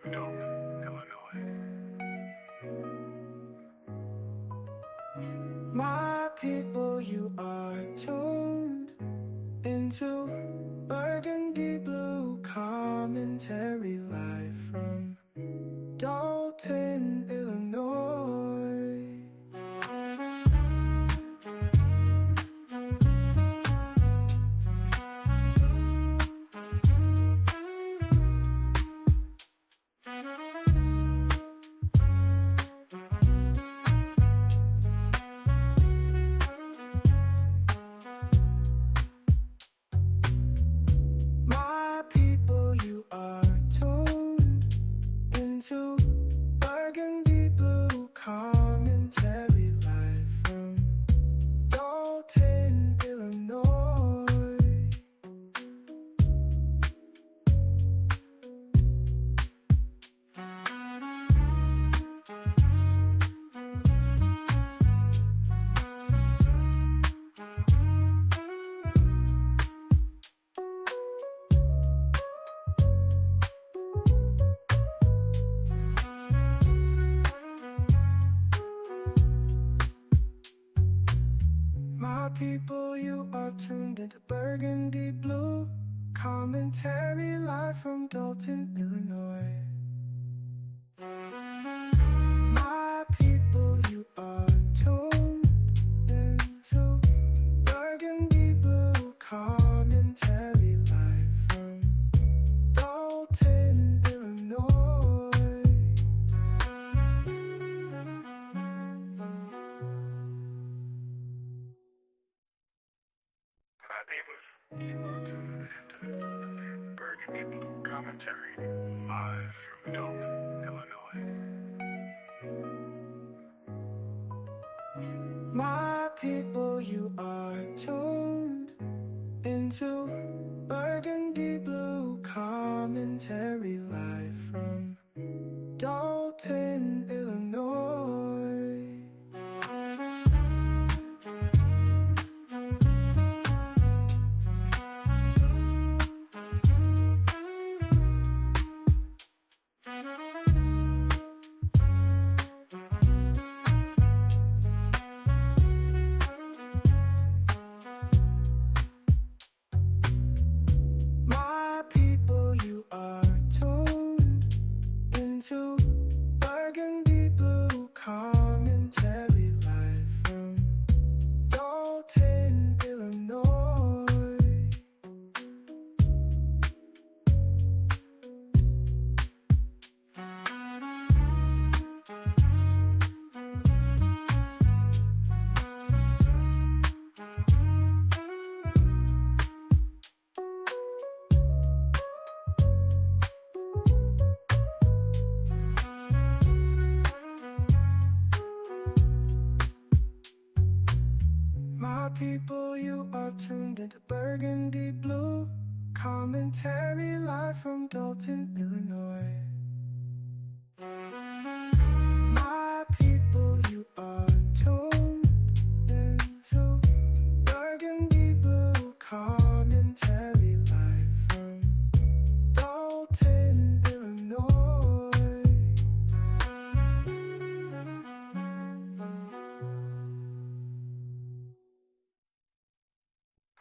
from Dolton, Illinois. My people, you are tuned into Burgundy Blue Commentary live from Dalton, Illinois. My people, you are tuned into Burgundy Blue Commentary live from Dalton, Illinois. My people, you are tuned into Burgundy Blue Commentary live from Dalton, Illinois. My people, you are tuned into Burgundy Blue Commentary live from Dalton, Illinois. Hi, people. You are tuned into Burgundy Blue Commentary, live from Dolton, Illinois. My people, you are tuned into Burgundy Blue Commentary live from Dalton, Illinois. My people, you are tuned into Burgundy Blue Commentary live from Dalton, Illinois. My people, you are tuned into Burgundy Blue Commentary live from Dalton, Illinois. My people, you are tuned into Burgundy Blue Commentary live from Dalton, Illinois.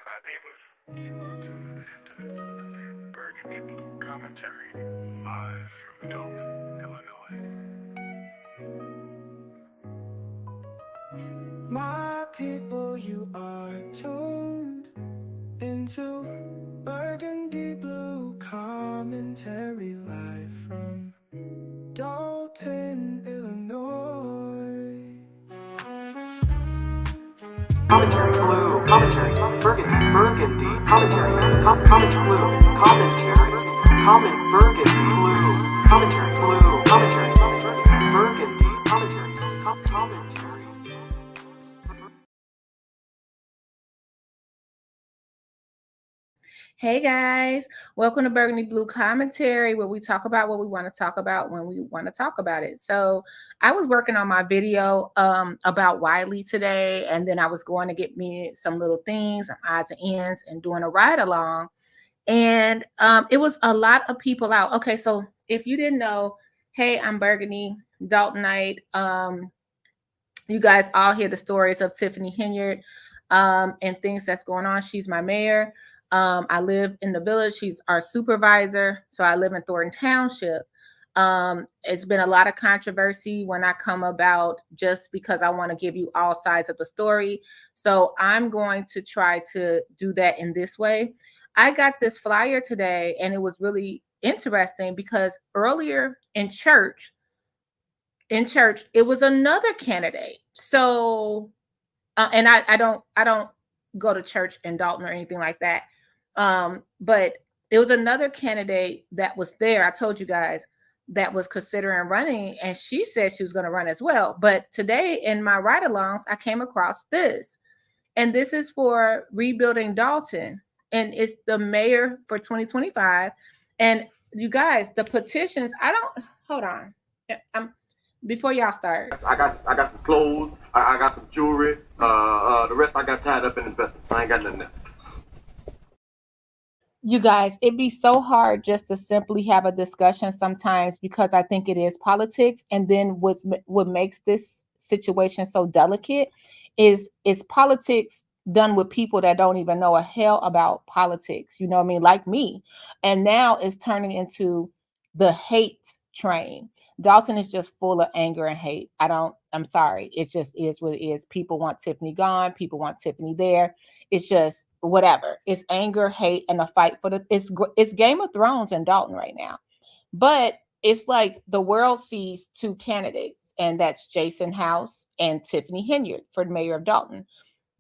Hi, people. You are tuned into Burgundy Blue Commentary, live from Dolton, Illinois. My people, you are tuned into Burgundy Blue Commentary live from Dalton, Illinois. Commentary Blue Commentary Burgundy Commentary Commentary Blue Commentary Burgundy Blue Commentary Blue Commentary Burgundy Commentary Commentary. Hey guys, welcome to Burgundy Blue Commentary, where we talk about what we want to talk about when we want to talk about it. So I was working on my video about Wiley today, and then I was going to get me some little things, some odds and ends, and doing a ride along. And it was a lot of people out. Okay, so if you didn't know, hey, I'm Burgundy, Daltonite. You guys all hear the stories of Tiffany Henyard and things that's going on. She's my mayor. I live in the village. She's our supervisor. So I live in Thornton Township. It's been a lot of controversy when I come about, just because I want to give you all sides of the story. So I'm going to try to do that in this way. I got this flyer today, and it was really interesting because earlier in church it was another candidate. So and I don't go to church in Dalton or anything like that. But it was another candidate that was there. I told you guys, that was considering running, and she said she was going to run as well. But today in my ride-alongs, I came across this, and this is for rebuilding Dalton, and it's the mayor for 2025. And you guys, the petitions. I don't hold on. Before y'all start. I got some clothes. I got some jewelry. The rest I got tied up in investments. I ain't got nothing there. You guys, it'd be so hard just to simply have a discussion sometimes, because I think it is politics. And then what makes this situation so delicate is politics done with people that don't even know a hell about politics. You know what I mean? Like me. And now it's turning into the hate train. Dalton is just full of anger and hate. I'm sorry. It just is what it is. People want Tiffany gone. People want Tiffany there. It's just whatever. It's anger, hate, and a fight for it's Game of Thrones in Dalton right now. But it's like the world sees two candidates, and that's Jason House and Tiffany Henyard for the mayor of Dalton.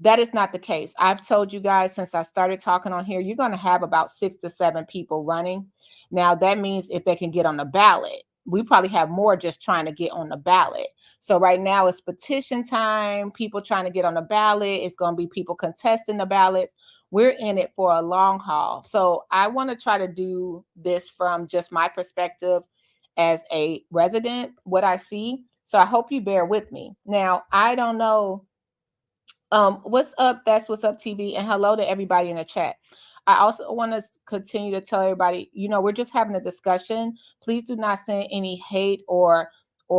That is not the case. I've told you guys since I started talking on here, you're going to have about 6 to 7 people running. Now, that means if they can get on the ballot, we probably have more just trying to get on the ballot. So right now it's petition time, people trying to get on the ballot. It's going to be people contesting the ballots. We're in it for a long haul. So I want to try to do this from just my perspective as a resident, what I see. So I hope you bear with me. Now, I don't know. What's up? That's what's up, TV, and hello to everybody in the chat. I also want to continue to tell everybody, we're just having a discussion. Please do not send any hate or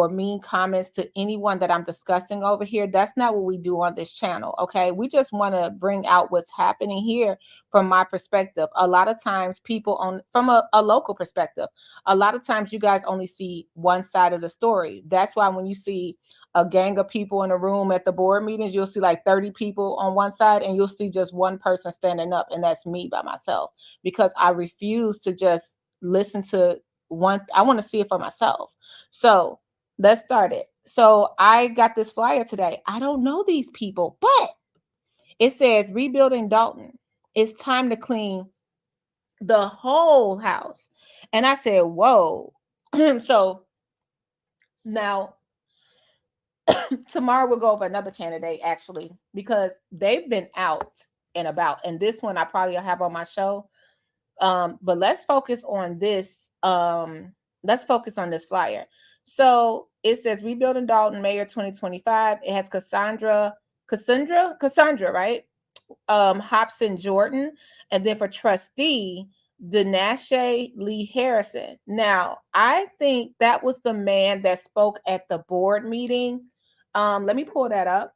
mean comments to anyone that I'm discussing over here. That's not what we do on this channel, okay? We just want to bring out what's happening here from my perspective. A lot of times people from a local perspective, a lot of times you guys only see one side of the story. That's why when you see a gang of people in a room at the board meetings, you'll see like 30 people on one side, and you'll see just one person standing up, and that's me by myself, because I refuse to just listen to one. I want to see it for myself. So let's start it. So I got this flyer today. I don't know these people, but it says rebuilding Dalton. It's time to clean the whole house. And I said, whoa. So now tomorrow we'll go over another candidate, actually, because they've been out and about. And this one I probably have on my show. But let's focus on this. Let's focus on this flyer. So it says rebuilding Dalton, Mayor 2025. It has Cassandra, right? Hobson Jordan. And then for trustee, Denashe Lee Harrison. Now, I think that was the man that spoke at the board meeting. Let me pull that up.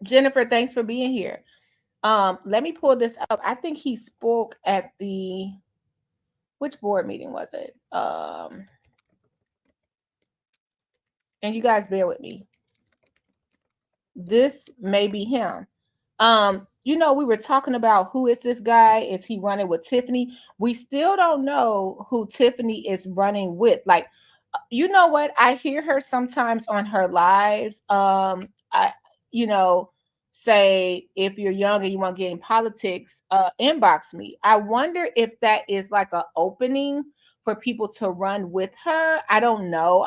Jennifer, thanks for being here. Let me pull this up. I think he spoke at which board meeting was it? And you guys bear with me. This may be him. We were talking about who is this guy? Is he running with Tiffany? We still don't know who Tiffany is running with. Like, you know what? I hear her sometimes on her lives. Say if you're young and you want to get in politics, inbox me. I wonder if that is like an opening for people to run with her. I don't know.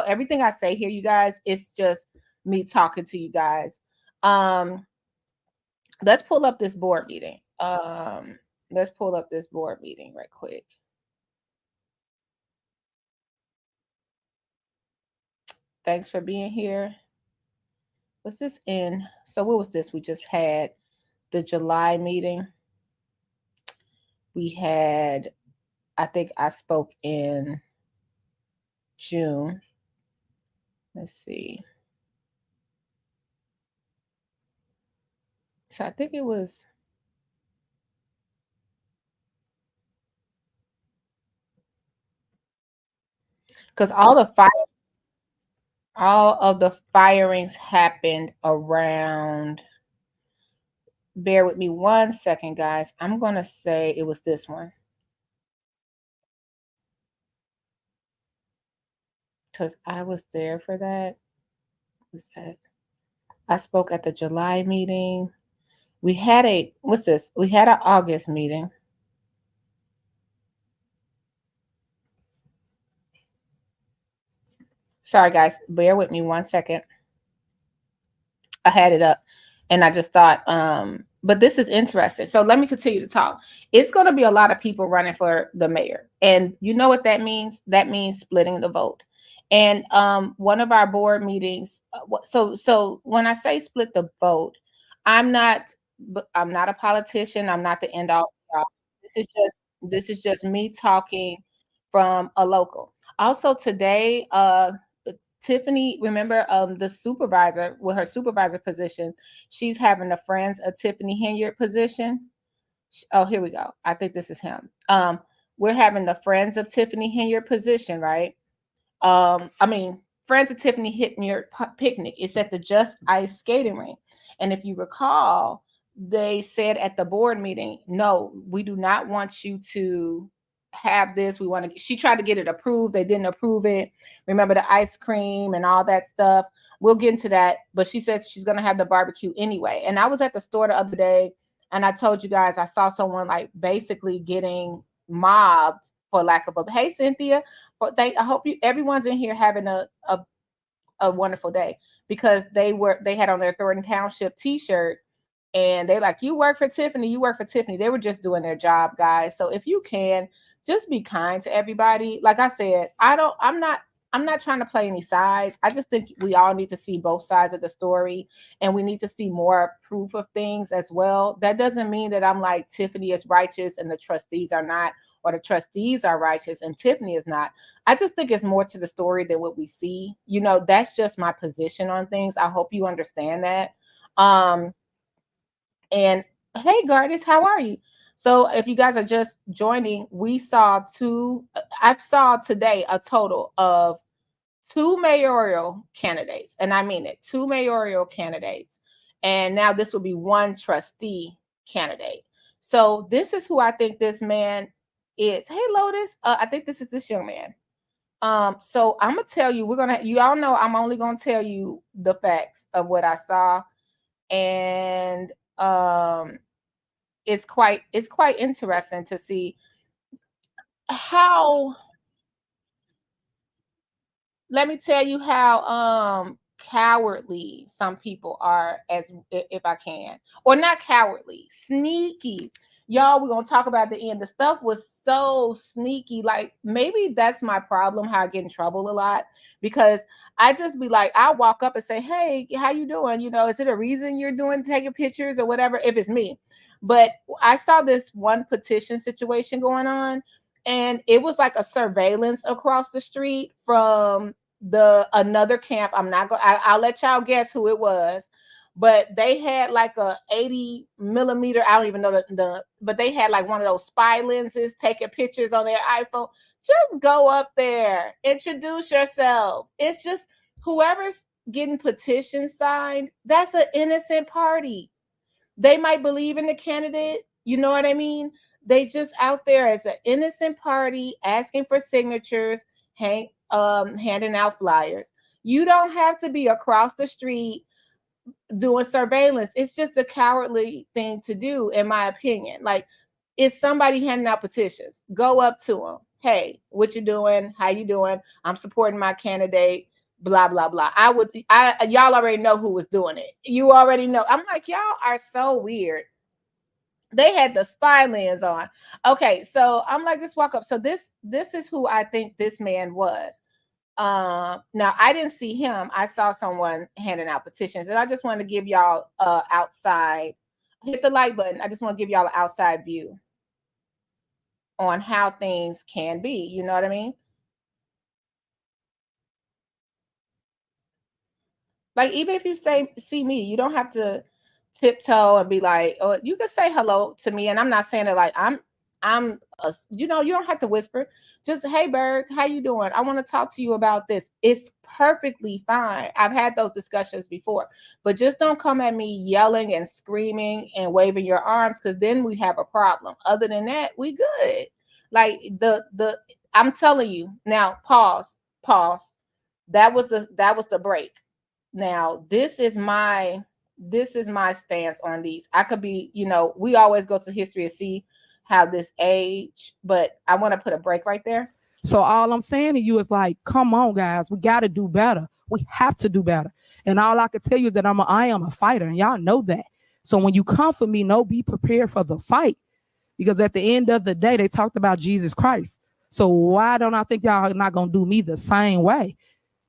Everything I say here, you guys, it's just me talking to you guys. Let's pull up this board meeting. Let's pull up this board meeting right quick. Thanks for being here. Was this in? So what was this? We just had the July meeting. we had, I think I spoke in June. Let's see. So I think it was, because all of the firings happened around, bear with me 1 second, guys. I'm going to say it was this one, because I was there for that. Was that? I spoke at the July meeting. We had what's this? We had an August meeting. Sorry, guys. Bear with me 1 second. I had it up and I just thought, but this is interesting. So let me continue to talk. It's going to be a lot of people running for the mayor. And you know what that means? That means splitting the vote. And one of our board meetings, so when I say split the vote, I'm not a politician. I'm not the end all. This is just me talking from a local. Also today, Tiffany, remember the supervisor with her supervisor position, she's having the Friends of Tiffany Henyard position. Oh, here we go. I think this is him. We're having the Friends of Tiffany Henyard position, right? I mean, Friends of Tiffany Henyard picnic. It's at the Just Ice skating rink. And if you recall, they said at the board meeting, no, we do not want you to have this. We want to, she tried to get it approved. They didn't approve it. Remember the ice cream and all that stuff. We'll get into that. But she said she's going to have the barbecue anyway. And I was at the store the other day and I told you guys, I saw someone like basically getting mobbed, for lack of a, hey, Cynthia, I hope everyone's in here having a wonderful day, because they had on their Thornton Township t-shirt and they're like, you work for Tiffany, you work for Tiffany. They were just doing their job, guys. So if you can, just be kind to everybody. Like I said, I'm not trying to play any sides. I just think we all need to see both sides of the story, and we need to see more proof of things as well. That doesn't mean that I'm like Tiffany is righteous and the trustees are not, or the trustees are righteous and Tiffany is not. I just think it's more to the story than what we see. You know, that's just my position on things. I hope you understand that. And hey, Gardis, how are you? So if you guys are just joining, I saw today a total of 2 mayoral candidates. And I mean it, 2 mayoral candidates. And now this will be 1 trustee candidate. So this is who I think this man is. Hey, Lotus, I think this is this young man. So I'm going to tell you, you all know I'm only going to tell you the facts of what I saw. And it's quite interesting to see how, let me tell you how cowardly some people are, as if I can, or not cowardly, sneaky. Y'all, we're gonna talk about the end. The stuff was so sneaky. Like, maybe that's my problem, how I get in trouble a lot, because I just be like, I walk up and say, hey, how you doing? You know, is it a reason you're taking pictures or whatever, if it's me? But I saw this one petition situation going on, and it was like a surveillance across the street from another camp. I'll let y'all guess who it was, but they had like a 80 millimeter, I don't even know but they had like one of those spy lenses taking pictures on their iPhone. Just go up there, introduce yourself. It's just whoever's getting petitions signed, that's an innocent party. They might believe in the candidate, you know what I mean? They just out there as an innocent party asking for signatures, handing out flyers. You don't have to be across the street doing surveillance. It's just a cowardly thing to do, in my opinion. Like, is somebody handing out petitions? Go up to them. Hey, what you doing? How you doing? I'm supporting my candidate. Blah blah blah. Y'all already know who was doing it. You already know. I'm like, y'all are so weird. They had the spy lens on. Okay, so I'm like, just walk up. So this is who I think this man was. Now I didn't see him. I saw someone handing out petitions, and I just want to give y'all outside. Hit the like button. I just want to give y'all an outside view. on how things can be. You know what I mean? Like, even if you see me, you don't have to tiptoe and be like, oh, you can say hello to me. And I'm not saying it like you don't have to whisper. Just, hey, Berg, how you doing? I want to talk to you about this. It's perfectly fine. I've had those discussions before, but just don't come at me yelling and screaming and waving your arms, because then we have a problem. Other than that, we good. Like I'm telling you now, pause. That was the break. Now, this is my stance on these. I could be, we always go to history and see how this age, but I want to put a break right there. So all I'm saying to you is like, come on, guys, we got to do better. We have to do better. And all I can tell you is that I am a fighter, and y'all know that. So when you come for me, be prepared for the fight, because at the end of the day, they talked about Jesus Christ. So why don't I think y'all are not going to do me the same way?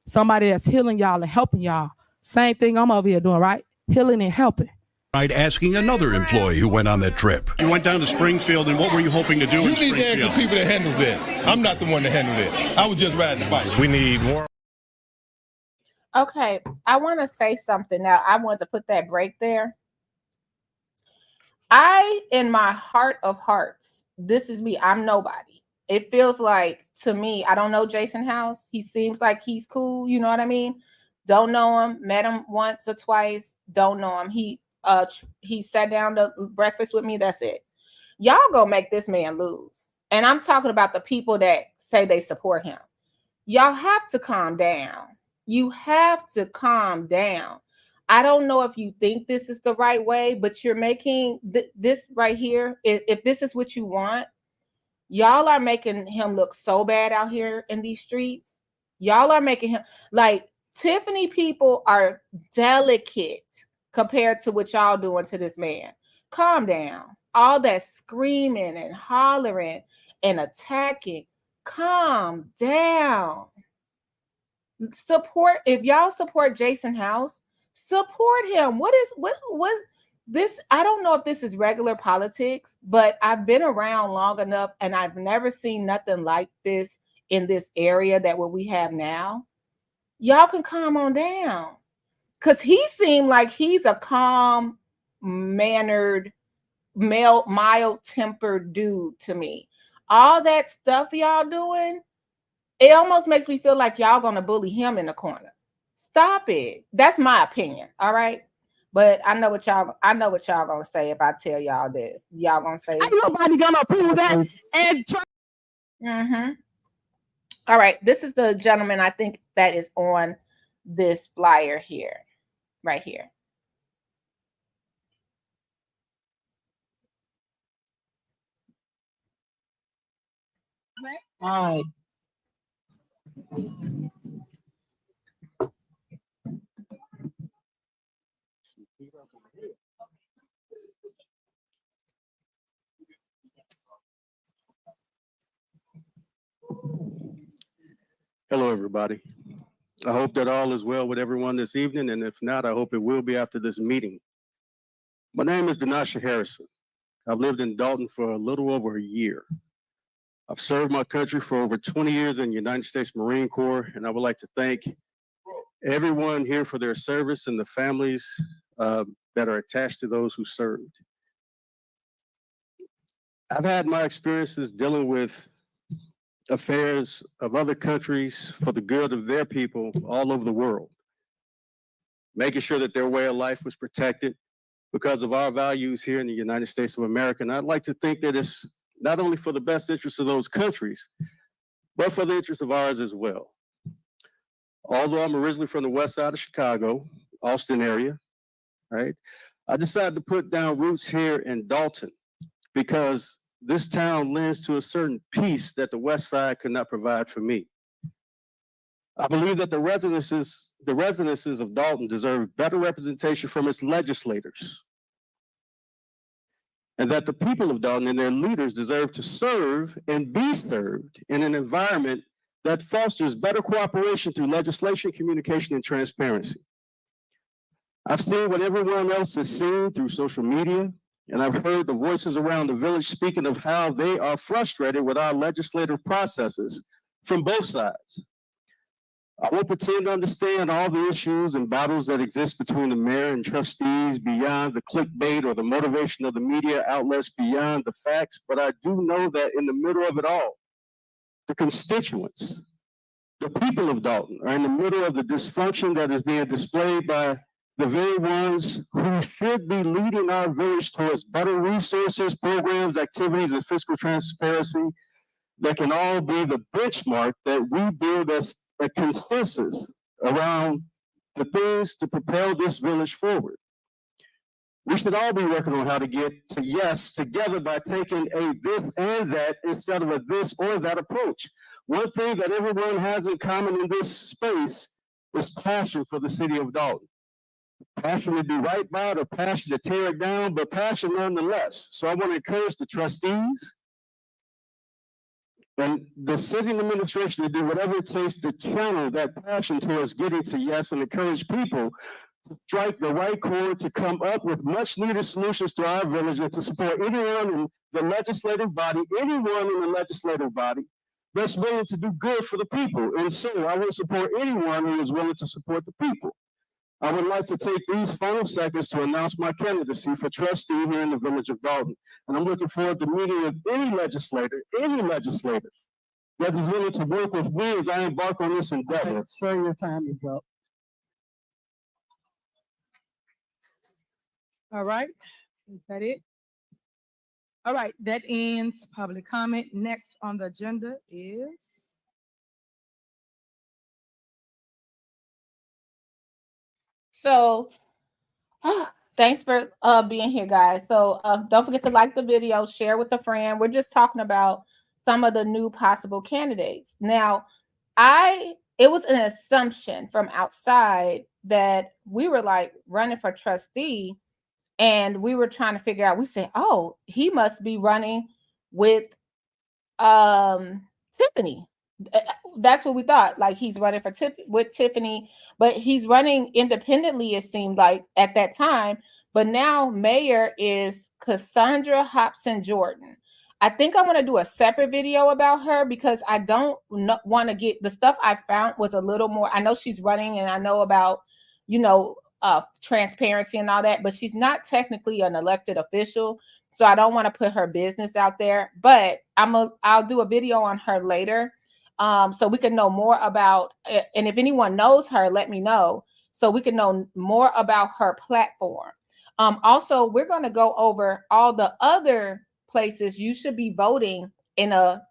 Somebody that's healing y'all and helping y'all. Same thing I'm over here doing, right? Healing and helping. Right, asking another employee who went on that trip. You went down to Springfield, and what were you hoping to do in Springfield? You need to ask the people that handles that. I'm not the one that handled it. I was just riding the bike. We need more. Okay, I want to say something now. I want to put that break there. In my heart of hearts, this is me. I'm nobody. It feels like, to me, I don't know Jason House. He seems like he's cool. You know what I mean? Don't know him. Met him once or twice. Don't know him. He sat down to breakfast with me. That's it. Y'all go make this man lose. And I'm talking about the people that say they support him. Y'all have to calm down. You have to calm down. I don't know if you think this is the right way, but you're making this right here. If this is what you want, y'all are making him look so bad out here in these streets. Y'all are making him, like, Tiffany people are delicate compared to what y'all doing to this man. Calm down. All that screaming and hollering and attacking. Calm down. Support. If y'all support Jason House, support him. What this? I don't know if this is regular politics, but I've been around long enough, and I've never seen nothing like this in this area that what we have now. Y'all can calm on down, because he seemed like he's a calm mannered, mild-tempered dude to me. All that stuff y'all doing, it almost makes me feel like y'all gonna bully him in the corner. Stop it. That's my opinion. All right. But I know what y'all gonna say if I tell y'all this. Y'all gonna say, ain't nobody gonna approve that. And all right. This is the gentleman I think that is on this flyer here, right here. all right. Hello, everybody. I hope that all is well with everyone this evening, and if not, I hope it will be after this meeting. My name is Denasha Harrison. I've lived in Dalton for a little over a year. I've served my country for over 20 years in the United States Marine Corps, and I would like to thank everyone here for their service and the families that are attached to those who served. I've had my experiences dealing with affairs of other countries for the good of their people all over the world, making sure that their way of life was protected because of our values here in the United States of America. And I'd like to think that it's not only for the best interest of those countries, but for the interest of ours as well. Although I'm originally from the west side of Chicago, Austin area, right? I decided to put down roots here in Dalton because this town lends to a certain peace that the west side could not provide for me. I believe that the residences of Dalton deserve better representation from its legislators, and that the people of Dalton and their leaders deserve to serve and be served in an environment that fosters better cooperation through legislation, communication, and transparency. I've seen what everyone else has seen through social media, And I've heard the voices around the village speaking of how they are frustrated with our legislative processes from both sides. I won't pretend to understand all the issues and battles that exist between the mayor and trustees beyond the clickbait or the motivation of the media outlets beyond the facts, but I do know that in the middle of it all, the constituents, the people of Dalton are in the middle of the dysfunction that is being displayed by the very ones who should be leading our village towards better resources, programs, activities, and fiscal transparency that can all be the benchmark that we build as a consensus around the things to propel this village forward. We should all be working on how to get to yes together by taking a this and that instead of a this or that approach. One thing that everyone has in common in this space is passion for the city of Dalton. Passion to do right by it or passion to tear it down, but passion nonetheless. So I want to encourage the trustees and the city administration to do whatever it takes to channel that passion towards getting to yes and encourage people to strike the right chord to come up with much needed solutions to our village and to support anyone in the legislative body, that's willing to do good for the people. And so I will support anyone who is willing to support the people. I would like to take these final seconds to announce my candidacy for trustee here in the village of Dalton. And I'm looking forward to meeting with any legislator that is willing to work with me as I embark on this endeavor. Sir, your time is up. All right, is that it? All right, that ends public comment. Next on the agenda is So thanks for being here, guys. So don't forget to like the video, share with a friend. We're just talking about some of the new possible candidates. Now, it was an assumption from outside that we were like running for trustee, and we were trying to figure out, we said, oh, he must be running with Tiffany. That's what we thought. Like he's running for with Tiffany, but he's running independently, it seemed like at that time. But now mayor is Cassandra Hobson Jordan. I think I want to do a separate video about her because I don't want to get the stuff I found was a little more. I know she's running and I know about, transparency and all that, but she's not technically an elected official. So I don't want to put her business out there, but I'll do a video on her later. So we can know more about, and if anyone knows her, let me know so we can know more about her platform. Also, we're going to go over all the other places you should be voting in a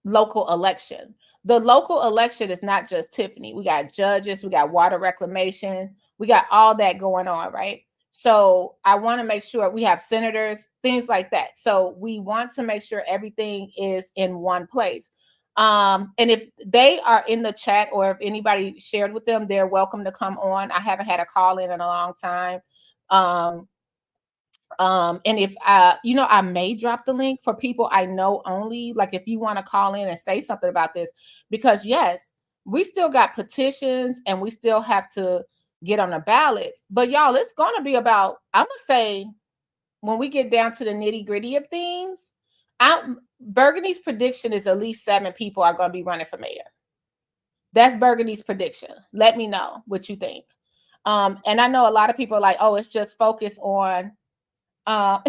local election. The local election is not just Tiffany. We got judges, we got water reclamation, we got all that going on, right? So I want to make sure we have senators, things like that. So we want to make sure everything is in one place. And if they are in the chat or if anybody shared with them, they're welcome to come on. I haven't had a call in a long time. And if I may drop the link for people I know only, like if you want to call in and say something about this, because yes, we still got petitions and we still have to get on the ballots. But y'all, it's going to be about, I'm going to say, when we get down to the nitty gritty of things, Burgundy's prediction is at least 7 people are going to be running for mayor. That's Burgundy's prediction. Let me know what you think. And I know a lot of people are like, oh, it's just focused on,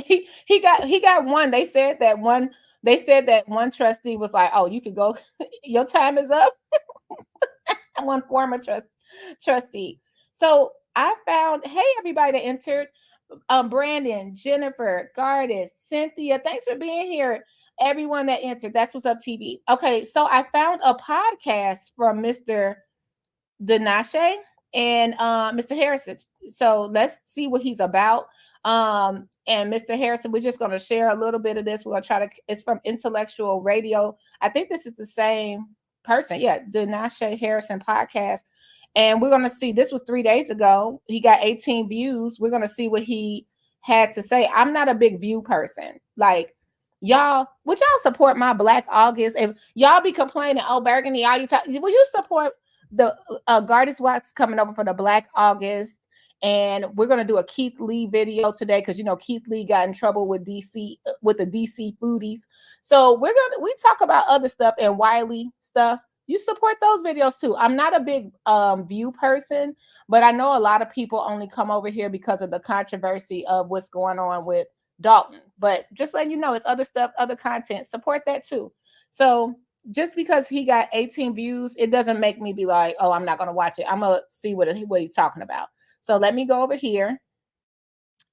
he got one. They said that one trustee was like, oh, you could go, your time is up. One former trustee. So I found, hey, everybody that entered, Brandon, Jennifer, Gardis, Cynthia, thanks for being here. Everyone that entered, that's what's up TV. Okay, so I found a podcast from Mr. Denache and Mr. Harrison. So let's see what he's about. And Mr. Harrison, we're just going to share a little bit of this. We're going to try to, it's from Intellectual Radio. I think this is the same person. Yeah, Denache Harrison podcast. And we're going to see, this was 3 days ago. He got 18 views. We're going to see what he had to say. I'm not a big view person. Like, y'all, would y'all support my Black August? If y'all be complaining, oh, Burgundy, all you talk, will you support the Gardis Watts coming over for the Black August And we're going to do a Keith Lee video today because, you know, Keith Lee got in trouble with DC, with the DC foodies. So we talk about other stuff and Wiley stuff. You support those videos too. I'm not a big view person, but I know a lot of people only come over here because of the controversy of what's going on with Dalton. But just letting you know, it's other stuff, other content. Support that too. So just because he got 18 views, it doesn't make me be like, oh, I'm not going to watch it. I'm going to see what he's talking about. So let me go over here.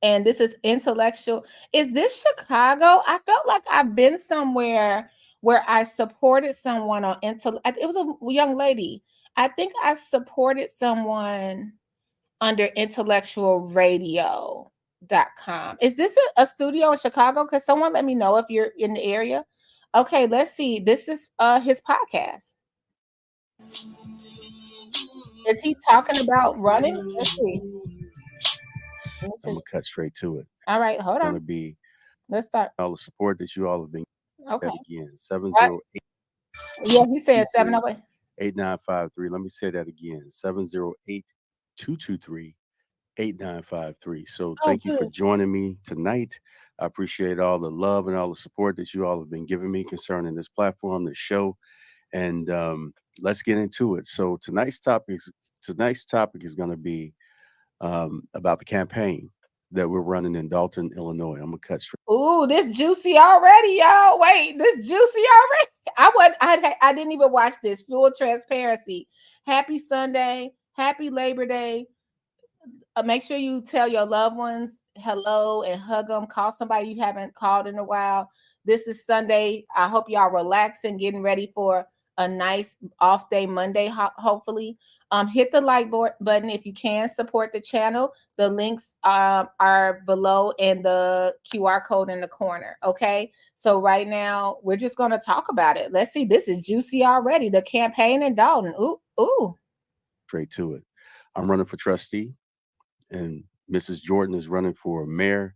And this is intellectual. Is this Chicago? I felt like I've been somewhere where I supported someone on it was a young lady. I think I supported someone under intellectualradio.com. Is this a studio in Chicago? Because someone let me know if you're in the area. Okay, let's see. This is his podcast. Is he talking about running? Let's see. I'm gonna cut straight to it. All right, hold on. Gonna be. Let's start. All the support that you all have been. Okay. Again, 708. Yeah, he said 708. 8953. Let me say that again. 708-223-8953. So thank you for joining me tonight. I appreciate all the love and all the support that you all have been giving me concerning this platform, this show. And let's get into it. So tonight's topic is going to be about the campaign that we're running in Dalton, Illinois. I'm gonna cut straight. Ooh, this juicy already, y'all. Wait, this juicy already. I didn't even watch this. Full transparency. Happy Sunday. Happy Labor Day. Make sure you tell your loved ones hello and hug them. Call somebody you haven't called in a while. This is Sunday. I hope y'all relaxing, getting ready for a nice off day Monday, hopefully. Hit the like button if you can. Support the channel. The links are below and the QR code in the corner. Okay. So right now we're just going to talk about it. Let's see. This is juicy already. The campaign in Dalton. Ooh. Straight to it. I'm running for trustee and Mrs. Jordan is running for mayor.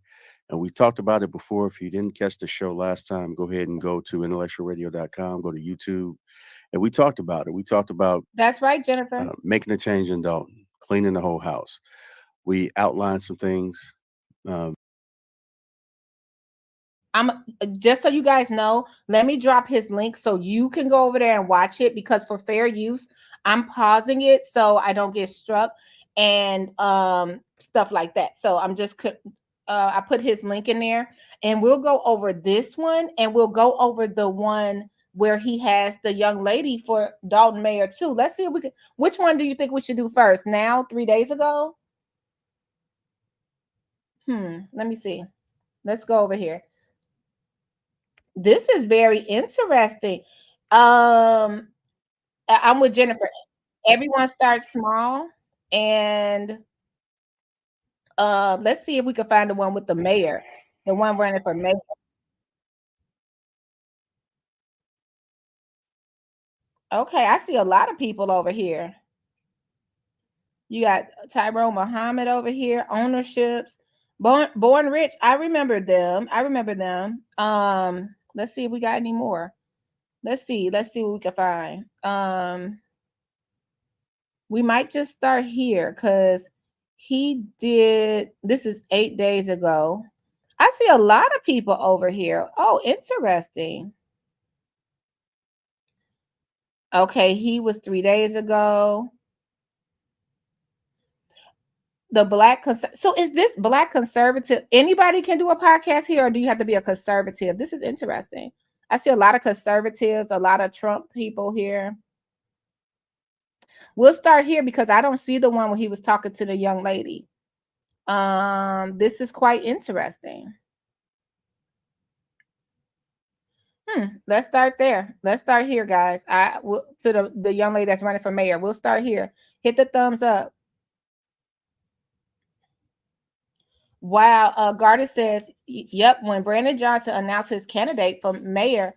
And we talked about it before. If you didn't catch the show last time, go ahead and go to intellectualradio.com, go to YouTube. And we talked about it. We talked about that's right, Jennifer. Making a change in Dalton, cleaning the whole house. We outlined some things. I'm just so you guys know, let me drop his link so you can go over there and watch it, because for fair use, I'm pausing it so I don't get struck and stuff like that. So I'm just I put his link in there, and we'll go over this one, and we'll go over the one where he has the young lady for Dalton Mayor too. Let's see if we can. Which one do you think we should do first? Now, 3 days ago? Let me see. Let's go over here. This is very interesting. I'm with Jennifer. Everyone starts small, and let's see if we can find the one with the mayor, the one running for mayor. Okay, I see a lot of people over here. You got Tyrone Muhammad over here, ownerships, Born Rich. I remember them. Let's see if we got any more. Let's see what we can find. We might just start here because he did, this is 8 days ago. I see a lot of people over here. Oh, interesting. Okay, he was 3 days ago. The so is this Black conservative? Anybody can do a podcast here, or do you have to be a conservative? This is interesting. I see a lot of conservatives, a lot of Trump people here. We'll start here because I don't see the one where he was talking to the young lady. This is quite interesting. Let's start there. Let's start here, guys. To the young lady that's running for mayor. We'll start here. Hit the thumbs up. Wow. Garda says, yep, when Brandon Johnson announced his candidate for mayor,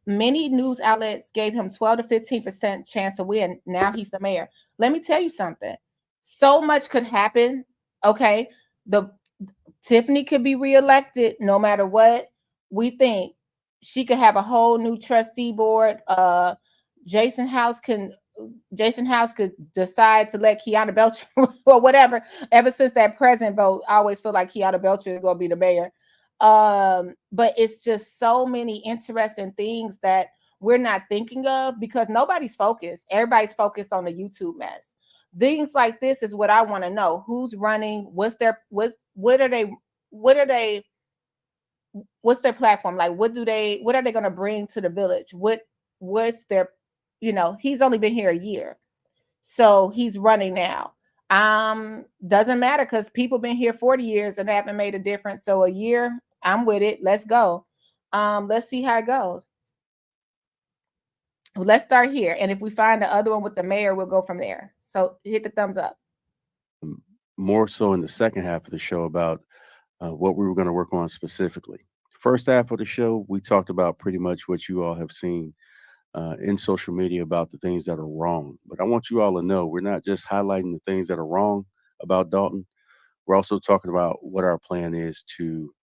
many news outlets gave him 12 to 15% chance to win. Now he's the mayor. Let me tell you something. So much could happen. Okay. Tiffany could be reelected no matter what we think. She could have a whole new trustee board. Jason House can Jason House could decide to let Kiana Belcher or whatever. Ever since that president vote, I always feel like Kiana Belcher is going to be the mayor. But it's just so many interesting things that we're not thinking of because nobody's focused. Everybody's focused on the YouTube mess. Things like this is what I want to know. Who's running? What's their platform? Like what are they going to bring to the village? What's their, he's only been here a year. So he's running now. Doesn't matter because people been here 40 years and haven't made a difference. So a year, I'm with it. Let's go. Let's see how it goes. Let's start here. And if we find the other one with the mayor, we'll go from there. So hit the thumbs up. More so in the second half of the show about what we were going to work on specifically. First half of the show, we talked about pretty much what you all have seen in social media about the things that are wrong. But I want you all to know we're not just highlighting the things that are wrong about Dalton. We're also talking about what our plan is to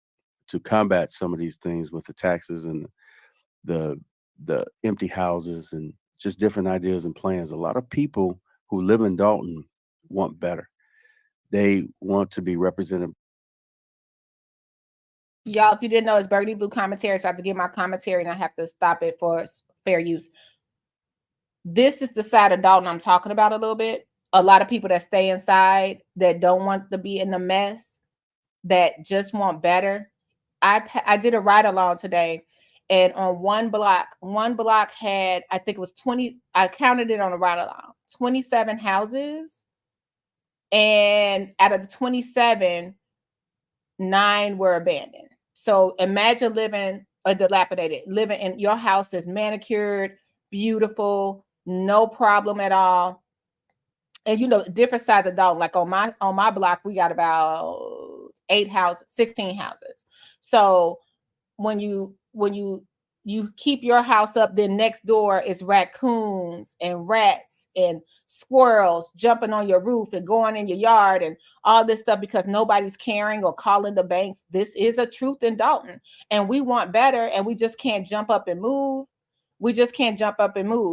combat some of these things with the taxes and the empty houses and just different ideas and plans. A lot of people who live in Dalton want better. They want to be represented. Y'all, if you didn't know, it's Burgundy Blue Commentary, so I have to give my commentary and I have to stop it for fair use. This is the side of Dalton I'm talking about a little bit. A lot of people that stay inside, that don't want to be in the mess, that just want better. I did a ride along today, and on one block had, I think it was 20, I counted it on a ride along, 27 houses. And out of the 27, 9 were abandoned. So imagine living in your house is manicured, beautiful, no problem at all. And different sides of Dalton. Like on my block, we got about 16 houses. So when you keep your house up, then next door is raccoons and rats and squirrels jumping on your roof and going in your yard and all this stuff because nobody's caring or calling the banks. This is a truth in Dalton, and we want better, and we just can't jump up and move.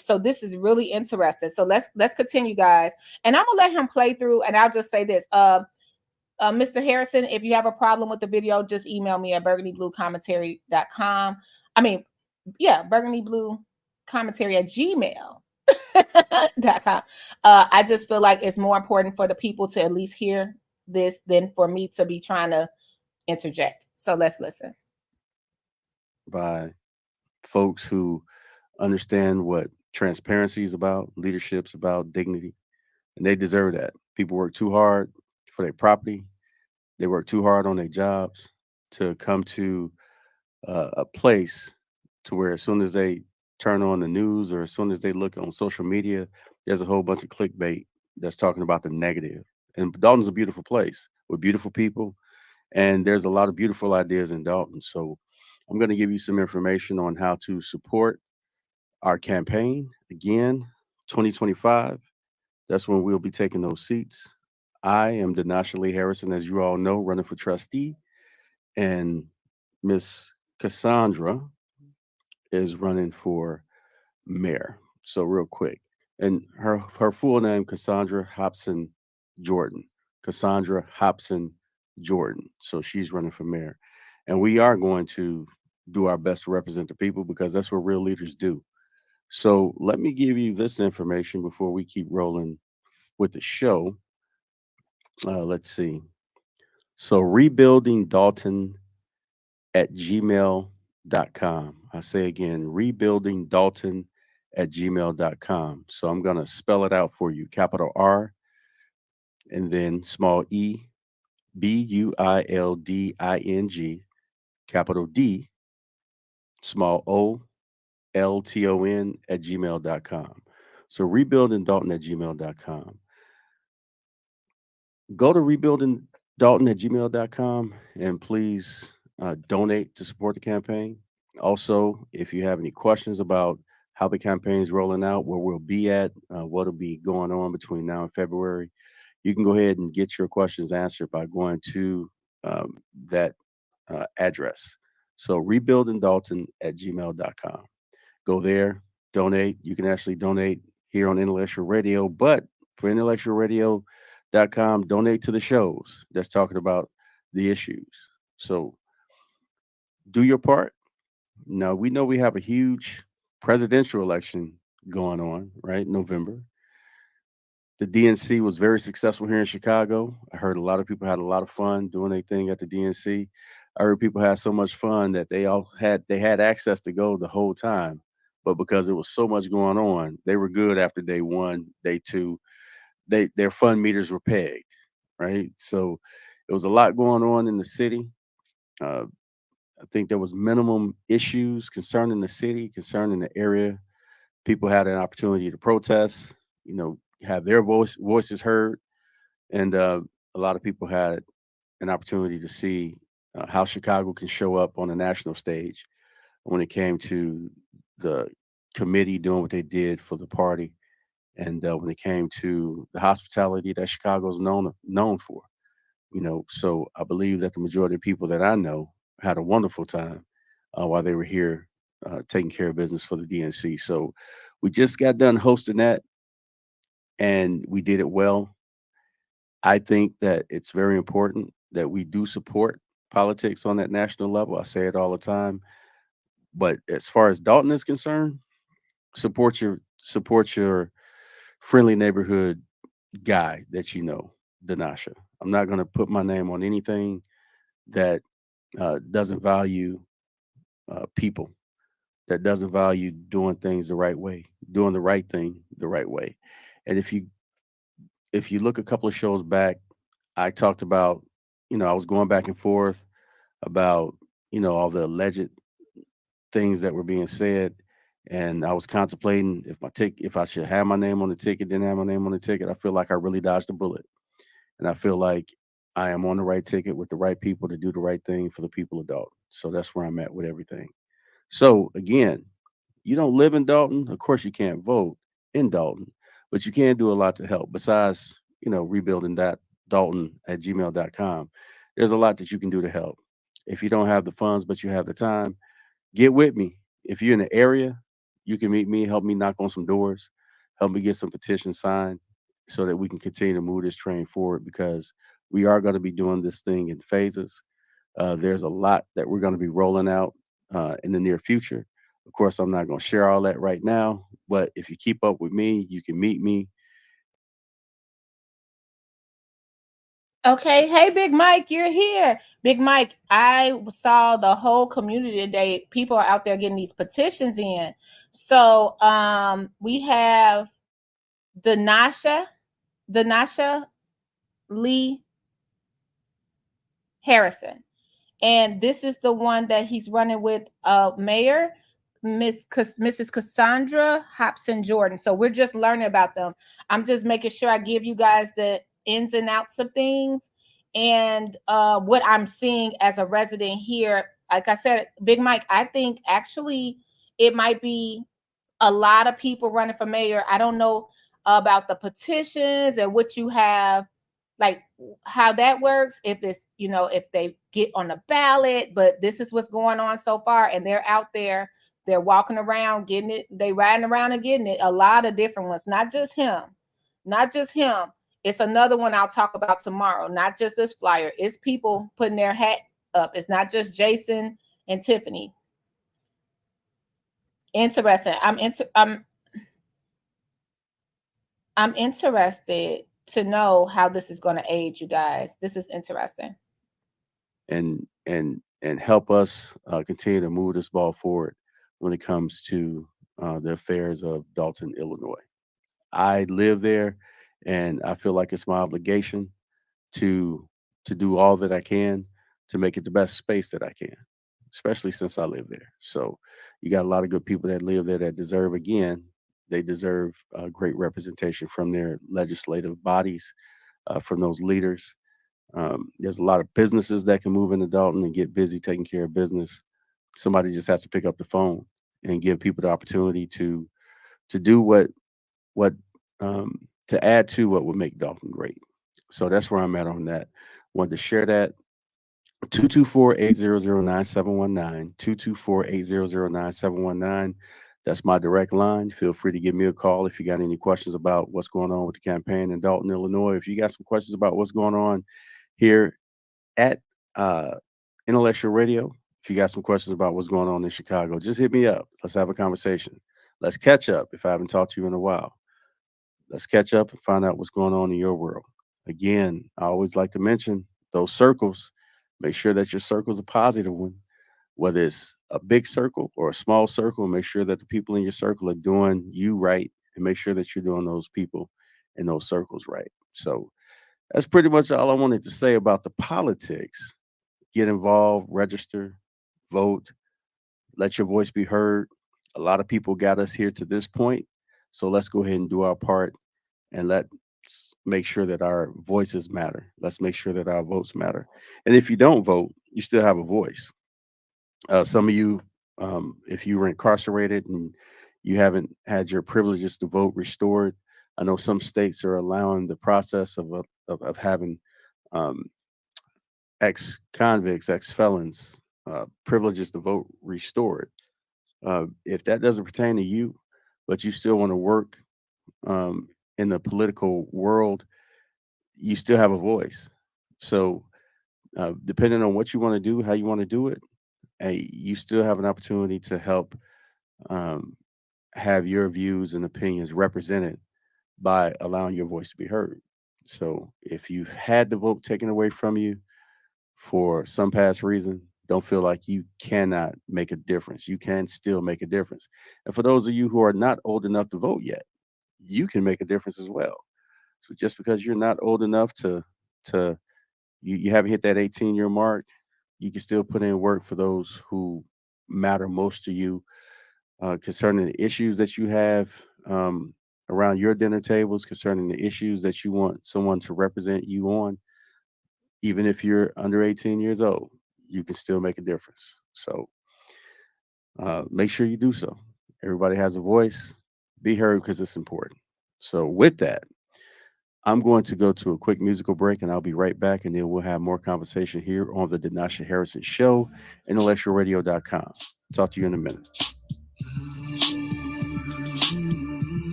So this is really interesting. So let's continue, guys. And I'm gonna let him play through, and I'll just say this. Mr. Harrison, if you have a problem with the video, just email me at burgundybluecommentary.com. burgundybluecommentary@gmail.com. I just feel like it's more important for the people to at least hear this than for me to be trying to interject. So let's listen. By folks who understand what transparency is about, leadership's about, dignity, and they deserve that. People work too hard for their property. They work too hard on their jobs to come to a place to where as soon as they turn on the news or as soon as they look on social media, there's a whole bunch of clickbait that's talking about the negative. And Dalton's a beautiful place with beautiful people, and there's a lot of beautiful ideas in Dalton. So I'm going to give you some information on how to support our campaign. Again, 2025, that's when we'll be taking those seats. I am Denasha Lee Harrison, as you all know, running for trustee, and Miss Cassandra is running for mayor. So real quick, and her full name, Cassandra Hobson Jordan. Cassandra Hobson Jordan. So she's running for mayor, and we are going to do our best to represent the people because that's what real leaders do. So let me give you this information before we keep rolling with the show. Let's see. So rebuilding Dalton at gmail.com. I say again, rebuilding Dalton at gmail.com. So I'm going to spell it out for you. Capital R and then small e, BUILDING, capital D, small O, LTON at gmail.com. So rebuilding Dalton at gmail.com. Go to rebuildingdalton at gmail.com and please donate to support the campaign. Also, if you have any questions about how the campaign is rolling out, where we'll be at, what'll be going on between now and February, you can go ahead and get your questions answered by going to that address. So rebuildingdalton at gmail.com. Go there, donate. You can actually donate here on Intellectual Radio. But for intellectualradio.com, donate to the shows that's talking about the issues. So do your part. Now, we know we have a huge presidential election going on, right? November. The DNC was very successful here in Chicago. I heard a lot of people had a lot of fun doing their thing at the DNC. I heard people had so much fun that they had access to go the whole time. But because there was so much going on, they were good after day one, day two. Their fun meters were pegged, right? So it was a lot going on in the city. I think there was minimum issues concerning the city, concerning the area. People had an opportunity to protest, have their voices heard, and a lot of people had an opportunity to see how Chicago can show up on a national stage when it came to the committee doing what they did for the party, and when it came to the hospitality that Chicago's known for. So I believe that the majority of people that I know had a wonderful time while they were here taking care of business for the DNC. So we just got done hosting that, and we did it well. I think that it's very important that we do support politics on that national level. I say it all the time. But as far as Dalton is concerned, support your friendly neighborhood guy that you know, Deja. I'm not going to put my name on anything that doesn't value people, that doesn't value doing things the right way, doing the right thing the right way. And if you look a couple of shows back, I talked about, I was going back and forth about, all the alleged things that were being said. And I was contemplating if I should have my name on the ticket, didn't have my name on the ticket. I feel like I really dodged a bullet. And I feel like I am on the right ticket with the right people to do the right thing for the people of Dalton. So that's where I'm at with everything. So again, you don't live in Dalton. Of course, you can't vote in Dalton, but you can do a lot to help besides, rebuilding that Dalton@gmail.com. There's a lot that you can do to help. If you don't have the funds, but you have the time, get with me. If you're in the area, you can meet me, help me knock on some doors, help me get some petitions signed so that we can continue to move this train forward, because we are going to be doing this thing in phases. There's a lot that we're going to be rolling out in the near future. Of course, I'm not going to share all that right now, but if you keep up with me, you can meet me. Okay. Hey, Big Mike, you're here. Big Mike, I saw the whole community today. People are out there getting these petitions in. So we have Deja Lee Harrison. And this is the one that he's running with Mayor Mrs. Cassandra Hobson Jordan. So we're just learning about them. I'm just making sure I give you guys the ins and outs of things and what I'm seeing as a resident here. Like I said, Big Mike, I think actually it might be a lot of people running for mayor. I don't know about the petitions and what you have, like how that works, if it's, if they get on the ballot, but this is what's going on so far. And they're out there, they're walking around getting it, they riding around and getting it. A lot of different ones, not just him. It's another one I'll talk about tomorrow. Not just this flyer. It's people putting their hat up. It's not just Jason and Tiffany. Interesting. I'm interested to know how this is going to aid you guys. This is interesting. And help us continue to move this ball forward when it comes to the affairs of Dalton, Illinois. I live there, and I feel like it's my obligation to do all that I can to make it the best space that I can, especially since I live there. So you got a lot of good people that live there that deserve, again, they deserve great representation from their legislative bodies, from those leaders. There's a lot of businesses that can move into Dalton and get busy taking care of business. Somebody just has to pick up the phone and give people the opportunity to do what to add to what would make Dalton great. So that's where I'm at on that. Wanted to share that. 224-800-9719, 224-800-9719. That's my direct line. Feel free to give me a call if you got any questions about what's going on with the campaign in Dalton, Illinois. If you got some questions about what's going on here at Intellectual Radio, if you got some questions about what's going on in Chicago, just hit me up. Let's have a conversation. Let's catch up if I haven't talked to you in a while. Let's catch up and find out what's going on in your world. Again, I always like to mention those circles. Make sure that your circle is a positive one, whether it's a big circle or a small circle. Make sure that the people in your circle are doing you right, and make sure that you're doing those people in those circles right. So that's pretty much all I wanted to say about the politics. Get involved, register, vote, let your voice be heard. A lot of people got us here to this point. So let's go ahead and do our part, and let's make sure that our voices matter. Let's make sure that our votes matter. And if you don't vote, you still have a voice. Some of you, if you were incarcerated and you haven't had your privileges to vote restored, I know some states are allowing the process of having ex-convicts, ex-felons, privileges to vote restored. If that doesn't pertain to you, but you still want to work in the political world, you still have a voice. So depending on what you want to do, how you want to do it, you still have an opportunity to help have your views and opinions represented by allowing your voice to be heard. So if you've had the vote taken away from you for some past reason, don't feel like you cannot make a difference. You can still make a difference. And for those of you who are not old enough to vote yet, you can make a difference as well. So just because you're not old enough to you haven't hit that 18-year mark, you can still put in work for those who matter most to you concerning the issues that you have around your dinner tables, concerning the issues that you want someone to represent you on. Even if you're under 18 years old, you can still make a difference. So make sure you do so. Everybody has a voice. Be heard because it's important. So with that, I'm going to go to a quick musical break, and I'll be right back, and then we'll have more conversation here on the Denasha Harrison Show, intellectualradio.com. Talk to you in a minute.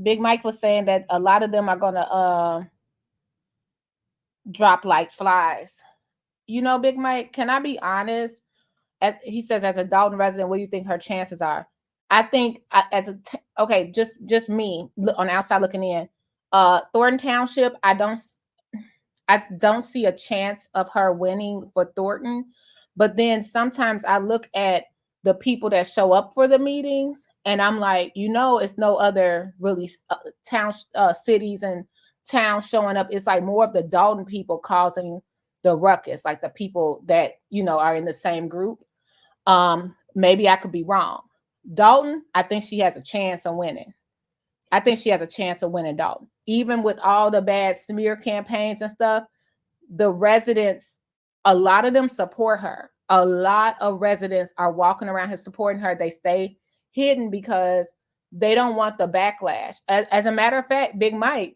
Big Mike was saying that a lot of them are gonna drop like flies. You know, Big Mike, can I be honest? He says, as a Dalton resident, what do you think her chances are? I think okay, just me on the outside looking in. Thornton Township, I don't see a chance of her winning for Thornton. But then sometimes I look at the people that show up for the meetings, and I'm like, it's no other really cities and towns showing up. It's like more of the Dalton people causing the ruckus, like the people that are in the same group. Maybe I could be wrong. Dalton, I think she has a chance of winning. I think she has a chance of winning Dalton. Even with all the bad smear campaigns and stuff, the residents, a lot of them support her. A lot of residents are walking around here supporting her. They stay hidden because they don't want the backlash. As a matter of fact, Big Mike,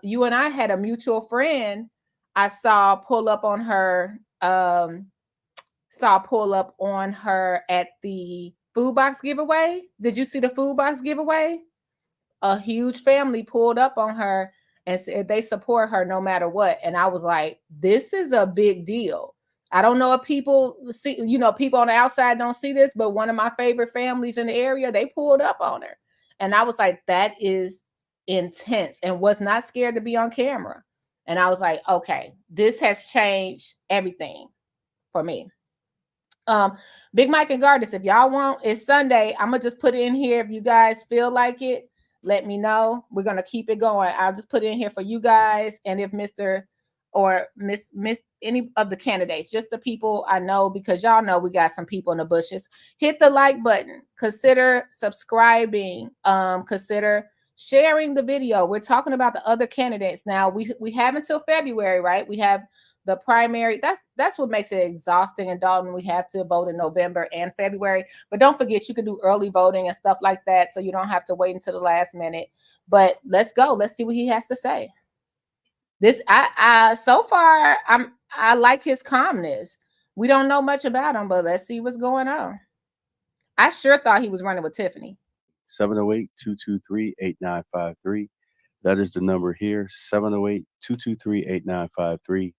you and I had a mutual friend I saw pull up on her at the food box giveaway. Did you see the food box giveaway? A huge family pulled up on her and said they support her no matter what. And I was like, this is a big deal. I don't know if people see, people on the outside don't see this, but one of my favorite families in the area, they pulled up on her. And I was like, that is intense, and was not scared to be on camera. And I was like, okay, this has changed everything for me. Big Mike and Gardis, if y'all want, it's Sunday. I'm gonna just put it in here. If you guys feel like it, let me know. We're gonna keep it going. I'll just put it in here for you guys. And if Mr. or Miss any of the candidates, just the people I know, because y'all know we got some people in the bushes, hit the like button, consider subscribing, consider sharing the video. We're talking about the other candidates now. We have until February, right? We have the primary. That's what makes it exhausting in Dalton. We have to vote in November and February, but don't forget you can do early voting and stuff like that, so you don't have to wait until the last minute. But let's go. Let's see what he has to say. This I so far I like his calmness. We don't know much about him, but let's see what's going on. I sure thought he was running with Tiffany. 708-223-8953. That is the number here, 708-223-8953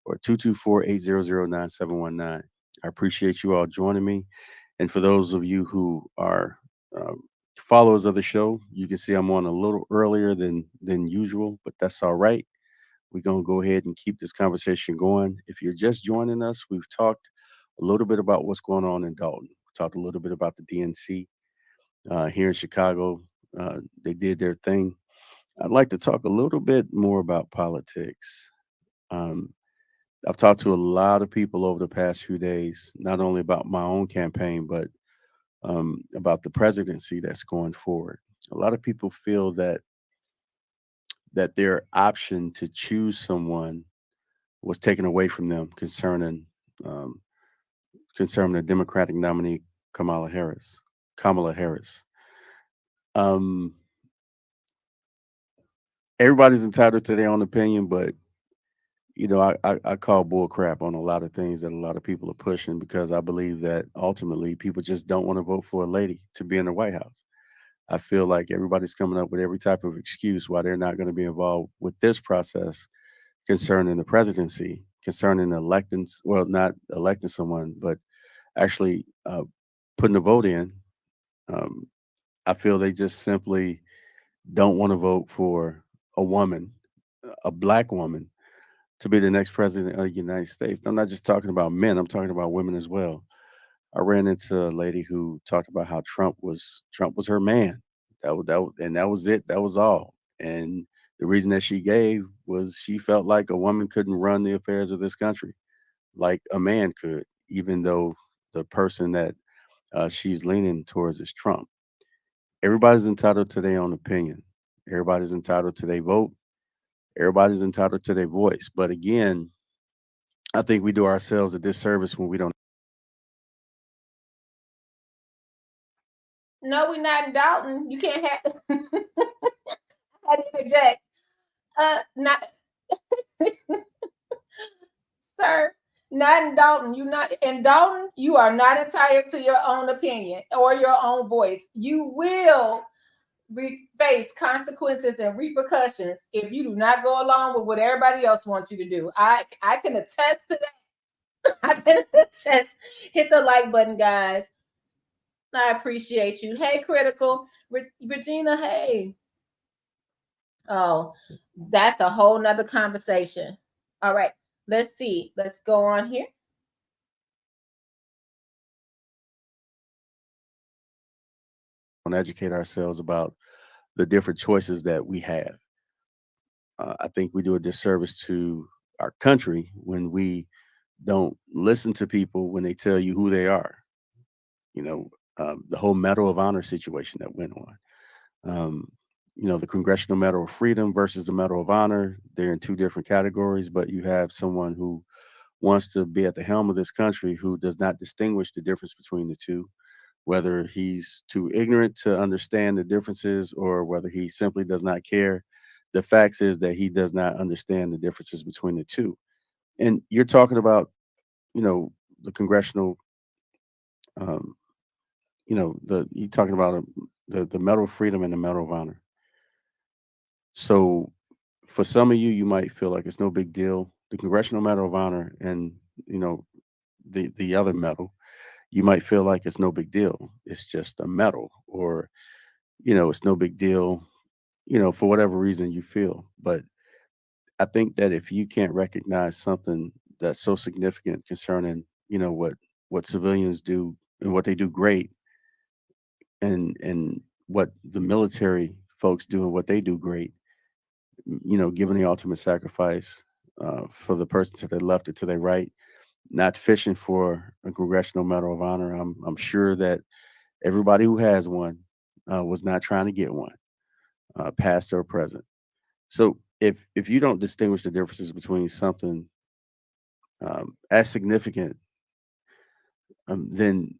or 224-800-9719. I appreciate you all joining me. And for those of you who are followers of the show, you can see I'm on a little earlier than usual, but that's all right. We're going to go ahead and keep this conversation going. If you're just joining us, we've talked a little bit about what's going on in Dalton. We talked a little bit about the DNC here in Chicago. They did their thing. I'd like to talk a little bit more about politics. I've talked to a lot of people over the past few days, not only about my own campaign, but about the presidency that's going forward. A lot of people feel that their option to choose someone was taken away from them concerning the Democratic nominee Kamala Harris. Everybody's entitled to their own opinion, but I call bull crap on a lot of things that a lot of people are pushing, because I believe that ultimately people just don't want to vote for a lady to be in the White House. I feel like everybody's coming up with every type of excuse why they're not going to be involved with this process concerning the presidency, concerning elections. Well, not electing someone, but actually putting a vote in. I feel they just simply don't want to vote for a woman, a black woman, to be the next president of the United States. I'm not just talking about men, I'm talking about women as well. I ran into a lady who talked about how Trump was her man. That was it. That was all. And the reason that she gave was she felt like a woman couldn't run the affairs of this country like a man could, even though the person that she's leaning towards is Trump. Everybody's entitled to their own opinion. Everybody's entitled to their vote. Everybody's entitled to their voice. But again, I think we do ourselves a disservice when we don't. No, we're not in Dalton. You can't have. I interject. Not, sir. Not in Dalton. You not in Dalton. You are not entitled to your own opinion or your own voice. You will face consequences and repercussions if you do not go along with what everybody else wants you to do. I can attest to that. I can attest. Hit the like button, guys. I appreciate you. Hey, Critical. Regina, hey. Oh, that's a whole nother conversation. All right, let's see. Let's go on here. And educate ourselves about the different choices that we have. I think we do a disservice to our country when we don't listen to people when they tell you who they are. The whole Medal of Honor situation that went on. The Congressional Medal of Freedom versus the Medal of Honor. They're in two different categories, but you have someone who wants to be at the helm of this country who does not distinguish the difference between the two, whether he's too ignorant to understand the differences or whether he simply does not care. The facts is that he does not understand the differences between the two. And you're talking about, the congressional, you're talking about the Medal of Freedom and the Medal of Honor. So for some of you, you might feel like it's no big deal. The Congressional Medal of Honor and, the other medal, you might feel like it's no big deal. It's just a medal, or, it's no big deal, for whatever reason you feel. But I think that if you can't recognize something that's so significant concerning, what civilians do and what they do great, and what the military folks do and what they do great, giving the ultimate sacrifice for the person to their left or to their right, not fishing for a Congressional Medal of Honor. I'm sure that everybody who has one was not trying to get one, past or present. So if you don't distinguish the differences between something as significant, then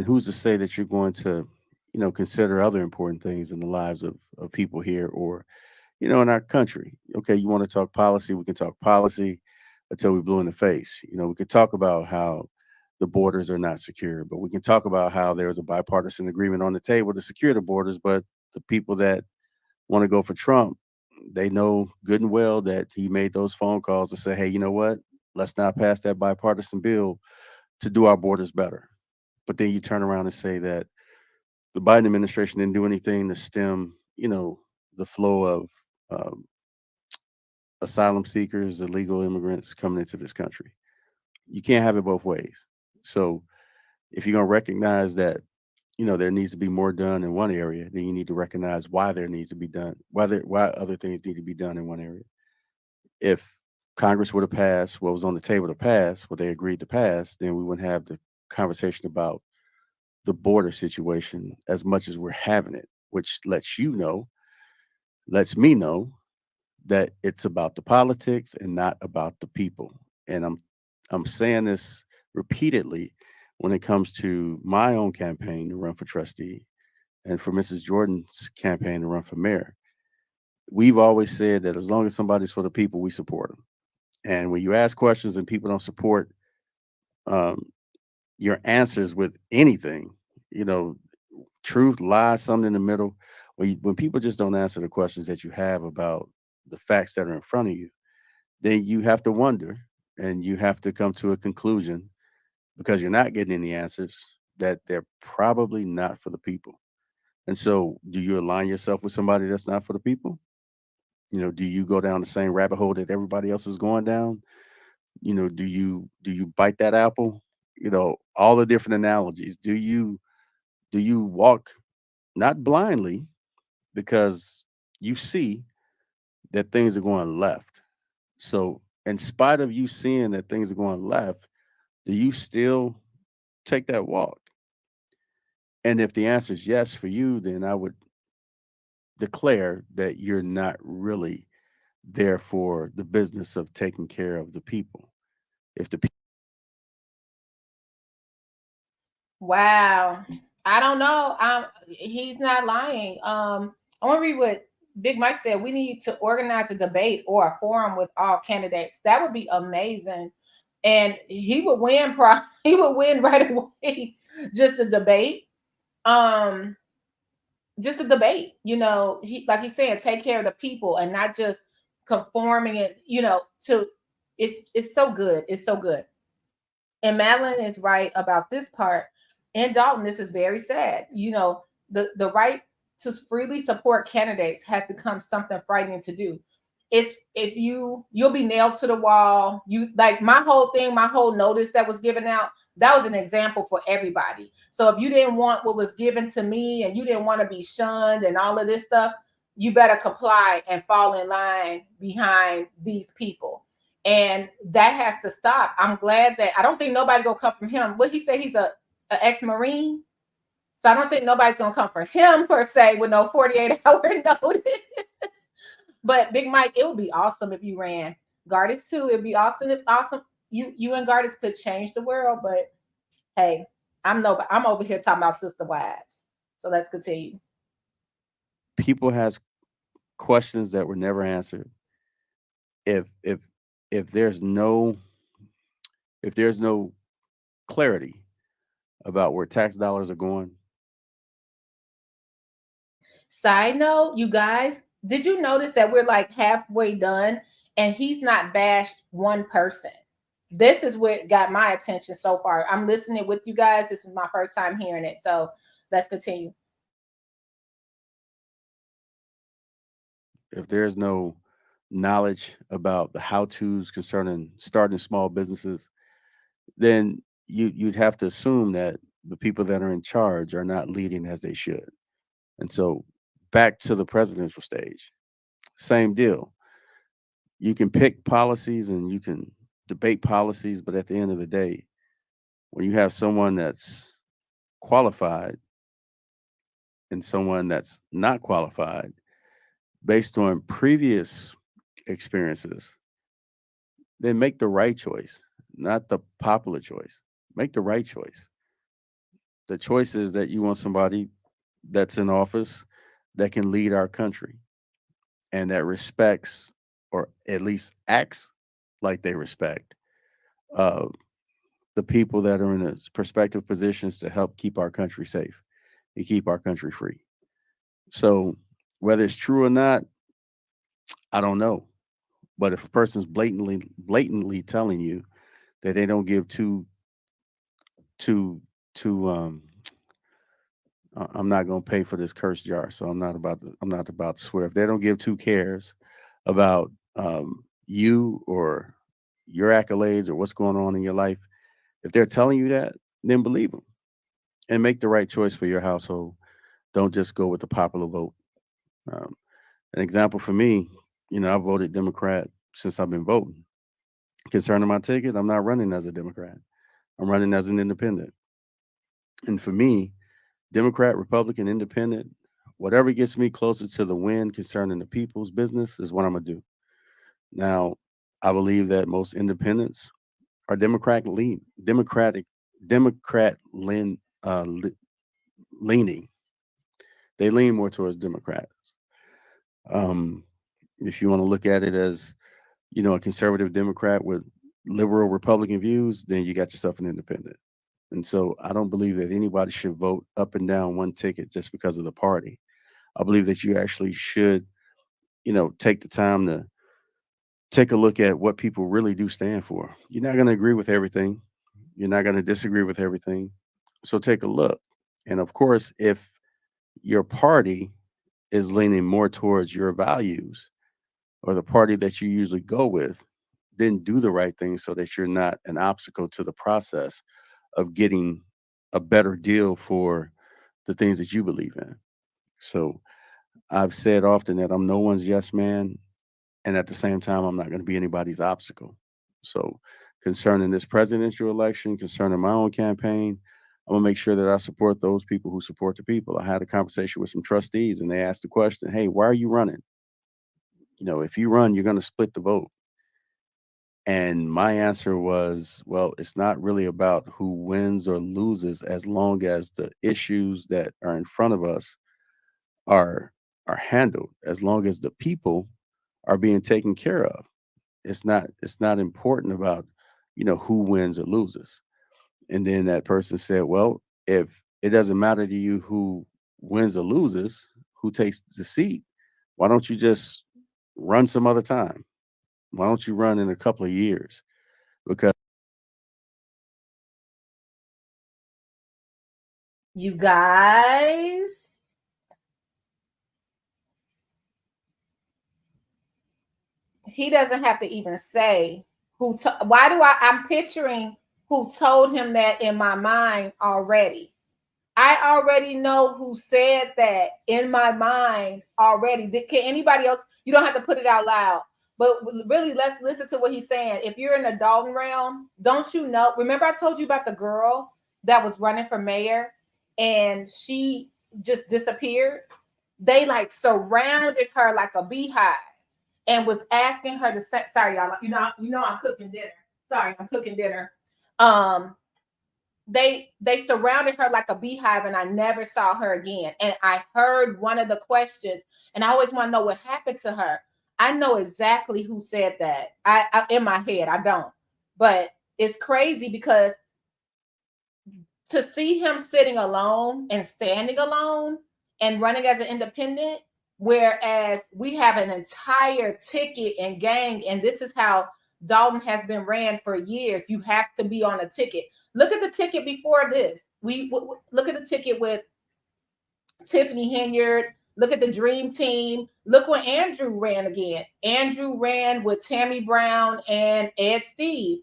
who's to say that you're going to, consider other important things in the lives of people here or, in our country? Okay, you want to talk policy, we can talk policy until we blue in the face. We could talk about how the borders are not secure, but we can talk about how there's a bipartisan agreement on the table to secure the borders, but the people that want to go for Trump, they know good and well that he made those phone calls to say, hey, you know what? Let's not pass that bipartisan bill to do our borders better. But then you turn around and say that the Biden administration didn't do anything to stem, the flow of asylum seekers, illegal immigrants coming into this country. You can't have it both ways. So if you're going to recognize that, there needs to be more done in one area, then you need to recognize why there needs to be done, why other things need to be done in one area. If Congress would have passed what was on the table to pass, what they agreed to pass, then we wouldn't have the conversation about the border situation as much as we're having it, which lets me know that it's about the politics and not about the people. And I'm saying this repeatedly when it comes to my own campaign to run for trustee and for Mrs. Jordan's campaign to run for mayor. We've always said that as long as somebody's for the people, we support them. And when you ask questions and people don't support your answers with anything, truth, lies, something in the middle, when people just don't answer the questions that you have about the facts that are in front of you, then you have to wonder and you have to come to a conclusion, because you're not getting any answers, that they're probably not for the people. And so do you align yourself with somebody that's not for the people? Do you go down the same rabbit hole that everybody else is going down? Do you bite that apple? All the different analogies. Do you walk not blindly because you see that things are going left? So in spite of you seeing that things are going left, do you still take that walk? And if the answer is yes for you, then I would declare that you're not really there for the business of taking care of the people. If the Wow. I don't know. He's not lying. I want to read what Big Mike said. We need to organize a debate or a forum with all candidates. That would be amazing. And he would win. He would win right away. Just a debate. Just a debate. Like he's saying, take care of the people and not just conforming it. To it's so good. It's so good. And Madeline is right about this part. In Dalton, this is very sad. The right to freely support candidates has become something frightening to do. It's if you'll be nailed to the wall. You like my whole thing, my whole notice that was given out, that was an example for everybody. So if you didn't want what was given to me and you didn't want to be shunned and all of this stuff, you better comply and fall in line behind these people. And that has to stop. I'm glad that I don't think nobody gonna come from him. What he said, he's a ex-Marine. So I don't think nobody's gonna come for him per se with no 48-hour notice. But Big Mike, it would be awesome if you ran. Gardis too. It'd be awesome if you and Gardis could change the world. But hey, I'm over here talking about sister wives. So let's continue. People has questions that were never answered. If there's no clarity about where tax dollars are going. Side note, you guys, did you notice that we're like halfway done and he's not bashed one person? This is what got my attention so far. I'm listening with you guys. This is my first time hearing it. So let's continue. If there's no knowledge about the how-tos concerning starting small businesses, then you'd have to assume that the people that are in charge are not leading as they should. And so back to the presidential stage, same deal. You can pick policies and you can debate policies, but at the end of the day, when you have someone that's qualified and someone that's not qualified based on previous experiences, then make the right choice. not the popular choice. Make the right choice. The choice is that you want somebody that's in office that can lead our country and that respects, or at least acts like they respect, uh, the people that are in the prospective positions to help keep our country safe and keep our country free. So whether it's true or not, I don't know. But if a person's blatantly telling you that they don't give two I'm not going to pay for this curse jar, so I'm not about to swear. If they don't give two cares about you or your accolades or what's going on in your life, if they're telling you that, then believe them and make the right choice for your household. Don't just go with the popular vote. Um, an example for me, I voted Democrat since I've been voting. Concerning my ticket, I'm not running as a Democrat. I'm running as an independent. And for me, Democrat, Republican, Independent, whatever gets me closer to the win concerning the people's business is what I'm gonna do. Now, I believe that most independents are Democrat leaning. They lean more towards Democrats. Um, if you want to look at it as, a conservative Democrat with liberal Republican views, then you got yourself an independent. And so I don't believe that anybody should vote up and down one ticket just because of the party. I believe that you actually should, take the time to take a look at what people really do stand for. You're not going to agree with everything. You're not going to disagree with everything. So take a look. And of course, if your party is leaning more towards your values or the party that you usually go with, then do the right thing so that you're not an obstacle to the process of getting a better deal for the things that you believe in. So I've said often that I'm no one's yes man, and at the same time, I'm not going to be anybody's obstacle. So concerning this presidential election, concerning my own campaign, I'm gonna make sure that I support those people who support the people. I had a conversation with some trustees, and they asked the question, "Hey, why are you running? If you run, you're going to split the vote." And my answer was, well, it's not really about who wins or loses as long as the issues that are in front of us are handled, as long as the people are being taken care of. It's not important about, who wins or loses. And then that person said, well, if it doesn't matter to you who wins or loses, who takes the seat, why don't you just run some other time? Why don't you run in a couple of years? Because You guys, he doesn't have to even say who. Why do I'm picturing who told him that in my mind already. I already know who said that in my mind already. Can anybody else? You don't have to put it out loud. But really, let's listen to what he's saying. If you're in the Dalton realm, don't you know? Remember, I told you about the girl that was running for mayor and she just disappeared? They like surrounded her like a beehive and was asking her to say, sorry, y'all, I'm cooking dinner. Sorry, I'm cooking dinner. They surrounded her like a beehive and I never saw her again. And I heard one of the questions and I always want to know what happened to her. I know exactly who said that. I in my head, I don't. But it's crazy because to see him sitting alone and standing alone and running as an independent, whereas we have an entire ticket and gang, and this is how Dalton has been ran for years. You have to be on a ticket. Look at the ticket before this. We look at the ticket with Tiffany Henyard. Look at the Dream Team. Look when Andrew ran again. Andrew ran with Tammy Brown and Ed Steve.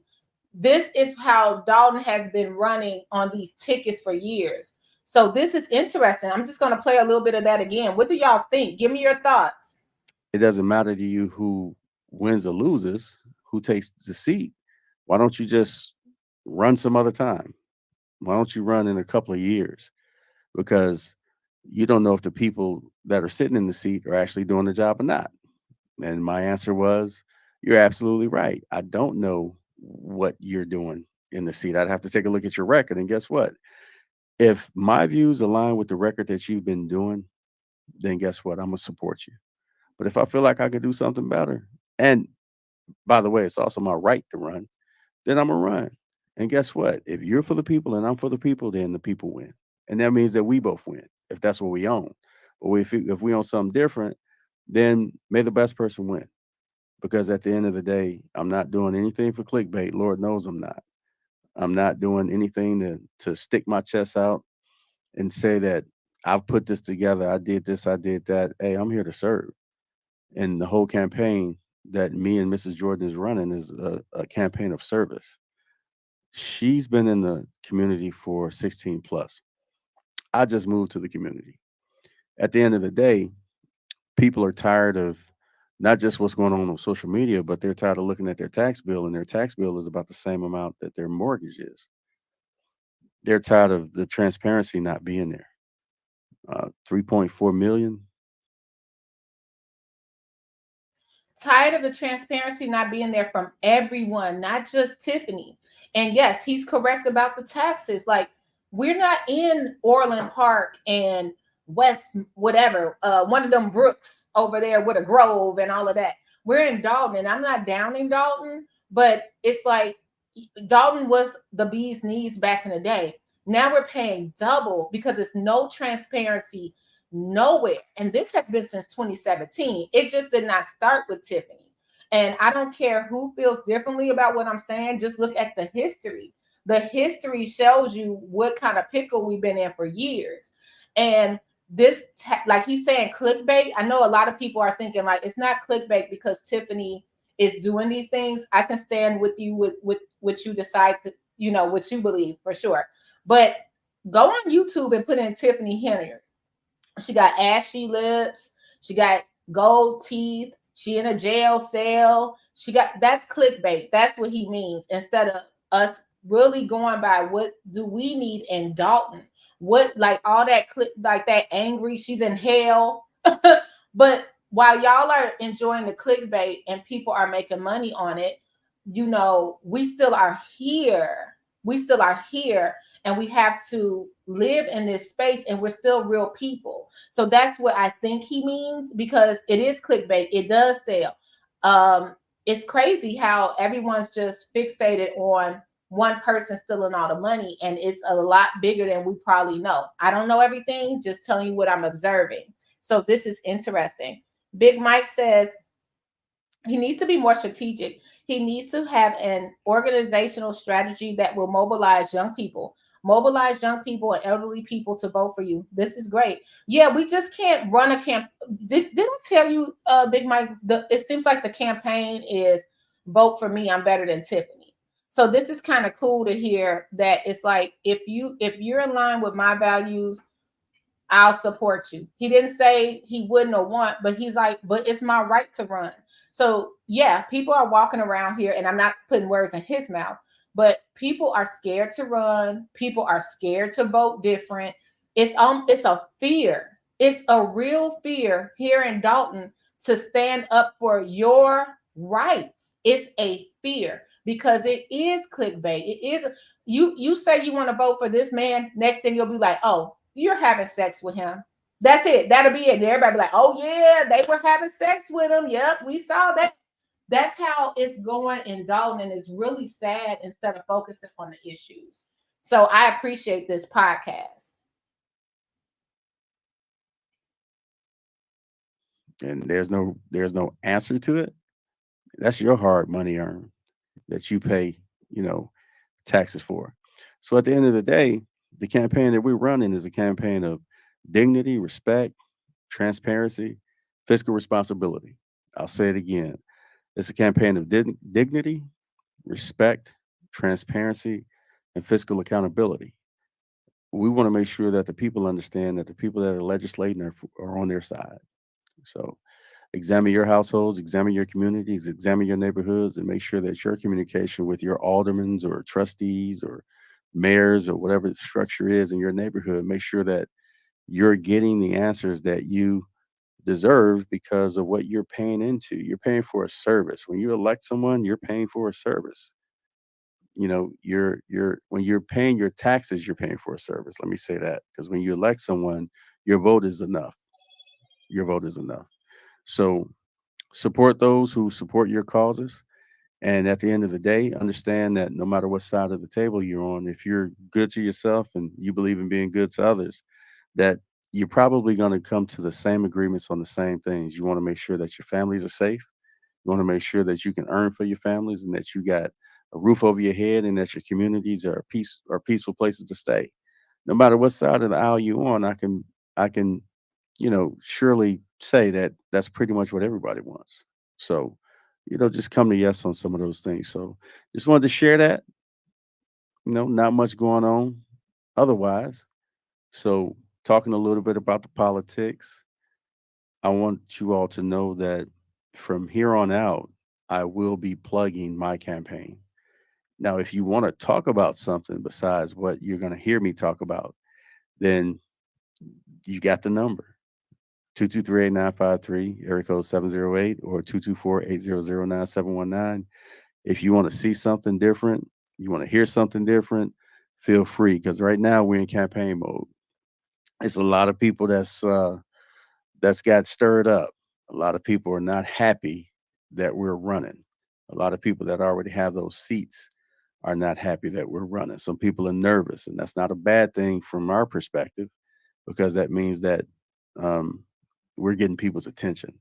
This is how Dalton has been running on these tickets for years. So this is interesting. I'm just going to play a little bit of that again. What do y'all think? Give me your thoughts. It doesn't matter to you who wins or loses, who takes the seat. Why don't you just run some other time? Why don't you run in a couple of years? Because you don't know if the people that are sitting in the seat are actually doing the job or not. And my answer was, you're absolutely right. I don't know what you're doing in the seat. I'd have to take a look at your record. And guess what? If my views align with the record that you've been doing, then guess what? I'm going to support you. But if I feel like I could do something better, and by the way, it's also my right to run, then I'm going to run. And guess what? If you're for the people and I'm for the people, then the people win. And that means that we both win if that's what we own. But if we own something different, then may the best person win. Because at the end of the day, I'm not doing anything for clickbait. Lord knows I'm not. I'm not doing anything to stick my chest out and say that I've put this together. I did this, I did that. Hey, I'm here to serve. And the whole campaign that me and Mrs. Jordan is running is a campaign of service. She's been in the community for 16 plus. I just moved to the community. At the end of the day, people are tired of not just what's going on social media, but they're tired of looking at their tax bill, and their tax bill is about the same amount that their mortgage is. They're tired of the transparency not being there. 3.4 million. Tired of the transparency not being there from everyone, not just Tiffany. And yes, he's correct about the taxes. Like, we're not in Orland Park and West, whatever, one of them brooks over there with a grove and all of that. We're in Dalton, and I'm not downing Dalton, but it's like Dalton was the bee's knees back in the day. Now we're paying double because there's no transparency nowhere. And this has been since 2017. It just did not start with Tiffany. And I don't care who feels differently about what I'm saying. Just look at the history. The history shows you what kind of pickle we've been in for years. And this, like he's saying, clickbait. I know a lot of people are thinking like it's not clickbait because Tiffany is doing these things. I can stand with you with what you decide to, what you believe for sure. But go on YouTube and put in Tiffany Henry. She got ashy lips. She got gold teeth. She in a jail cell. That's clickbait. That's what he means. Instead of us really going by what do we need in Dalton? What, like all that like that angry, she's in hell. But while y'all are enjoying the clickbait and people are making money on it, we still are here. We still are here. And we have to live in this space, and we're still real people. So that's what I think he means, because it is clickbait. It does sell. It's crazy how everyone's just fixated on one person stealing all the money, and it's a lot bigger than we probably know. I don't know everything, just telling you what I'm observing. So this is interesting. Big Mike says he needs to be more strategic. He needs to have an organizational strategy that will mobilize young people and elderly people to vote for you. This is great. Yeah, we just can't run a camp. Did I tell you, Big Mike, it seems like the campaign is vote for me, I'm better than Tiffany. So this is kind of cool to hear that it's like, if you're in line with my values, I'll support you. He didn't say he wouldn't or want, but he's like, but it's my right to run. So yeah, people are walking around here, and I'm not putting words in his mouth, but people are scared to run. People are scared to vote different. It's a fear. It's a real fear here in Dalton to stand up for your rights. It's a fear because it is clickbait. It is you say you want to vote for this man, next thing you'll be like, oh, you're having sex with him. That's it. That'll be it. And everybody be like, oh yeah, they were having sex with him. Yep, we saw that. That's how it's going in Dalton, and it's really sad instead of focusing on the issues. So I appreciate this podcast. And there's no answer to it. That's your hard money earned that you pay, taxes for. So at the end of the day, the campaign that we're running is a campaign of dignity, respect, transparency, fiscal responsibility. I'll say it again. It's a campaign of dignity, respect, transparency, and fiscal accountability. We want to make sure that the people understand that the people that are legislating are on their side. So examine your households, examine your communities, examine your neighborhoods, and make sure that your communication with your aldermen or trustees or mayors or whatever the structure is in your neighborhood, make sure that you're getting the answers that you deserve because of what you're paying into. You're paying for a service. When you elect someone, you're paying for a service. you're when you're paying your taxes, you're paying for a service. Let me say that, because when you elect someone, your vote is enough. Your vote is enough. So support those who support your causes. And at the end of the day, understand that no matter what side of the table you're on, if you're good to yourself and you believe in being good to others, that you're probably going to come to the same agreements on the same things. You want to make sure that your families are safe. You want to make sure that you can earn for your families and that you got a roof over your head and that your communities are peaceful places to stay. No matter what side of the aisle you're on, I can surely say that that's pretty much what everybody wants. So, just come to yes on some of those things. So just wanted to share that. Not much going on otherwise. So talking a little bit about the politics, I want you all to know that from here on out, I will be plugging my campaign. Now, if you want to talk about something besides what you're going to hear me talk about, then you got the number. 223-8953, area code 708, or 224-800-9719. If you want to see something different, you want to hear something different, feel free, because right now we're in campaign mode. It's a lot of people that's got stirred up. A lot of people are not happy that we're running. A lot of people that already have those seats are not happy that we're running. Some people are nervous, and that's not a bad thing from our perspective, because that means that um, we're getting people's attention.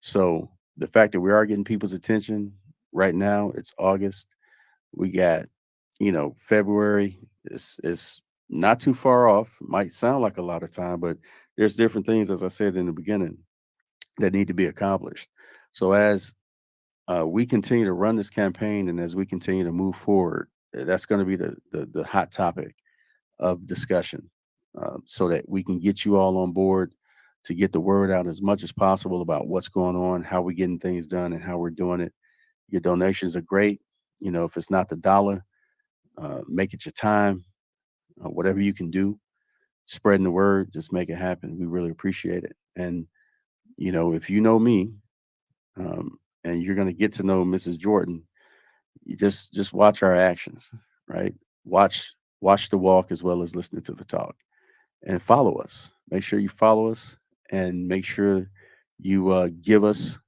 So the fact that we are getting people's attention right now, it's August. We got, February is not too far off. Might sound like a lot of time, but there's different things, as I said in the beginning, that need to be accomplished. So as we continue to run this campaign and as we continue to move forward, that's going to be the hot topic of discussion, so that we can get you all on board to get the word out as much as possible about what's going on, how we're getting things done, and how we're doing it. Your donations are great. If it's not the dollar, make it your time, whatever you can do, spreading the word, just make it happen. We really appreciate it. And, if you know me, and you're going to get to know Mrs. Jordan, you just watch our actions, right? Watch the walk as well as listening to the talk, and follow us. Make sure you follow us, and make sure you give us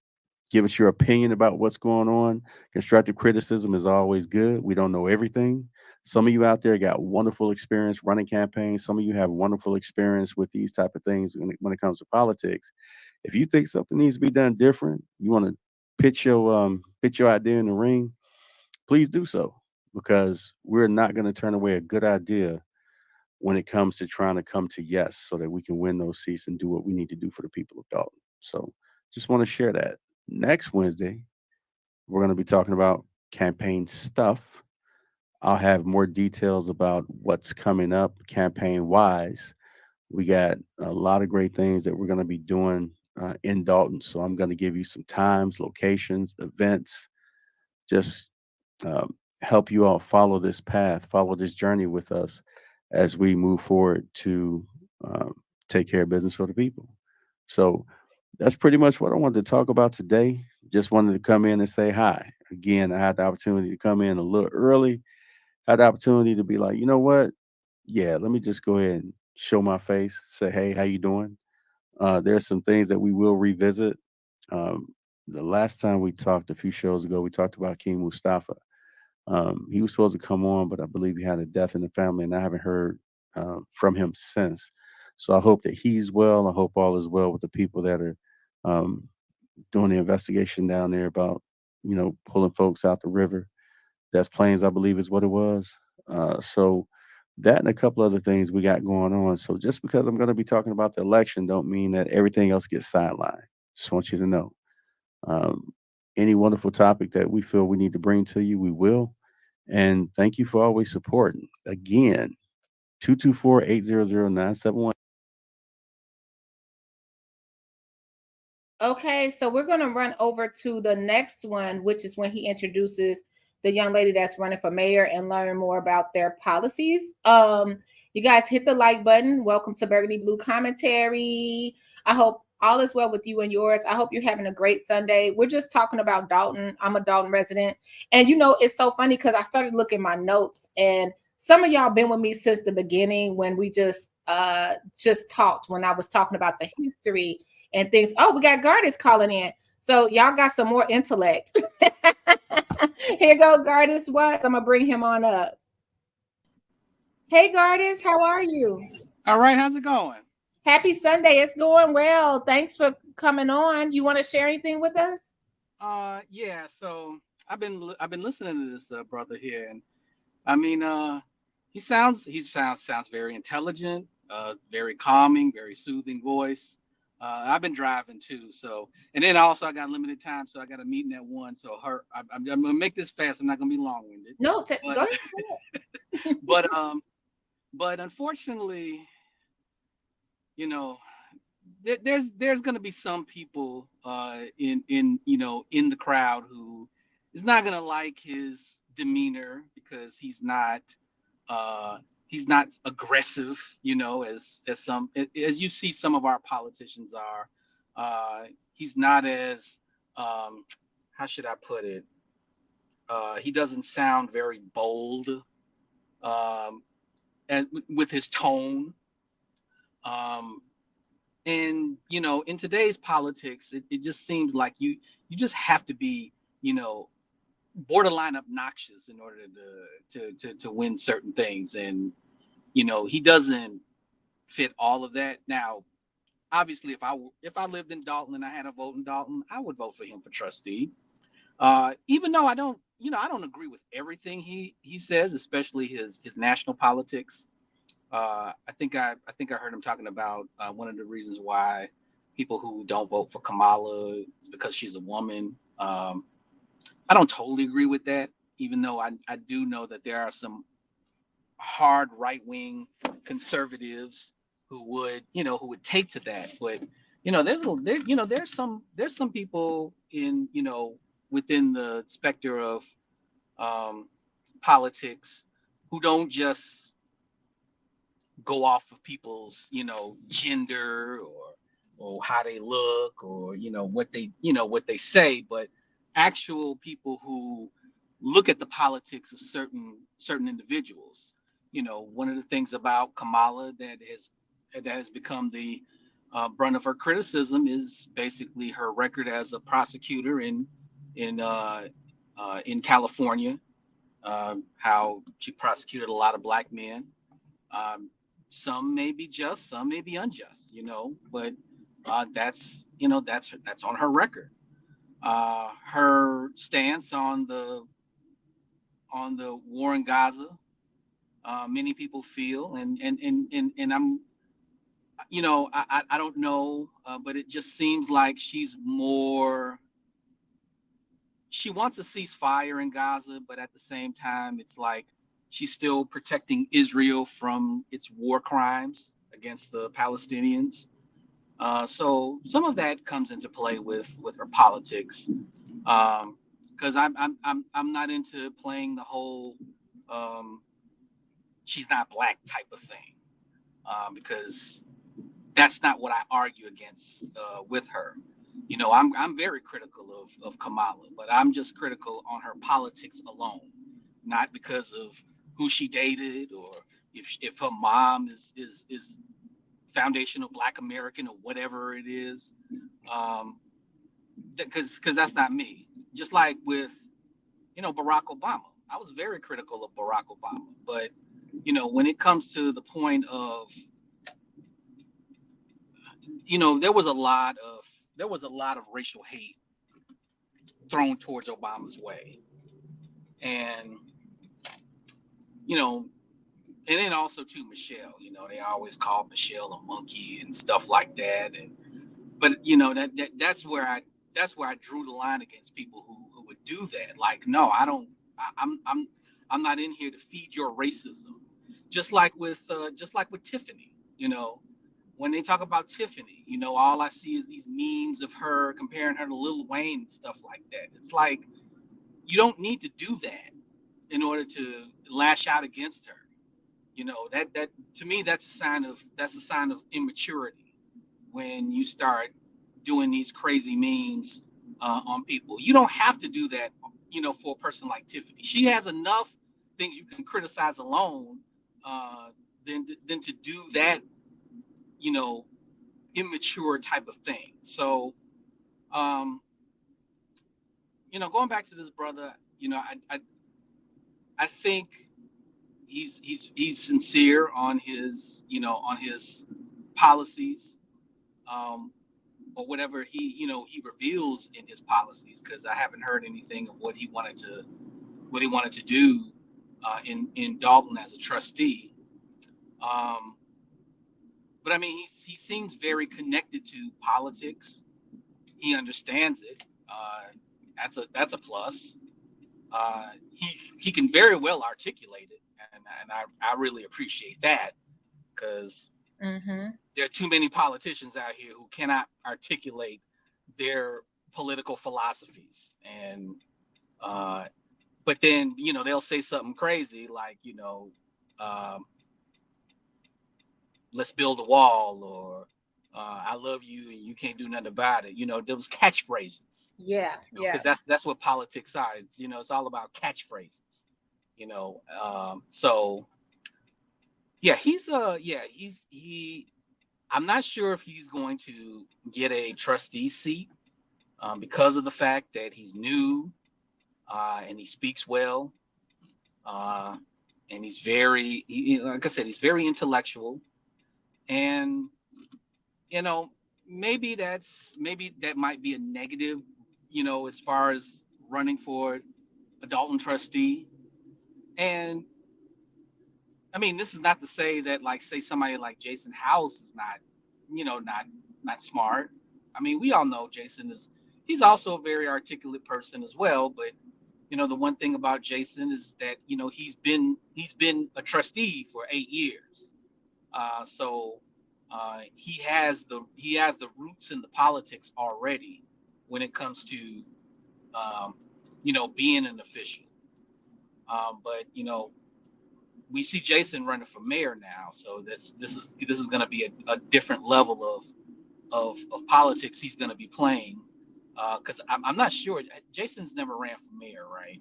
your opinion about what's going on. Constructive criticism is always good. We don't know everything. Some of you out there got wonderful experience running campaigns. Some of you have wonderful experience with these type of things when it comes to politics. If you think something needs to be done different, you want to pitch your idea in the ring, please do so, because we're not going to turn away a good idea when it comes to trying to come to yes, so that we can win those seats and do what we need to do for the people of Dalton. So just want to share that. Next Wednesday, we're going to be talking about campaign stuff. I'll have more details about what's coming up campaign wise. We got a lot of great things that we're going to be doing in Dalton. So I'm going to give you some times, locations, events, just help you all follow this path, follow this journey with us as we move forward to take care of business for the people. So that's pretty much what I wanted to talk about today. Just wanted to come in and say hi. Again, I had the opportunity to come in a little early, had the opportunity to be like, you know what? Yeah, let me just go ahead and show my face, say, hey, how you doing? There's some things that we will revisit. Um, the last time we talked a few shows ago, we talked about King Mustafa. He was supposed to come on, but I believe he had a death in the family, and I haven't heard from him since. So I hope that he's well. I hope all is well with the people that are um, doing the investigation down there about, pulling folks out the river. That's Plains, I believe, is what it was. So that and a couple other things we got going on. So just because I'm going to be talking about the election, don't mean that everything else gets sidelined. Just want you to know. Any wonderful topic that we feel we need to bring to you, we will. And thank you for always supporting. Again, 224-800-971. Okay, so we're going to run over to the next one, which is when he introduces the young lady that's running for mayor and learn more about their policies. You guys hit the like button. Welcome to Burgundy Blue Commentary. I hope All is well with you and yours. I hope you're having a great Sunday. We're just talking about Dalton. I'm a Dalton resident. And it's so funny because I started looking at my notes, and some of y'all been with me since the beginning when we just talked, when I was talking about the history and things. Oh, we got Gardis calling in. So y'all got some more intellect. Here go Gardis Watts. I'm gonna bring him on up. Hey Gardis, how are you? All right, how's it going? Happy Sunday. It's going well. Thanks for coming on. You want to share anything with us? Yeah. So I've been listening to this brother here, and I mean, he sounds very intelligent, very calming, very soothing voice. I've been driving too, so, and then also I got limited time, so I got a meeting at 1. So I'm gonna make this fast. I'm not gonna be long-winded. No, go ahead. But unfortunately, there's going to be some people in the crowd who is not going to like his demeanor because he's not aggressive, as you see some of our politicians are. He's not as how should I put it? He doesn't sound very bold and with his tone. And in today's politics, it just seems like you just have to be borderline obnoxious in order to win certain things, and he doesn't fit all of that. Now, obviously, if I lived in Dalton and I had a vote in Dalton, I would vote for him for trustee, even though I don't agree with everything he says, especially his national politics. I think I heard him talking about one of the reasons why people who don't vote for Kamala is because she's a woman. I don't totally agree with that, even though I do know that there are some hard right-wing conservatives who would take to that. But there's some people in within the specter of politics who don't just go off of people's gender or how they look or what they say, but actual people who look at the politics of certain individuals. One of the things about Kamala that has become the brunt of her criticism is basically her record as a prosecutor in California, how she prosecuted a lot of black men. Some may be just, some may be unjust, but that's on her record. Her stance on the war in Gaza, many people feel, and I'm, I don't know, but it just seems like she wants a ceasefire in Gaza, but at the same time, it's like she's still protecting Israel from its war crimes against the Palestinians. So some of that comes into play with her politics, because I'm not into playing the whole she's not black type of thing, because that's not what I argue against with her. I'm very critical of Kamala, but I'm just critical on her politics alone, not because of who she dated or if her mom is foundational Black American or whatever it is, because that's not me. Just like with Barack Obama, I was very critical of Barack Obama, but when it comes to the point of there was a lot of racial hate thrown towards Obama's way, and and then also too Michelle, they always called Michelle a monkey and stuff like that, but that's where I drew the line against people who would do that. Like, no, I'm not in here to feed your racism. Just like with Tiffany, when they talk about Tiffany, all I see is these memes of her comparing her to Lil Wayne and stuff like that. It's like, you don't need to do that in order to lash out against her. That to me, that's a sign of immaturity when you start doing these crazy memes on people. You don't have to do that, for a person like Tiffany. She has enough things you can criticize alone than to do that, immature type of thing. So, going back to this brother, I think he's sincere on his policies, or whatever he reveals in his policies, because I haven't heard anything of what he wanted to do in Dalton as a trustee. But I mean, he seems very connected to politics. He understands it. That's a plus. He can very well articulate it, and I really appreciate that, because there are too many politicians out here who cannot articulate their political philosophies, and but then they'll say something crazy like let's build a wall, or I love you and you can't do nothing about it. Those catchphrases. Yeah. Because that's what politics are. It's all about catchphrases. So yeah, I'm not sure if he's going to get a trustee seat because of the fact that he's new and he speaks well, and he's like I said, he's very intellectual, and maybe that might be a negative, as far as running for a Dalton trustee. And I mean, this is not to say that, like, say somebody like Jason House is not smart. I mean, we all know he's also a very articulate person as well. But the one thing about Jason is that he's been a trustee for 8 years, so he has the roots in the politics already when it comes to being an official. But we see Jason running for mayor now, so this is going to be a different level of politics he's going to be playing, because I'm not sure. Jason's never ran for mayor, right?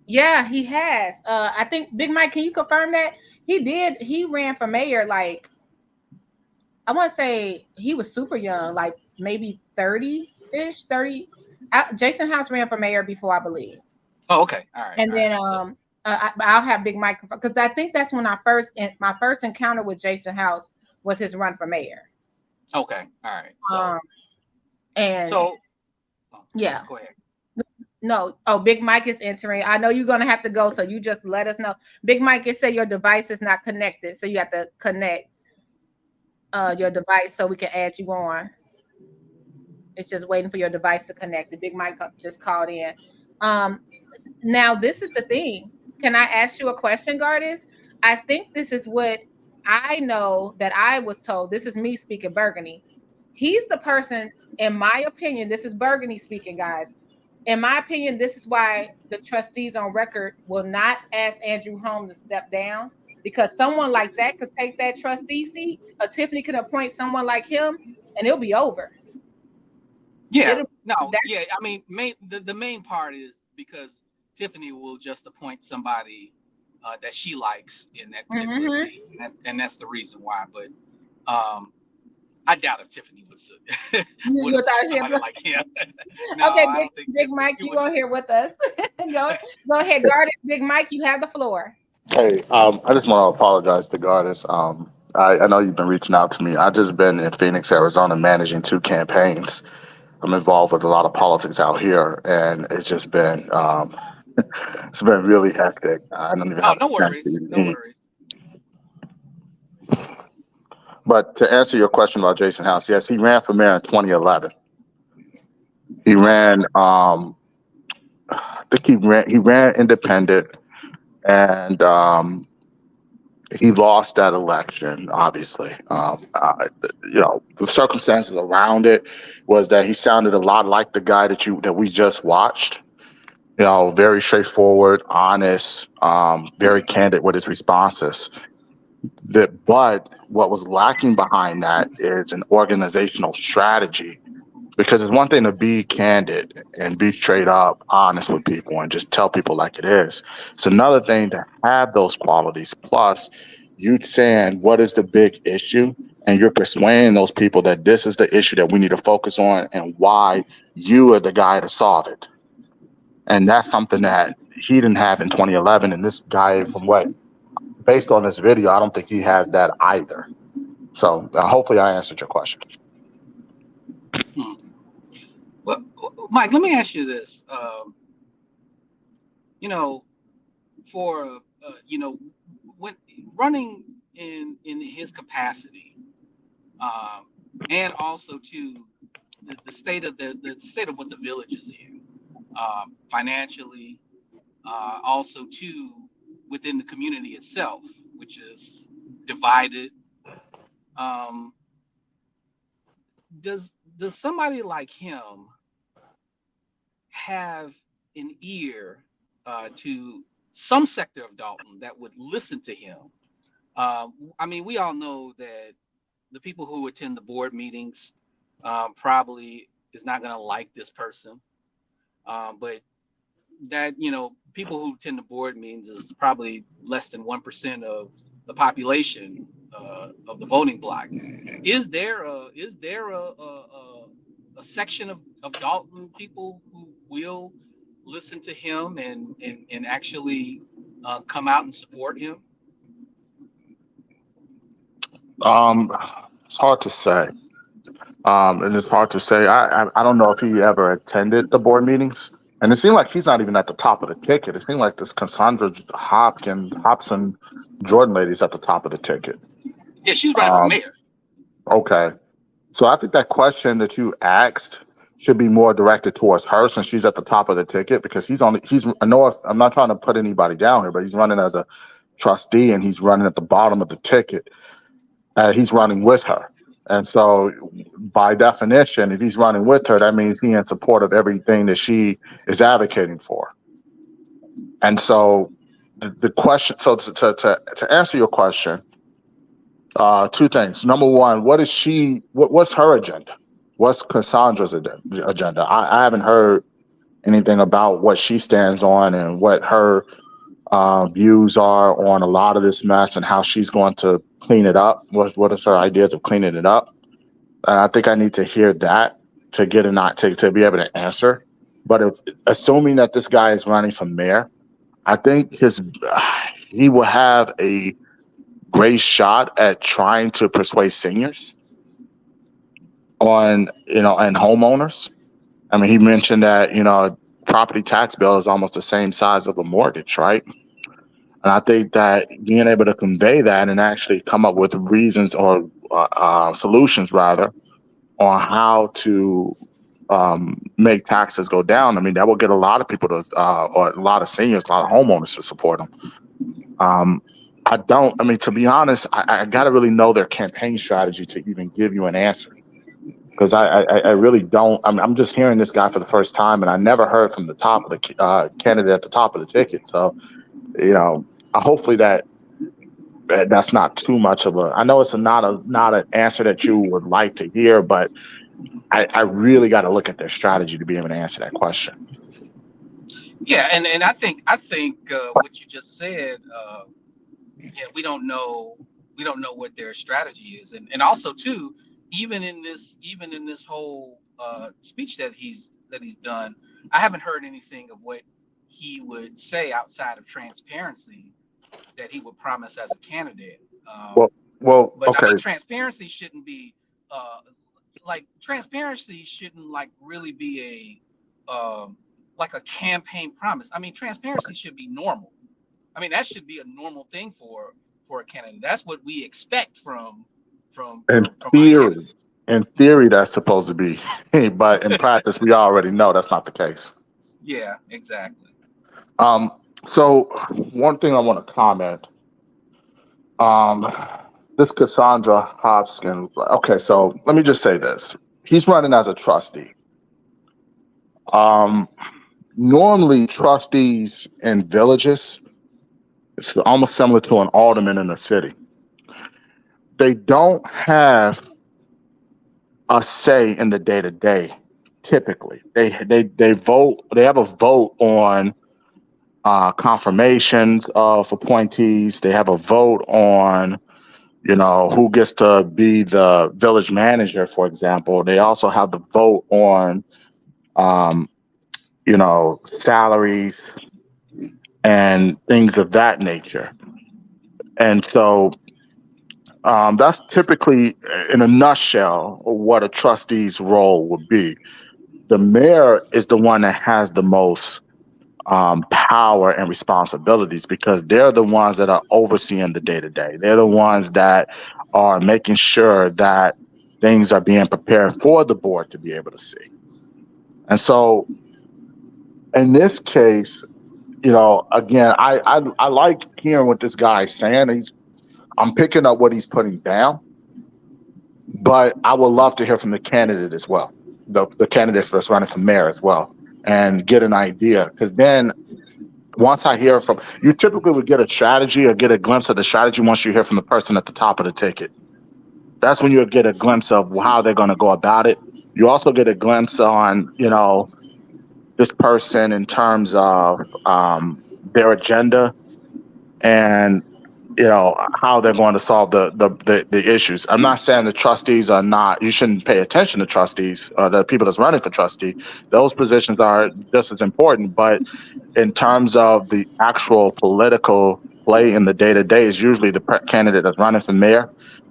Yeah, he has. I think, Big Mike, can you confirm that? He did. He ran for mayor, like, I want to say he was super young, like maybe 30-ish, 30. Jason House ran for mayor before, I believe. Oh, okay. All right. And then I'll have Big Mike, because I think that's when my first encounter with Jason House was his run for mayor. Okay. All right. Yeah. Go ahead. No. Oh, Big Mike is entering. I know you're going to have to go, so you just let us know. Big Mike, it said your device is not connected, so you have to connect your device so we can add you on. It's just waiting for your device to connect. The Big Mike just called in. Now, this is the thing. Can I ask you a question, Gardis? I think this is what I know that I was told. This is me speaking Burgundy. He's the person, in my opinion, this is Burgundy speaking, guys. In my opinion, this is why the trustees on record will not ask Andrew Holm to step down, because someone like that could take that trustee seat. Tiffany could appoint someone like him, and it'll be over. Yeah. I mean, the main part is because Tiffany will just appoint somebody that she likes in that particular seat, and that's the reason why. But I doubt if Tiffany would appoint somebody like him. No, okay, Big Mike, you on here with us? Go ahead, Gardis. Big Mike, you have the floor. Hey, I just want to apologize to Gardis. I know you've been reaching out to me. I've just been in Phoenix, Arizona, managing 2 campaigns. I'm involved with a lot of politics out here, and it's just been it's been really hectic. I don't even have no worries. No worries. But to answer your question about Jason House, yes, he ran for mayor in 2011. He ran, I think he ran independent, and he lost that election. Obviously, the circumstances around it was that he sounded a lot like the guy that we just watched. Very straightforward, honest, very candid with his responses. But what was lacking behind that is an organizational strategy. Because it's one thing to be candid and be straight up honest with people and just tell people like it is. It's another thing to have those qualities. Plus, you saying what is the big issue, and you're persuading those people that this is the issue that we need to focus on and why you are the guy to solve it. And that's something that he didn't have in 2011. And this guy, from what, based on this video, I don't think he has that either. So hopefully I answered your question. Well, Mike, let me ask you this. You know, for you know, when running in his capacity, and also to the state of the state of what the village is in, financially, also too within the community itself, which is divided. Does somebody like him have an ear to some sector of Dalton that would listen to him? I mean, we all know that the people who attend the board meetings probably is not going to like this person, but that, you know, people who attend the board meetings is probably less than 1% of the population of the voting block. Is there a section of Dalton people who will listen to him and actually come out and support him? It's hard to say. And it's hard to say. I don't know if he ever attended the board meetings. And it seemed like he's not even at the top of the ticket. It seemed like this Cassandra Hobson Jordan lady's at the top of the ticket. Yeah, she's running for mayor. Okay. So I think that question that you asked should be more directed towards her, since she's at the top of the ticket, because I know I'm not trying to put anybody down here, but he's running as a trustee and he's running at the bottom of the ticket. He's running with her. And so by definition, if he's running with her, that means he's in support of everything that she is advocating for. And so the question, so to answer your question, two things. Number one, what's her agenda? What's Cassandra's agenda? I haven't heard anything about what she stands on and what her views are on a lot of this mess and how she's going to clean it up. What is her ideas of cleaning it up? I think I need to hear that to get to be able to answer. But assuming that this guy is running for mayor, I think he will have a great shot at trying to persuade seniors and homeowners. I mean, he mentioned that, property tax bill is almost the same size of a mortgage, right? And I think that being able to convey that and actually come up with reasons or solutions, rather, on how to make taxes go down. I mean, that will get a lot of people to, or a lot of seniors, a lot of homeowners to support them. To be honest, I got to really know their campaign strategy to even give you an answer. Because I really don't. I'm just hearing this guy for the first time, and I never heard from the top of the candidate at the top of the ticket. So, hopefully that's not too much of a. I know it's not an answer that you would like to hear, but I really got to look at their strategy to be able to answer that question. Yeah, and I think what you just said. Yeah, we don't know what their strategy is, and also too, even in this whole speech that he's done, I haven't heard anything of what he would say outside of transparency that he would promise as a candidate. Well, but okay. I mean, transparency shouldn't be really be a like a campaign promise. I mean, transparency should be normal. I mean, that should be a normal thing for a candidate. That's what we expect from In theory, that's supposed to be, but in practice, we already know that's not the case. Yeah, exactly. So one thing I want to comment. This Cassandra Hobson. Okay, so let me just say this: he's running as a trustee. Normally, trustees in villages, it's almost similar to an alderman in a city. they don't have a say in the day-to-day. Typically, they vote. They have a vote on confirmations of appointees. They have a vote on, who gets to be the village manager, for example. They also have the vote on, salaries and things of that nature. And so that's typically, in a nutshell, what a trustee's role would be. The mayor is the one that has the most power and responsibilities because they're the ones that are overseeing the day-to-day. They're the ones that are making sure that things are being prepared for the board to be able to see. And so in this case, again, I like hearing what this guy is saying. I'm picking up what he's putting down, but I would love to hear from the candidate as well, the candidate that's running for mayor as well, and get an idea. Because then once I hear from you, typically would get a strategy or get a glimpse of the strategy once you hear from the person at the top of the ticket. That's when you'll get a glimpse of how they're going to go about it. You also get a glimpse on, this person in terms of their agenda and how they're going to solve the issues. I'm not saying the trustees are not, you shouldn't pay attention to trustees or the people that's running for trustee. Those positions are just as important, but in terms of the actual political play in the day-to-day is usually the candidate that's running for mayor,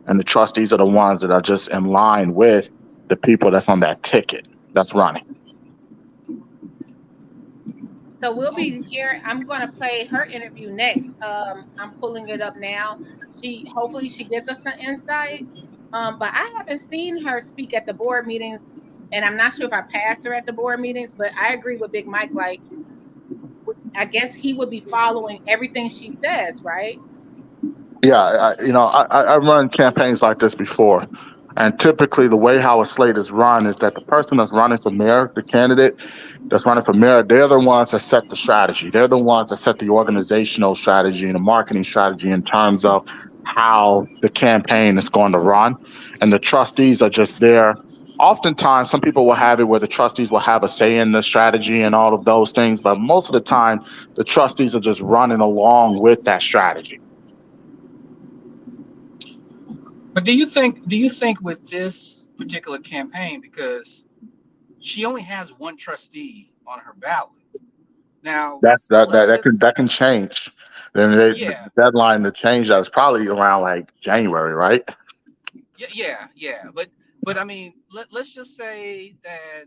and the trustees are the ones that are just in line with the people that's on that ticket that's running. So we'll be here. I'm going to play her interview next. I'm pulling it up now. Hopefully she gives us some insight. But I haven't seen her speak at the board meetings, and I'm not sure if I passed her at the board meetings. But I agree with Big Mike. Like, I guess he would be following everything she says, right? Yeah, I run campaigns like this before. And typically the way how a slate is run is that the person that's running for mayor, the candidate that's running for mayor, they're the ones that set the strategy. They're the ones that set the organizational strategy and the marketing strategy in terms of how the campaign is going to run. And the trustees are just there. Oftentimes, some people will have it where the trustees will have a say in the strategy and all of those things. But most of the time, the trustees are just running along with that strategy. But do you think with this particular campaign, because she only has one trustee on her ballot now, that can change. Then the deadline to change that is probably around like January, right? Yeah. But I mean, let's just say that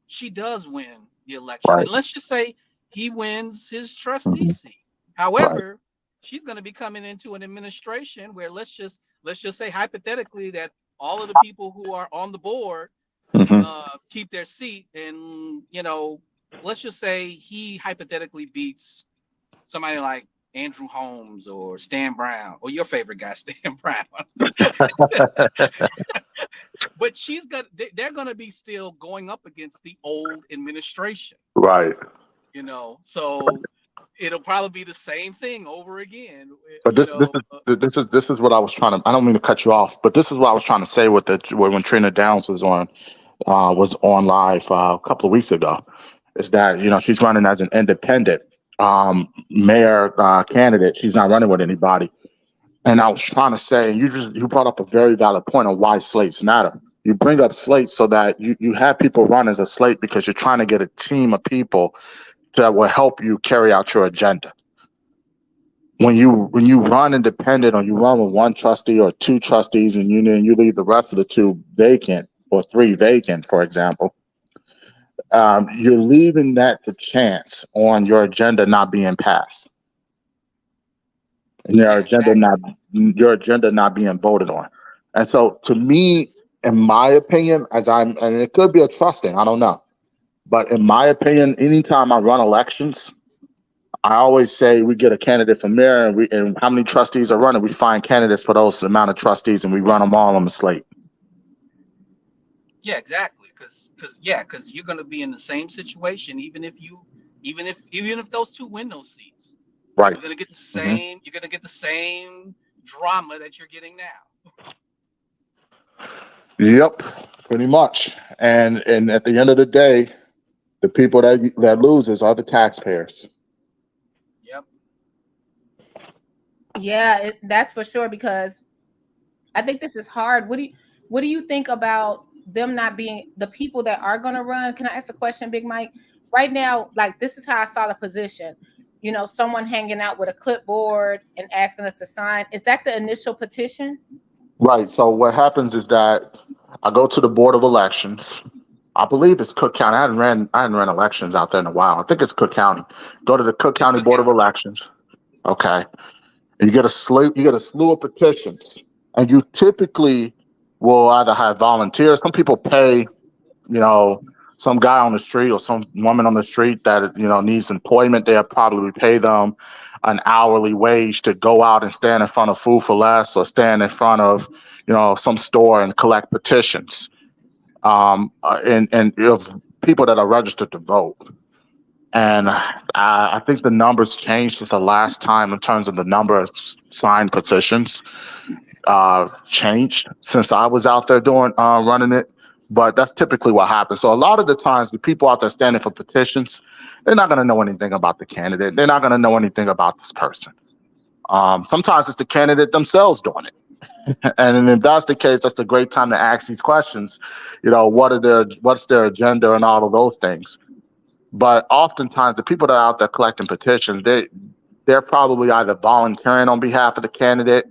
she does win the election, Right. and let's just say he wins his trustee seat. However, she's going to be coming into an administration where let's just say hypothetically that all of the people who are on the board keep their seat, and let's just say he hypothetically beats somebody like Andrew Holmes or Stan Brown or your favorite guy, Stan Brown. But they're gonna be still going up against the old administration. Right. So it'll probably be the same thing over again. But this is what I was trying to. I don't mean to cut you off, but this is what I was trying to say with when Trina Downs was on live a couple of weeks ago. Is that she's running as an independent mayor candidate. She's not running with anybody. And I was trying to say, and you brought up a very valid point on why slates matter. You bring up slates so that you have people run as a slate because you're trying to get a team of people that will help you carry out your agenda. When you run independent or you run with one trustee or two trustees and you leave the rest of the two vacant or three vacant, for example, you're leaving that to chance on your agenda not being passed. And your agenda not being voted on. And so to me, in my opinion, and it could be a trusting, I don't know. But in my opinion, anytime I run elections, I always say we get a candidate for mayor and how many trustees are running, we find candidates for those amount of trustees and we run them all on the slate. Yeah, exactly. Because you're gonna be in the same situation, even if those two win those seats. Right. You're gonna get the same. You're gonna get the same. drama that you're getting now. Yep, pretty much. And at the end of the day, the people that loses are the taxpayers. Yep. Yeah, that's for sure, because I think this is hard. What do you think about them not being the people that are going to run? Can I ask a question, Big Mike? Right now, like, this is how I saw the position. You know, someone hanging out with a clipboard and asking us to sign. Is that the initial petition? Right. So what happens is that I go to the Board of Elections. I believe it's Cook County. I hadn't ran elections out there in a while. I think it's Cook County. Go to the Cook County Board of Elections. Okay. And you get a slew of petitions. And you typically will either have volunteers. Some people pay, you know, some guy on the street or some woman on the street that, you know, needs employment. They'll probably pay them an hourly wage to go out and stand in front of Food for Less or stand in front of, you know, some store and collect petitions. And of people that are registered to vote. And I think the numbers changed since the last time in terms of the number of signed petitions changed since I was out there doing running it. But that's typically what happens. So a lot of the times, the people out there standing for petitions, they're not going to know anything about the candidate. They're not going to know anything about this person. Sometimes it's the candidate themselves doing it. And if that's the case, that's a great time to ask these questions. You know, what's their agenda and all of those things. But oftentimes, the people that are out there collecting petitions, they're probably either volunteering on behalf of the candidate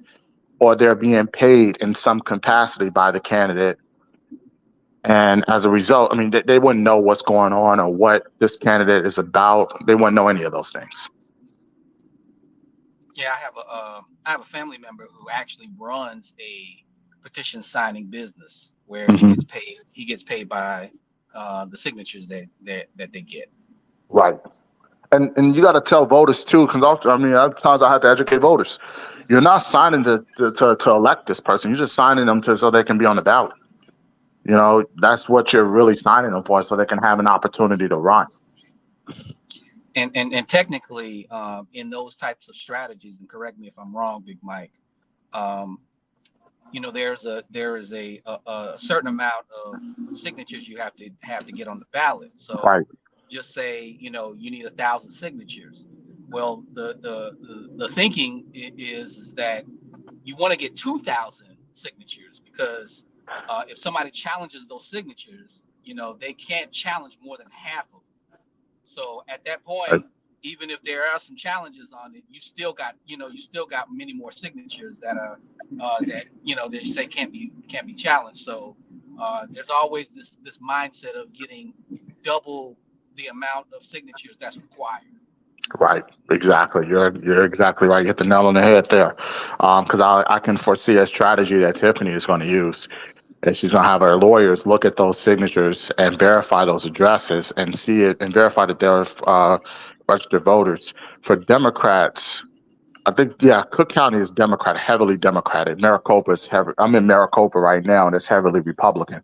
or they're being paid in some capacity by the candidate. And as a result, I mean, they wouldn't know what's going on or what this candidate is about. They wouldn't know any of those things. Yeah, I have a family member who actually runs a petition signing business where he gets paid by the signatures that they get. Right. And you got to tell voters too, because often, I mean, other times I have to educate voters. You're not signing to elect this person. You're just signing them so they can be on the ballot. You know, that's what you're really signing them for, so they can have an opportunity to run. And technically, in those types of strategies, and correct me if I'm wrong, Big Mike, you know, there is a certain amount of signatures you have to get on the ballot. So right. Just say, you know, you need 1,000 signatures. Well, the thinking is that you want to get 2,000 signatures because if somebody challenges those signatures, you know, they can't challenge more than half of them. So at that point, even if there are some challenges on it, you still got many more signatures that are that, you know, they say can't be challenged. So there's always this mindset of getting double the amount of signatures that's required. Right, exactly. You're exactly right. You hit the nail on the head there. Because I can foresee a strategy that Tiffany is going to use. And she's going to have her lawyers look at those signatures and verify those addresses and see it and verify that they're registered voters. For Democrats, I think, Cook County is heavily Democratic. Maricopa is heavy. I'm in Maricopa right now, and it's heavily Republican.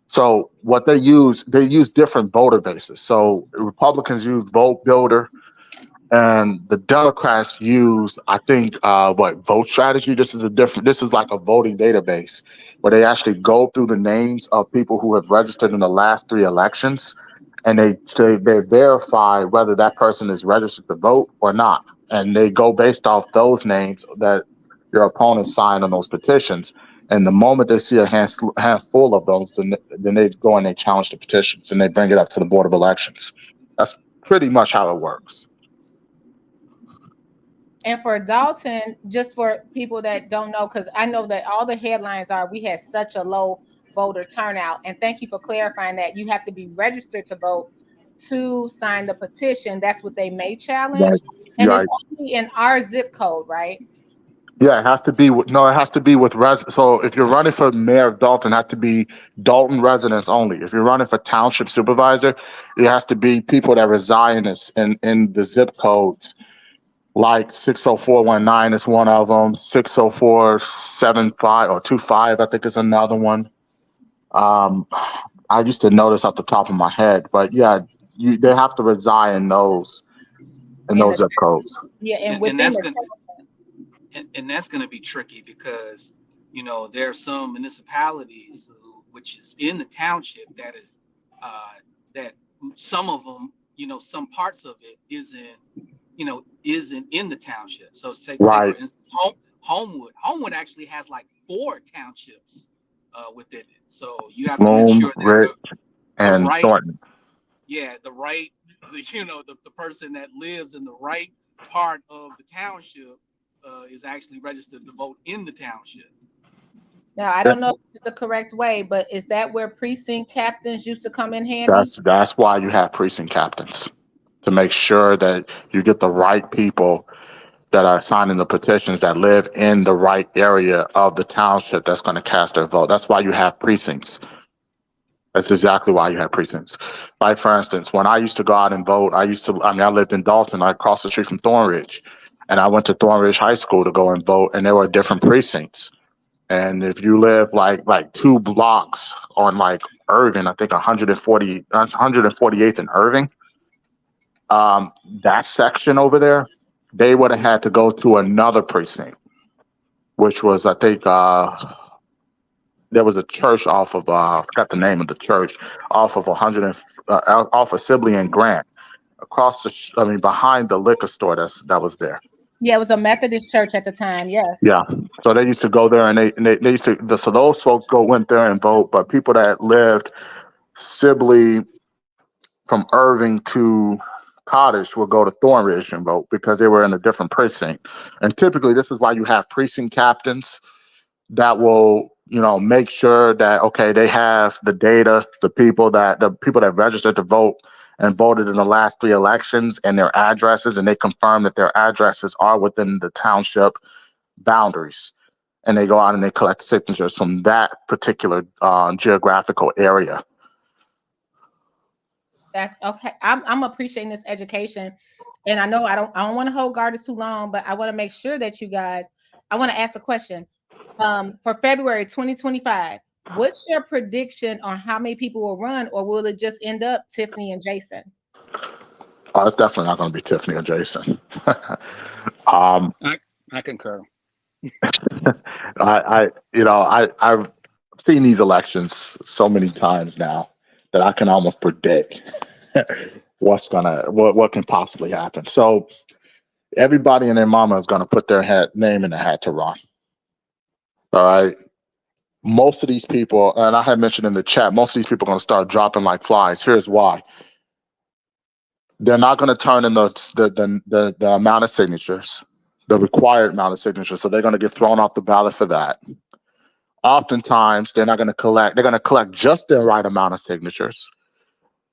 So what they use different voter bases. So Republicans use Vote Builder, and the Democrats use, I think, vote strategy. This is like a voting database where they actually go through the names of people who have registered in the last 3 elections, and they verify whether that person is registered to vote or not. And they go based off those names that your opponent signed on those petitions. And the moment they see a handful of those, then they go and they challenge the petitions and they bring it up to the Board of Elections. That's pretty much how it works. And for Dalton, just for people that don't know, because I know that all the headlines are, we had such a low voter turnout. And thank you for clarifying that. You have to be registered to vote to sign the petition. That's what they may challenge. Right. And Right. it's only in our zip code, right? Yeah, it has to be with so if you're running for mayor of Dalton, it has to be Dalton residents only. If you're running for township supervisor, it has to be people that reside in the zip codes. Like 60419 is one of them. 60475 or 25, I think is another one. I used to know this off the top of my head, but yeah, they have to reside in those zip codes. Yeah, and and that's going to be tricky because, you know, there are some municipalities which is in the township that is that some of them, you know, some parts of it isn't in the township. So say Right. for instance, Homewood actually has like 4 townships within it. So you have to make Bloom, sure that Rich, the and right, Thornton. yeah, the person that lives in the right part of the township is actually registered to vote in the township. Now, I don't know if it's the correct way, but is that where precinct captains used to come in handy? That's why you have precinct captains, to make sure that you get the right people that are signing the petitions that live in the right area of the township that's going to cast their vote. That's why you have precincts. That's exactly why you have precincts. Like, for instance, when I used to go out and vote, I lived in Dalton, like across the street from Thornridge. And I went to Thornridge High School to go and vote, and there were different precincts. And if you live like 2 blocks on like Irving, I think 148th and Irving, that section over there, they would have had to go to another precinct, which was, I think, there was a church off of I forgot the name of the church, off of off of Sibley and Grant, across behind the liquor store that was there. Yeah, it was a Methodist church at the time. Yes. Yeah. So they used to go there, and they used to. So those folks went there and vote. But people that lived Sibley from Irving to Cottage would go to Thornridge and vote because they were in a different precinct. And typically, this is why you have precinct captains that will, make sure that, okay, they have the data, the people that registered to vote and voted in the last 3 elections, and their addresses, and they confirm that their addresses are within the township boundaries. And they go out and they collect signatures from that particular geographical area. That's okay. I'm appreciating this education. And I know I don't want to hold guard too long, but I want to make sure that you guys, I want to ask a question. For February 2025, what's your prediction on how many people will run, or will it just end up Tiffany and Jason? Oh, it's definitely not going to be Tiffany and Jason. I concur. I've seen these elections so many times now that I can almost predict what can possibly happen. So everybody and their mama is going to put their name in the hat to run. All right. Most of these people, and I had mentioned in the chat, most of these people are going to start dropping like flies. Here's why. They're not going to turn in the amount of signatures, the required amount of signatures. So they're going to get thrown off the ballot for that. Oftentimes, they're going to collect just the right amount of signatures,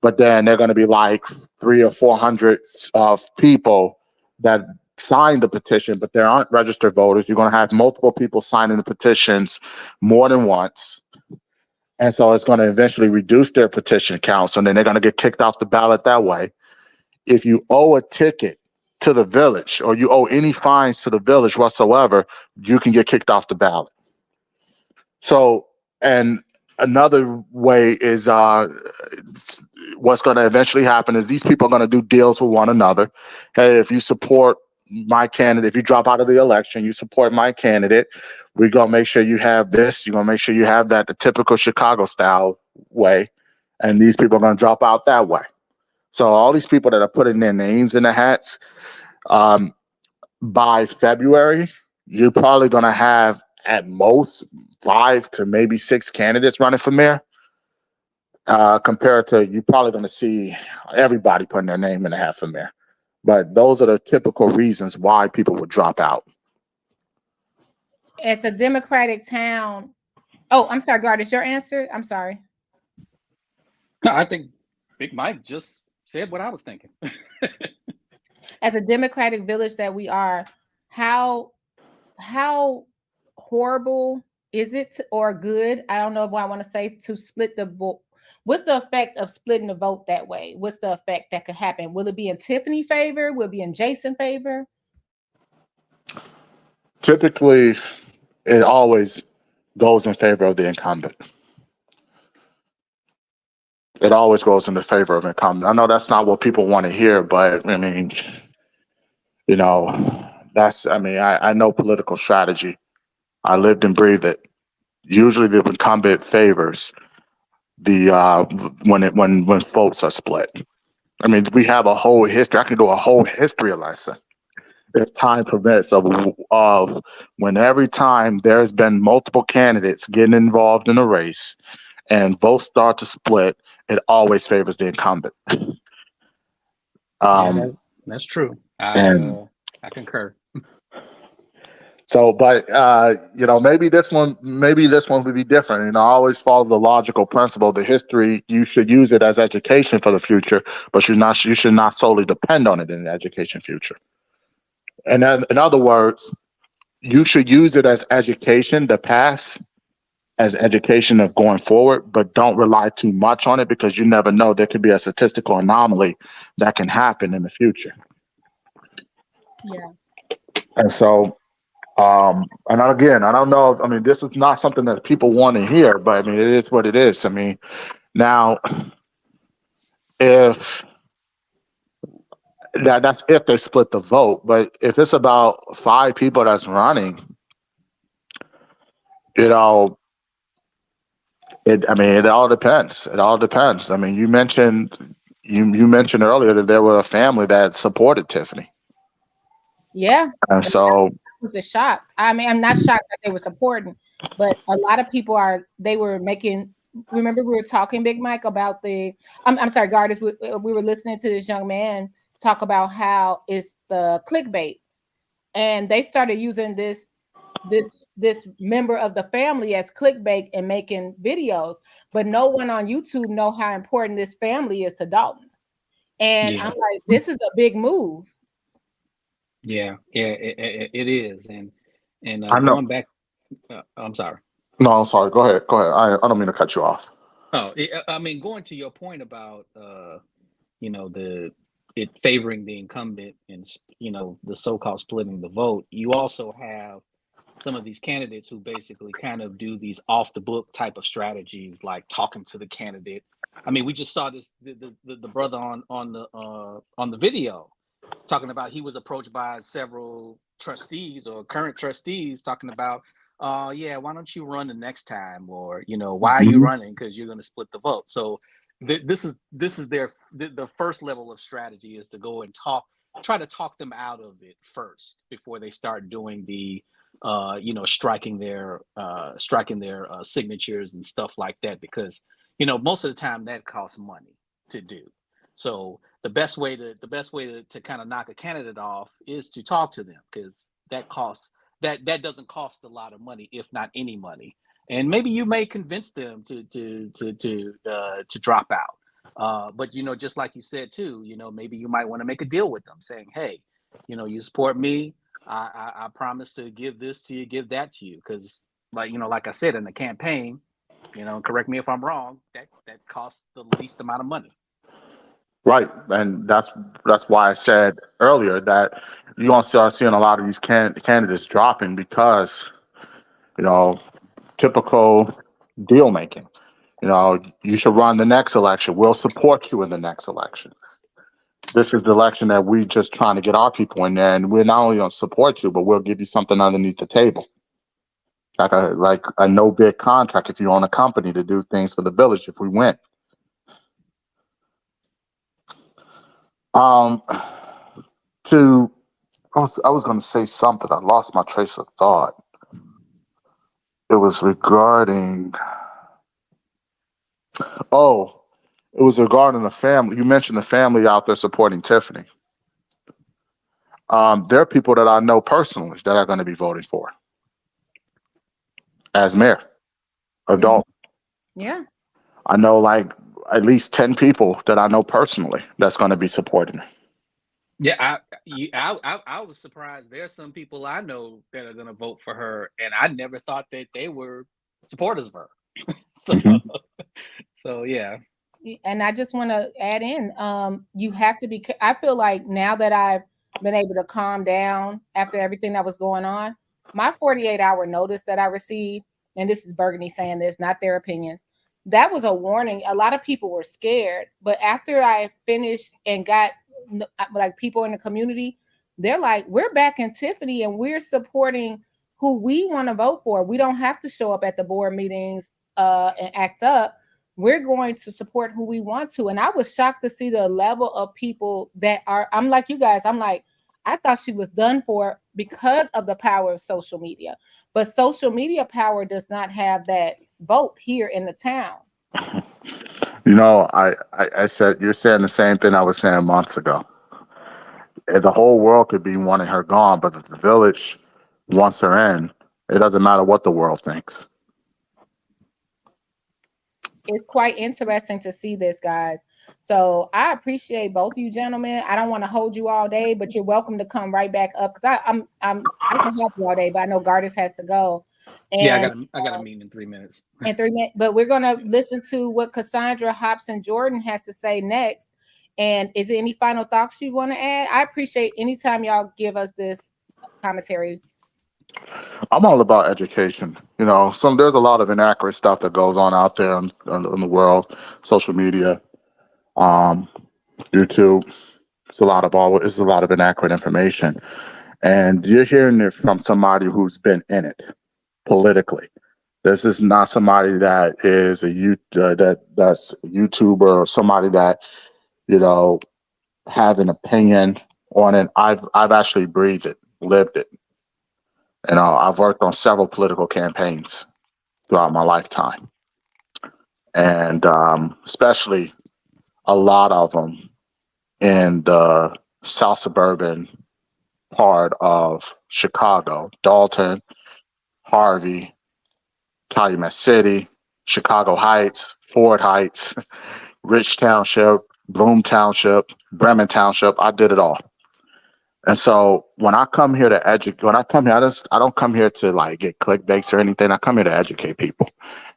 but then they're going to be like 300 or 400 of people that signed the petition, but there aren't registered voters. You're going to have multiple people signing the petitions more than once. And so it's going to eventually reduce their petition count. So then they're going to get kicked off the ballot that way. If you owe a ticket to the village, or you owe any fines to the village whatsoever, you can get kicked off the ballot. So, and another way is what's going to eventually happen is these people are going to do deals with one another. Hey, if you support my candidate, if you drop out of the election, you support my candidate, we're going to make sure you have this, you're going to make sure you have that, the typical Chicago style way. And these people are going to drop out that way. So all these people that are putting their names in the hats, by February, you're probably going to have at most 5 to maybe 6 candidates running for mayor. Compared to, you're probably going to see everybody putting their name in the hat for mayor. But those are the typical reasons why people would drop out. It's a Democratic town. Oh, I'm sorry, Gard, is your answer? I'm sorry. No, I think Big Mike just said what I was thinking. As a Democratic village that we are, how horrible is it or good? I don't know what I want to say, to split the vote. What's the effect of splitting the vote that way? What's the effect that could happen? Will it be in Tiffany's favor? Will it be in Jason's favor? Typically, it always goes in favor of the incumbent. It always goes in the favor of incumbent. I know that's not what people want to hear, but I mean, that's I know political strategy. I lived and breathed it. Usually the incumbent favors the when votes are split. I mean, we have a whole history. I can do a whole history lesson if time permits of when every time there's been multiple candidates getting involved in a race and votes start to split, it always favors the incumbent. That's true. And I concur. so, but maybe this one would be different. I always follow the logical principle. The history, you should use it as education for the future, but you should not solely depend on it in the education future. And then, in other words, you should use it as education, the past, as education of going forward, but don't rely too much on it because you never know. There could be a statistical anomaly that can happen in the future. Yeah. And so, and again, I don't know. I mean, this is not something that people want to hear, but I mean, it is what it is. I mean, now, if that's if they split the vote, but if it's about 5 people that's running, it all depends. It all depends. I mean, you mentioned earlier that there were a family that supported Tiffany. Yeah. And so it was a shock. I mean, I'm not shocked that they were supporting, but a lot of people were making. Remember, we were talking, Big Mike, about I'm sorry, Gardis. We were listening to this young man talk about how it's the clickbait, and they started using this member of the family as clickbait and making videos, but no one on YouTube know how important this family is to Dalton. And I'm like, this is a big move. Yeah, it is, and I know. going back, I'm sorry. No, I'm sorry. Go ahead. I don't mean to cut you off. Oh, I mean, going to your point about it favoring the incumbent and the so-called splitting the vote. You also have some of these candidates who basically kind of do these off-the-book type of strategies, like talking to the candidate. I mean, we just saw this the brother on the video talking about he was approached by several trustees or current trustees talking about, yeah, why don't you run the next time, or why are you running, because you're going to split the vote. So this is the first level of strategy is to go and try to talk them out of it first before they start doing the striking their signatures and stuff like that, because most of the time that costs money to do. So the best way to kind of knock a candidate off is to talk to them, because that doesn't cost a lot of money, if not any money. And maybe you may convince them to drop out. But just like you said too, maybe you might want to make a deal with them, saying, hey, you support me, I promise to give this to you, give that to you, because like I said in the campaign, correct me if I'm wrong, that costs the least amount of money. Right, and that's why I said earlier that you're gonna start seeing a lot of these candidates dropping because, typical deal making. You should run the next election. We'll support you in the next election. This is the election that we just trying to get our people in there, and we're not only gonna support you, but we'll give you something underneath the table, like a no bid contract if you own a company to do things for the village if we win. I was going to say something. I lost my trace of thought. It was regarding. Oh, it was regarding the family. You mentioned the family out there supporting Tiffany. There are people that I know personally that are going to be voting for as mayor of Dalton. Yeah. I know like at least 10 people that I know personally that's going to be supporting her. Yeah, I was surprised. There's some people I know that are going to vote for her, and I never thought that they were supporters of her. So yeah. And I just want to add in, you have to be. I feel like now that I've been able to calm down after everything that was going on, my 48-hour notice that I received, and this is Burgundy saying this, not their opinions. That was a warning. A lot of people were scared, but after I finished and got like people in the community, they're like, we're backing Tiffany and we're supporting who we want to vote for. We don't have to show up at the board meetings and act up. We're going to support who we want to. And I was shocked to see the level of people that are, I'm like you guys, I'm like, I thought she was done for because of the power of social media. But social media power does not have that vote here in the town. You know, I said, you're saying the same thing I was saying months ago. The whole world could be wanting her gone, but if the village wants her in, it doesn't matter what the world thinks. It's quite interesting to see this, guys. So I appreciate both you gentlemen. I don't want to hold you all day, but you're welcome to come right back up because I can help you all day, but I know Gardis has to go. And, yeah, I got a meeting in 3 minutes. In 3 minutes, but we're gonna listen to what Cassandra Hobson Jordan has to say next. And is there any final thoughts you want to add? I appreciate anytime y'all give us this commentary. I'm all about education. You know, there's a lot of inaccurate stuff that goes on out there in the world, social media, YouTube. It's a lot of inaccurate information, and you're hearing it from somebody who's been in it politically. This is not somebody that is that's a YouTuber or somebody that, you know, have an opinion on it. I've actually breathed it, lived it. You know, I've worked on several political campaigns throughout my lifetime, and especially a lot of them in the South suburban part of Chicago, Dalton, Harvey, Calumet City, Chicago Heights, Ford Heights, Rich Township, Bloom Township, Bremen Township. I did it all. And so when I come here to educate, I don't come here to like get clickbaits or anything. I come here to educate people.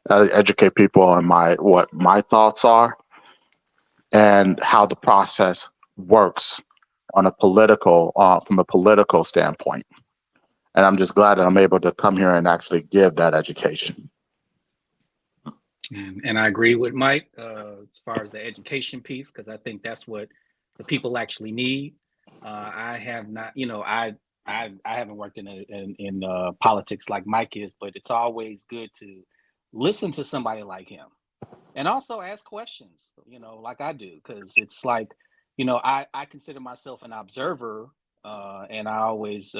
Educate people on what my thoughts are and how the process works on a political, from a political standpoint. And I'm just glad that I'm able to come here and actually give that education. And I agree with Mike as far as the education piece, because I think that's what the people actually need. I have not, you know, I haven't worked in politics like Mike is, but it's always good to listen to somebody like him and also ask questions, you know, like I do, because it's like, you know, I consider myself an observer, and I always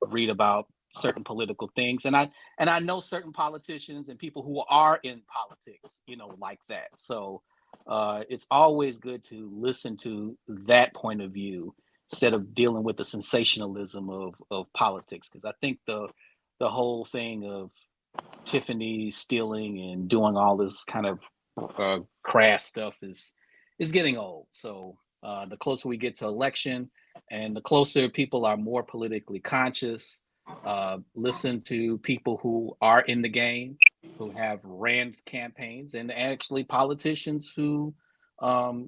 read about certain political things, and I know certain politicians and people who are in politics, you know, like that. So it's always good to listen to that point of view instead of dealing with the sensationalism of politics, because I think the whole thing of Tiffany stealing and doing all this kind of crass stuff is getting old. So the closer we get to election and the closer people are more politically conscious, listen to people who are in the game, who have ran campaigns, and actually politicians who,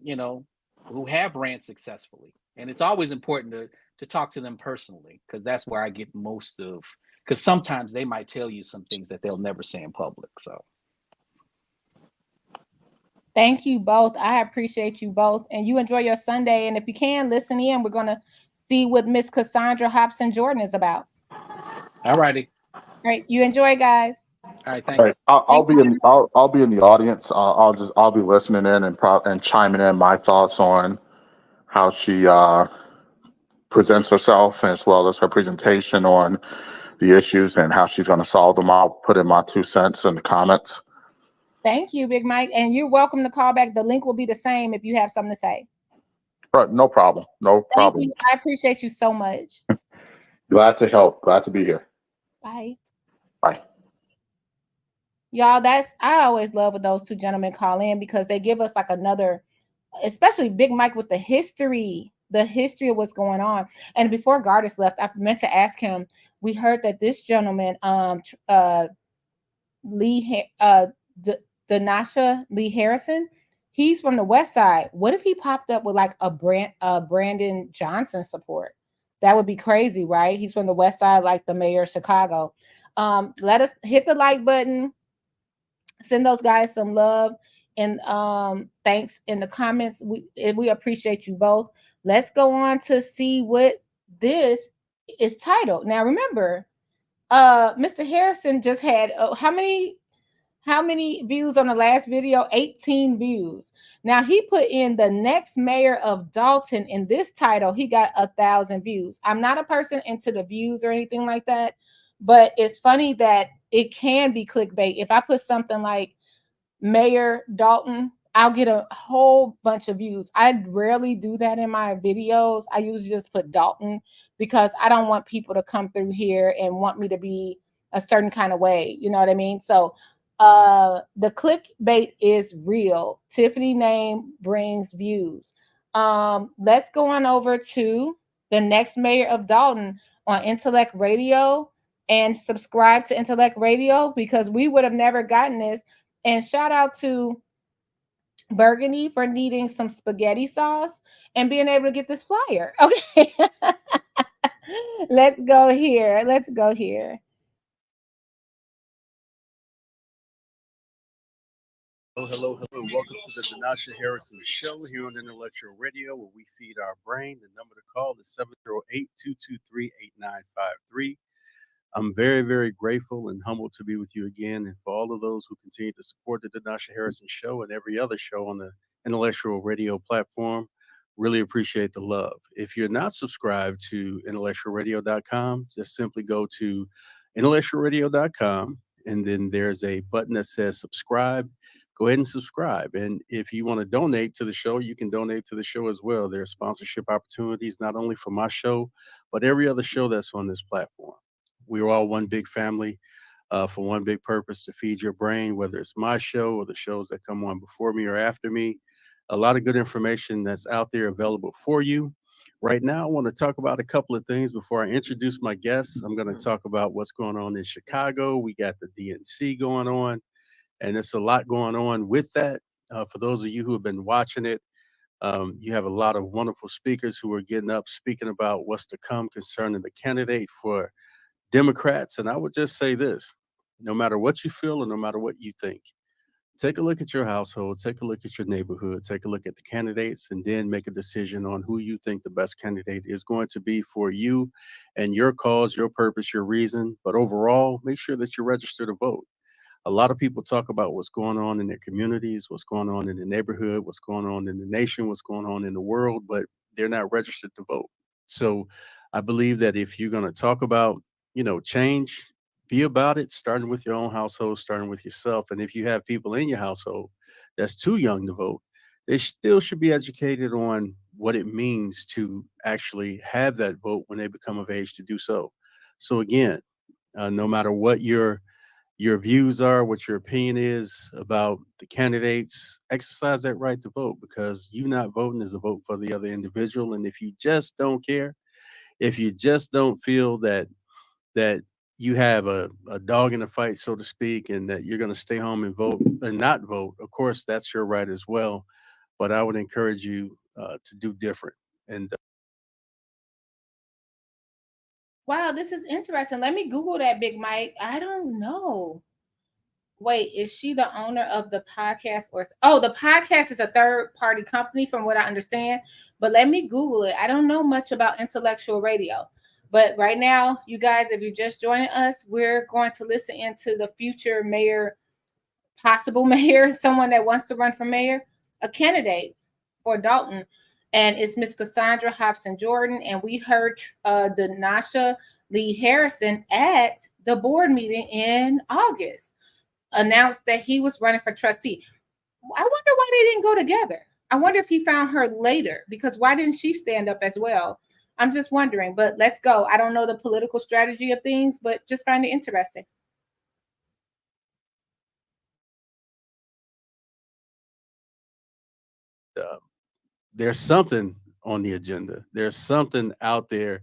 you know, who have ran successfully. And it's always important to talk to them personally, because that's where I get most of, because sometimes they might tell you some things that they'll never say in public. So thank you both. I appreciate you both. And you enjoy your Sunday. And if you can, listen in. We're going to see what Miss Cassandra Hobson Jordan is about. All righty. All right. You enjoy, guys. All right. Thanks. Right. I'll be in the audience. I'll be listening in and chiming in my thoughts on how she presents herself, as well as her presentation on the issues and how she's going to solve them. I'll put in my 2 cents in the comments. Thank you, Big Mike. And you're welcome to call back. The link will be the same if you have something to say. Right, no problem. Thank you. I appreciate you so much. Glad to help. Glad to be here. Bye. Bye. Y'all, I always love when those two gentlemen call in, because they give us like another, especially Big Mike, with the history of what's going on. And before Gardis left, I meant to ask him, we heard that this gentleman, Denasha Lee Harrison, he's from the West Side. What if he popped up with like a Brandon Johnson support? That would be crazy, right? He's from the West Side, like the mayor of Chicago. Let us hit the like button, send those guys some love, and thanks in the comments. We appreciate you both. Let's go on to see what this is titled. Now remember, Mr. Harrison just had how many views on the last video? 18 views. Now he put in the next mayor of Dalton in this title. He got 1,000 views. I'm not a person into the views or anything like that, but it's funny that it can be clickbait. If I put something like Mayor Dalton, I'll get a whole bunch of views. I rarely do that in my videos. I usually just put Dalton because I don't want people to come through here and want me to be a certain kind of way. You know what I mean? So the clickbait is real. Tiffany name brings views. Let's go on over to the next mayor of Dalton on Intellect Radio and subscribe to Intellect Radio because we would have never gotten this. And shout out to Burgundy for needing some spaghetti sauce and being able to get this flyer. Okay. Let's go here. Let's go here. Hello. Welcome to the Denasha Harrison Show here on Intellectual Radio, where we feed our brain. The number to call is 708-223-8953. I'm very, very grateful and humbled to be with you again, and for all of those who continue to support the Denasha Harrison Show and every other show on the Intellectual Radio platform. Really appreciate the love. If you're not subscribed to intellectualradio.com, just simply go to intellectualradio.com, and then there's a button that says subscribe. Go ahead and subscribe. And if you want to donate to the show, you can donate to the show as well. There are sponsorship opportunities, not only for my show, but every other show that's on this platform. We're all one big family for one big purpose, to feed your brain, whether it's my show or the shows that come on before me or after me. A lot of good information that's out there available for you. Right now, I want to talk about a couple of things before I introduce my guests. I'm going to talk about what's going on in Chicago. We got the DNC going on, and it's a lot going on with that. For those of you who have been watching it, you have a lot of wonderful speakers who are getting up, speaking about what's to come concerning the candidate for Democrats. And I would just say this: no matter what you feel and no matter what you think, take a look at your household, take a look at your neighborhood, take a look at the candidates, and then make a decision on who you think the best candidate is going to be for you and your cause, your purpose, your reason. But overall, make sure that you're registered to vote. A lot of people talk about what's going on in their communities, what's going on in the neighborhood, what's going on in the nation, what's going on in the world, but they're not registered to vote. So I believe that if you're going to talk about, change, be about it, starting with your own household, starting with yourself. And if you have people in your household that's too young to vote, they still should be educated on what it means to actually have that vote when they become of age to do so. So again, no matter what your views are, what your opinion is about the candidates, exercise that right to vote, because you not voting is a vote for the other individual. And if you just don't care, if you just don't feel that you have a dog in the fight, so to speak, and that you're going to stay home and vote and not vote, of course, that's your right as well. But I would encourage you to do different. And wow, this is interesting. Let me Google that, Big Mike. I don't know. Wait, is she the owner of the podcast? The podcast is a third-party company from what I understand. But let me Google it. I don't know much about Intellectual Radio. But right now, you guys, if you're just joining us, we're going to listen into the future mayor, possible mayor, someone that wants to run for mayor, a candidate for Dalton. And it's Miss Cassandra Hobson Jordan. And we heard Denasha Lee Harrison at the board meeting in August announced that he was running for trustee. I wonder why they didn't go together. I wonder if he found her later, because why didn't she stand up as well? I'm just wondering, but let's go. I don't know the political strategy of things, but just find it interesting. There's something on the agenda. There's something out there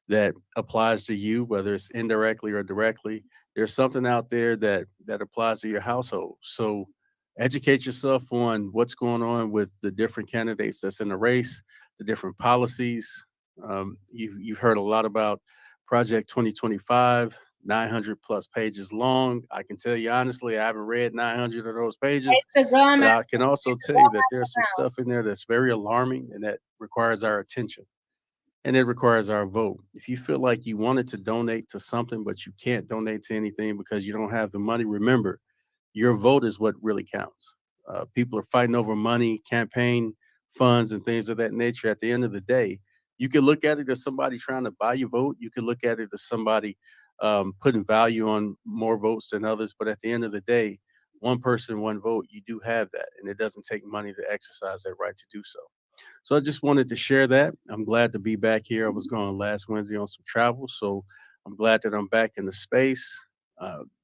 that applies to you, whether it's indirectly or directly. There's something out there that applies to your household. So educate yourself on what's going on with the different candidates that's in the race, the different policies. You've heard a lot about Project 2025, 900 plus pages long. I can tell you honestly, I haven't read 900 of those pages, but I can also tell you that there's some stuff in there that's very alarming and that requires our attention. and it requires our vote. If you feel like you wanted to donate to something, but you can't donate to anything because you don't have the money, remember, your vote is what really counts. People are fighting over money, campaign funds, and things of that nature. At the end of the day, you could look at it as somebody trying to buy your vote. You could look at it as somebody putting value on more votes than others. But at the end of the day, one person, one vote, you do have that. And it doesn't take money to exercise that right to do so. So I just wanted to share that. I'm glad to be back here. I was gone last Wednesday on some travel. So I'm glad that I'm back in the space.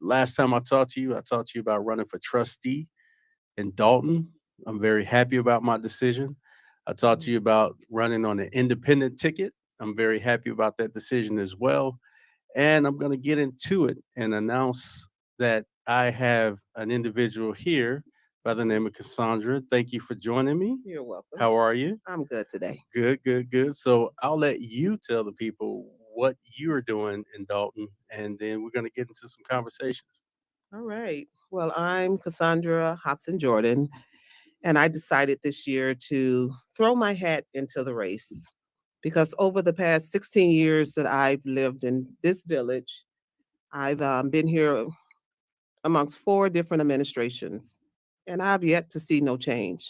Last time I talked to you about running for trustee in Dalton. I'm very happy about my decision. I talked to you about running on an independent ticket. I'm very happy about that decision as well. And I'm going to get into it and announce that I have an individual here by the name of Cassandra. Thank you for joining me. You're welcome. How are you? I'm good today. Good, good, good. So I'll let you tell the people what you are doing in Dalton, and then we're going to get into some conversations. All right. Well, I'm Cassandra Hobson Jordan, and I decided this year to throw my hat into the race because over the past 16 years that I've lived in this village, I've been here amongst 4 different administrations, and I've yet to see no change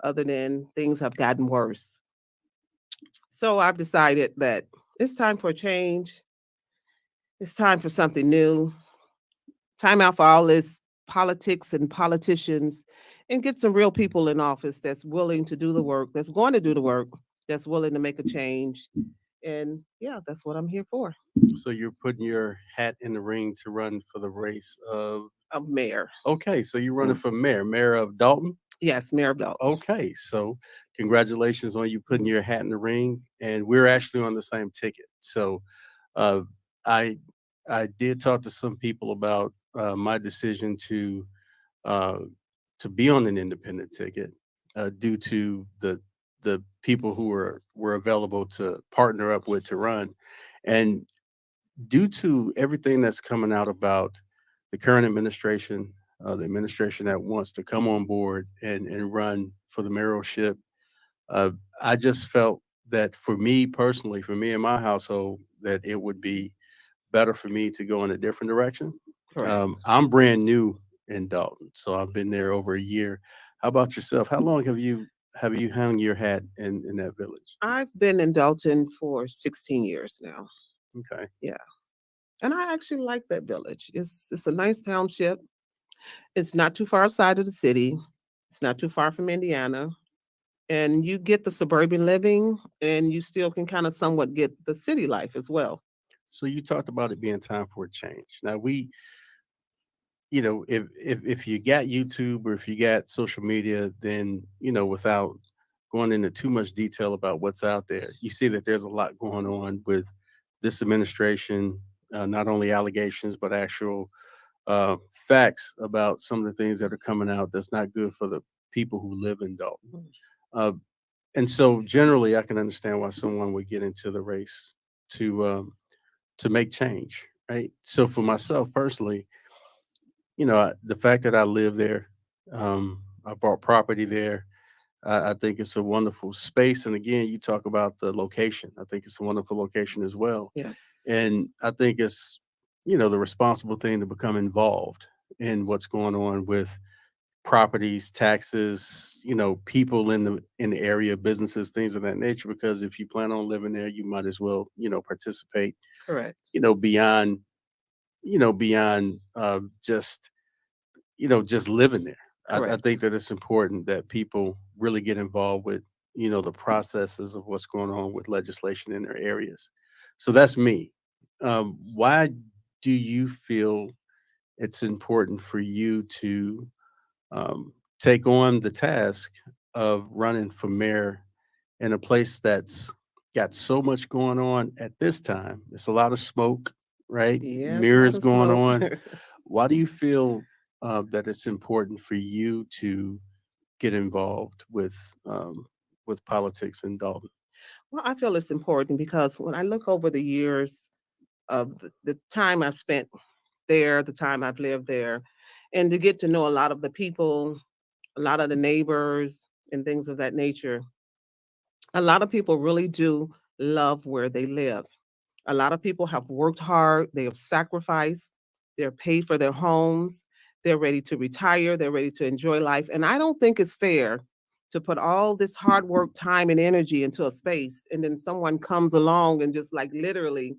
other than things have gotten worse. So I've decided that it's time for a change. It's time for something new. Time out for all this politics and politicians and get some real people in office that's willing to do the work, that's going to do the work, that's willing to make a change. And yeah, that's what I'm here for. So you're putting your hat in the ring to run for the race of mayor. Okay, so you're running for mayor of Dalton? Yes, mayor of Dalton. Okay, so congratulations on you putting your hat in the ring, and we're actually on the same ticket. So uh, I I did talk to some people about my decision uh, to be on an independent ticket due to the people who were available to partner up with to run, and due to everything that's coming out about the current administration, the administration that wants to come on board and run for the mayoralship, uh, I just felt that for me personally, for me and my household, that it would be better for me to go in a different direction. Correct. I'm brand new in Dalton, so I've been there over a year. How about yourself? How long have you hung your hat in that village? I've been in Dalton for 16 years now. Okay. Yeah. And I actually like that village. It's a nice township. It's not too far outside of the city. It's not too far from Indiana. And you get the suburban living and you still can kind of somewhat get the city life as well. So you talked about it being time for a change. Now if you got YouTube or if you got social media, then without going into too much detail about what's out there, you see that there's a lot going on with this administration. Not only allegations, but actual uh, facts about some of the things that are coming out that's not good for the people who live in Dalton. Uh, and so, generally, I can understand why someone would get into the race to make change, right? So, for myself personally, the fact that I live there, I bought property there. I think it's a wonderful space. And again, you talk about the location. I think it's a wonderful location as well. Yes. And I think it's, the responsible thing to become involved in what's going on with properties, taxes, people in the area, businesses, things of that nature. Because if you plan on living there, you might as well, participate, Correct. beyond, beyond just living there. I Correct. think that it's important that people really get involved with, the processes of what's going on with legislation in their areas. So that's me. Why do you feel it's important for you to take on the task of running for mayor in a place that's got so much going on at this time? It's a lot of smoke, right? Yeah, it's a lot Mirrors of going smoke. on. Why do you feel that it's important for you to get involved with politics in Dalton? Well, I feel it's important because when I look over the years of the time I've spent there, the time I've lived there, and to get to know a lot of the people, a lot of the neighbors, and things of that nature, a lot of people really do love where they live. A lot of people have worked hard, they have sacrificed, they're paid for their homes, they're ready to retire, they're ready to enjoy life. And I don't think it's fair to put all this hard work, time, and energy into a space, and then someone comes along and just like literally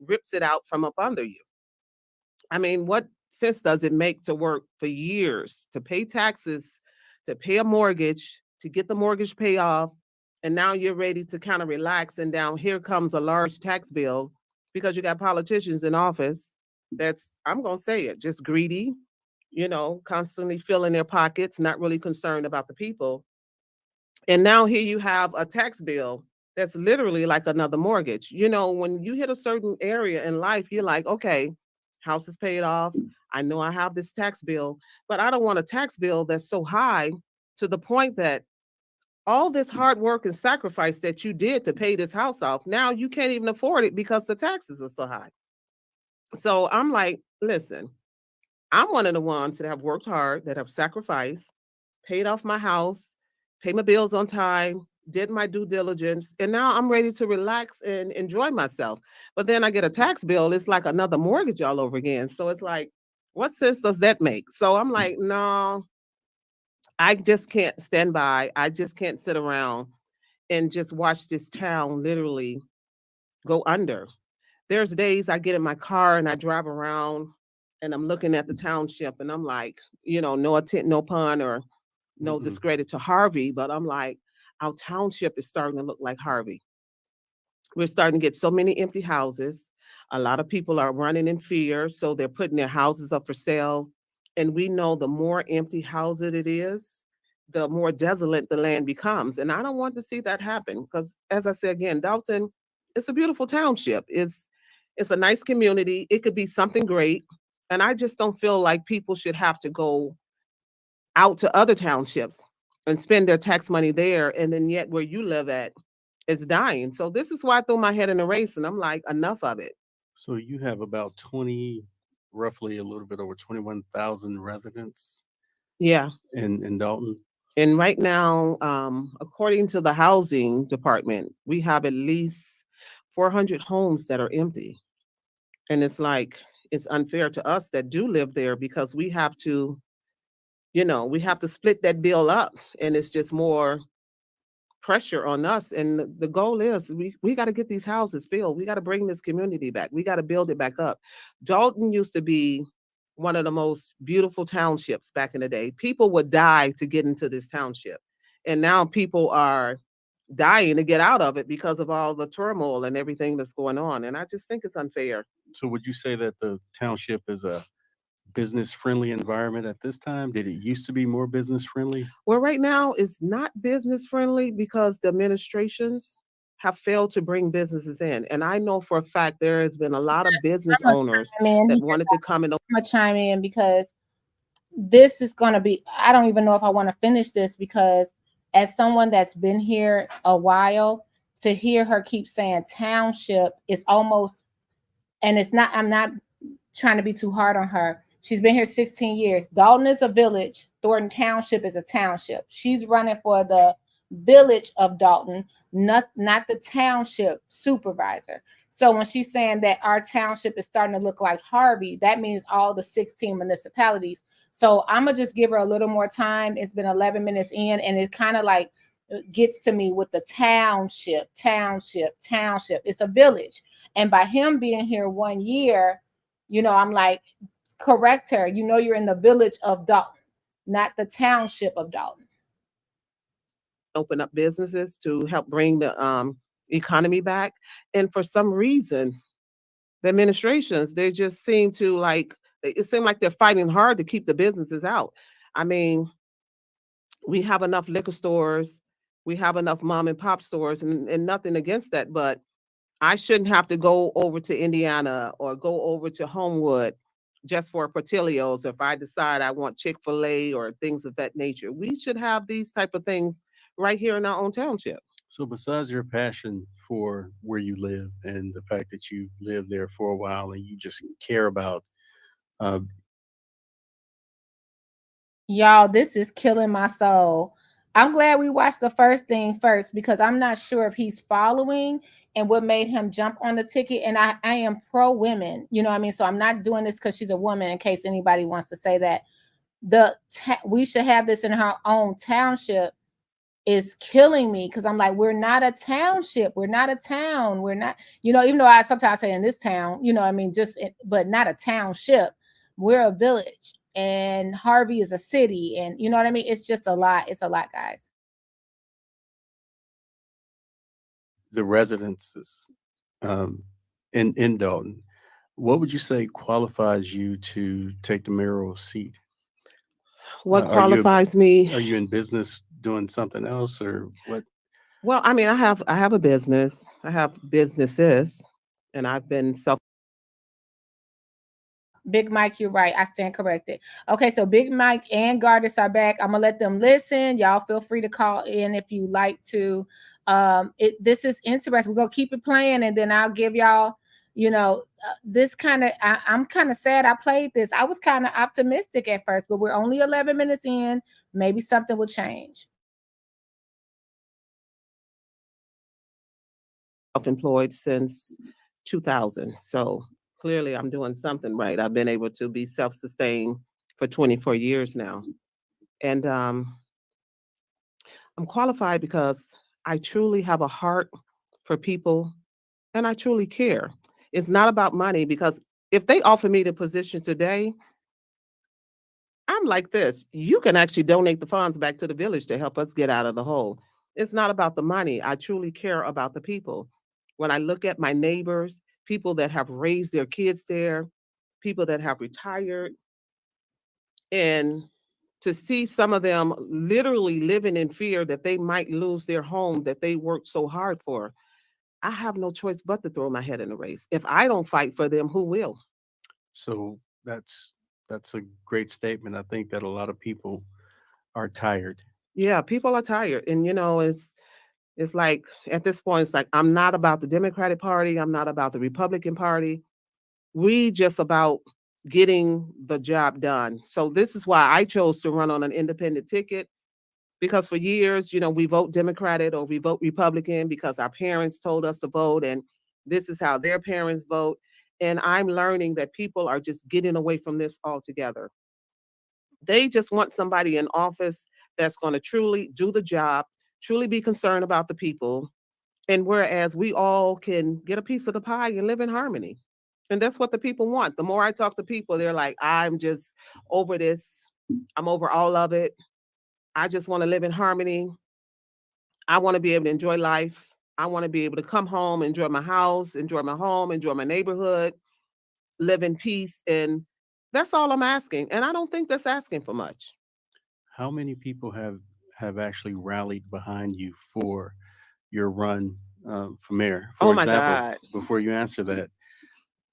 rips it out from up under you. I mean, what sense does it make to work for years, to pay taxes, to pay a mortgage, to get the mortgage paid off, and now you're ready to kind of relax, and down here comes a large tax bill because you got politicians in office that's, I'm going to say it, just greedy, constantly filling their pockets, not really concerned about the people. And now here you have a tax bill that's literally like another mortgage. When you hit a certain area in life, you're like, okay, house is paid off. I know I have this tax bill, but I don't want a tax bill that's so high to the point that all this hard work and sacrifice that you did to pay this house off, now you can't even afford it because the taxes are so high. So I'm like, listen, I'm one of the ones that have worked hard, that have sacrificed, paid off my house, paid my bills on time, did my due diligence, and now I'm ready to relax and enjoy myself. But then I get a tax bill, it's like another mortgage all over again. So it's like, what sense does that make? So I'm like, no, I just can't stand by. I just can't sit around and just watch this town literally go under. There's days I get in my car and I drive around and I'm looking at the township and I'm like, no attempt, no pun or no discredit to Harvey, but I'm like, our township is starting to look like Harvey. We're starting to get so many empty houses. A lot of people are running in fear, so they're putting their houses up for sale. And we know the more empty houses it is, the more desolate the land becomes. And I don't want to see that happen because, as I say again, Dalton, it's a beautiful township. It's a nice community. It could be something great. And I just don't feel like people should have to go out to other townships and spend their tax money there. And then yet where you live at is dying. So this is why I threw my head in the race and I'm like, enough of it. So you have about 20, roughly a little bit over 21,000 residents. Yeah. In Dalton. And right now, according to the housing department, we have at least 400 homes that are empty. And it's like, it's unfair to us that do live there because we have to, we have to split that bill up and it's just more pressure on us. And the goal is we got to get these houses filled. We got to bring this community back. We got to build it back up. Dalton used to be one of the most beautiful townships back in the day. People would die to get into this township. And now people are dying to get out of it because of all the turmoil and everything that's going on. And I just think it's unfair. So would you say that the township is a business-friendly environment at this time? Did it used to be more business-friendly? Well, right now it's not business-friendly because the administrations have failed to bring businesses in. And I know for a fact there has been a lot of business owners that wanted to come in. I'm going to chime in because this is going to be, I don't even know if I want to finish this because as someone that's been here a while, to hear her keep saying township is almost, and it's not, I'm not trying to be too hard on her. She's been here 16 years. Dalton is a village. Thornton Township is a township. She's running for the village of Dalton, not the township supervisor. So when she's saying that our township is starting to look like Harvey, that means all the 16 municipalities. So I'm going to just give her a little more time. It's been 11 minutes in, and it kind of like gets to me with the township. It's a village. And by him being here 1 year, I'm like, correct her. You're in the village of Dalton, not the township of Dalton. Open up businesses to help bring the economy back. And for some reason, the administrations, they just seem to it seems like they're fighting hard to keep the businesses out. I mean, we have enough liquor stores, we have enough mom and pop stores, and nothing against that, but I shouldn't have to go over to Indiana or go over to Homewood just for Portillo's if I decide I want Chick-fil-A or things of that nature. We should have these type of things right here in our own township. So besides your passion for where you live and the fact that you lived there for a while and you just care about y'all, this is killing my soul. I'm glad we watched the first thing first because I'm not sure if he's following and what made him jump on the ticket. And I am pro women, you know what I mean? So I'm not doing this because she's a woman, in case anybody wants to say that. We should have this in her own township is killing me, because I'm like, we're not a township, we're not a town, we're not, you know, even though I sometimes say in this town, you know what I mean, but not a township, we're a village, and Harvey is a city, and you know what I mean, it's just a lot, it's a lot, guys. The residences in Dalton, what would you say qualifies you to take the mayoral seat? What qualifies me? Are you in business doing something else, or what? Well, I mean, I have a business. I have businesses, and I've been Big Mike, you're right. I stand corrected. Okay, so Big Mike and Gardis are back. I'm gonna let them listen. Y'all feel free to call in if you like to. This is interesting. We're gonna keep it playing, and then I'll give y'all, you know, this kind of. I'm kind of sad I played this. I was kind of optimistic at first, but we're only 11 minutes in. Maybe something will change. Self-employed since 2000, so clearly I'm doing something right. I've been able to be self-sustained for 24 years now, and I'm qualified because I truly have a heart for people, and I truly care. It's not about money, because if they offer me the position today, I'm like this. You can actually donate the funds back to the village to help us get out of the hole. It's not about the money. I truly care about the people. When I look at my neighbors, people that have raised their kids there, people that have retired, and to see some of them literally living in fear that they might lose their home that they worked so hard for, I have no choice but to throw my head in the race. If I don't fight for them, who will? So that's a great statement. I think that a lot of people are tired. Yeah, people are tired. And you know, it's like at this point, it's like I'm not about the Democratic Party, I'm not about the Republican Party. We just about getting the job done. So this is why I chose to run on an independent ticket, because for years, you know, we vote Democratic or we vote Republican because our parents told us to vote, and this is how their parents vote. And I'm learning that people are just getting away from this altogether. They just want somebody in office that's going to truly do the job, truly be concerned about the people. And whereas we all can get a piece of the pie and live in harmony. And that's what the people want. The more I talk to people, they're like, I'm just over this. I'm over all of it. I just want to live in harmony. I want to be able to enjoy life. I want to be able to come home, enjoy my house, enjoy my home, enjoy my neighborhood, live in peace. And that's all I'm asking. And I don't think that's asking for much. How many people have actually rallied behind you for your run for mayor? For Oh my example, God. before you answer that,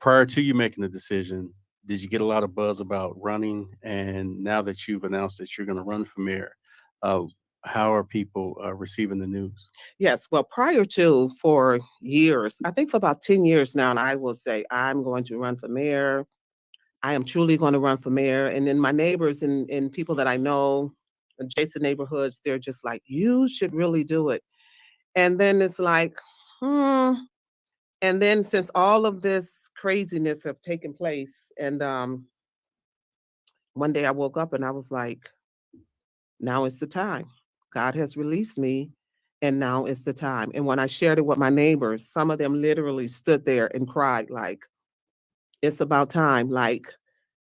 prior to you making the decision, did you get a lot of buzz about running? And now that you've announced that you're going to run for mayor, how are people receiving the news? Yes, well, prior to, for years, I think for about 10 years now, and I will say, I'm going to run for mayor. I am truly going to run for mayor. And then my neighbors and people that I know, adjacent neighborhoods, they're just like, you should really do it. And then it's like, And then since all of this craziness have taken place, and one day I woke up and I was like, now it's the time. God has released me, and now it's the time. And when I shared it with my neighbors, some of them literally stood there and cried like, it's about time. Like,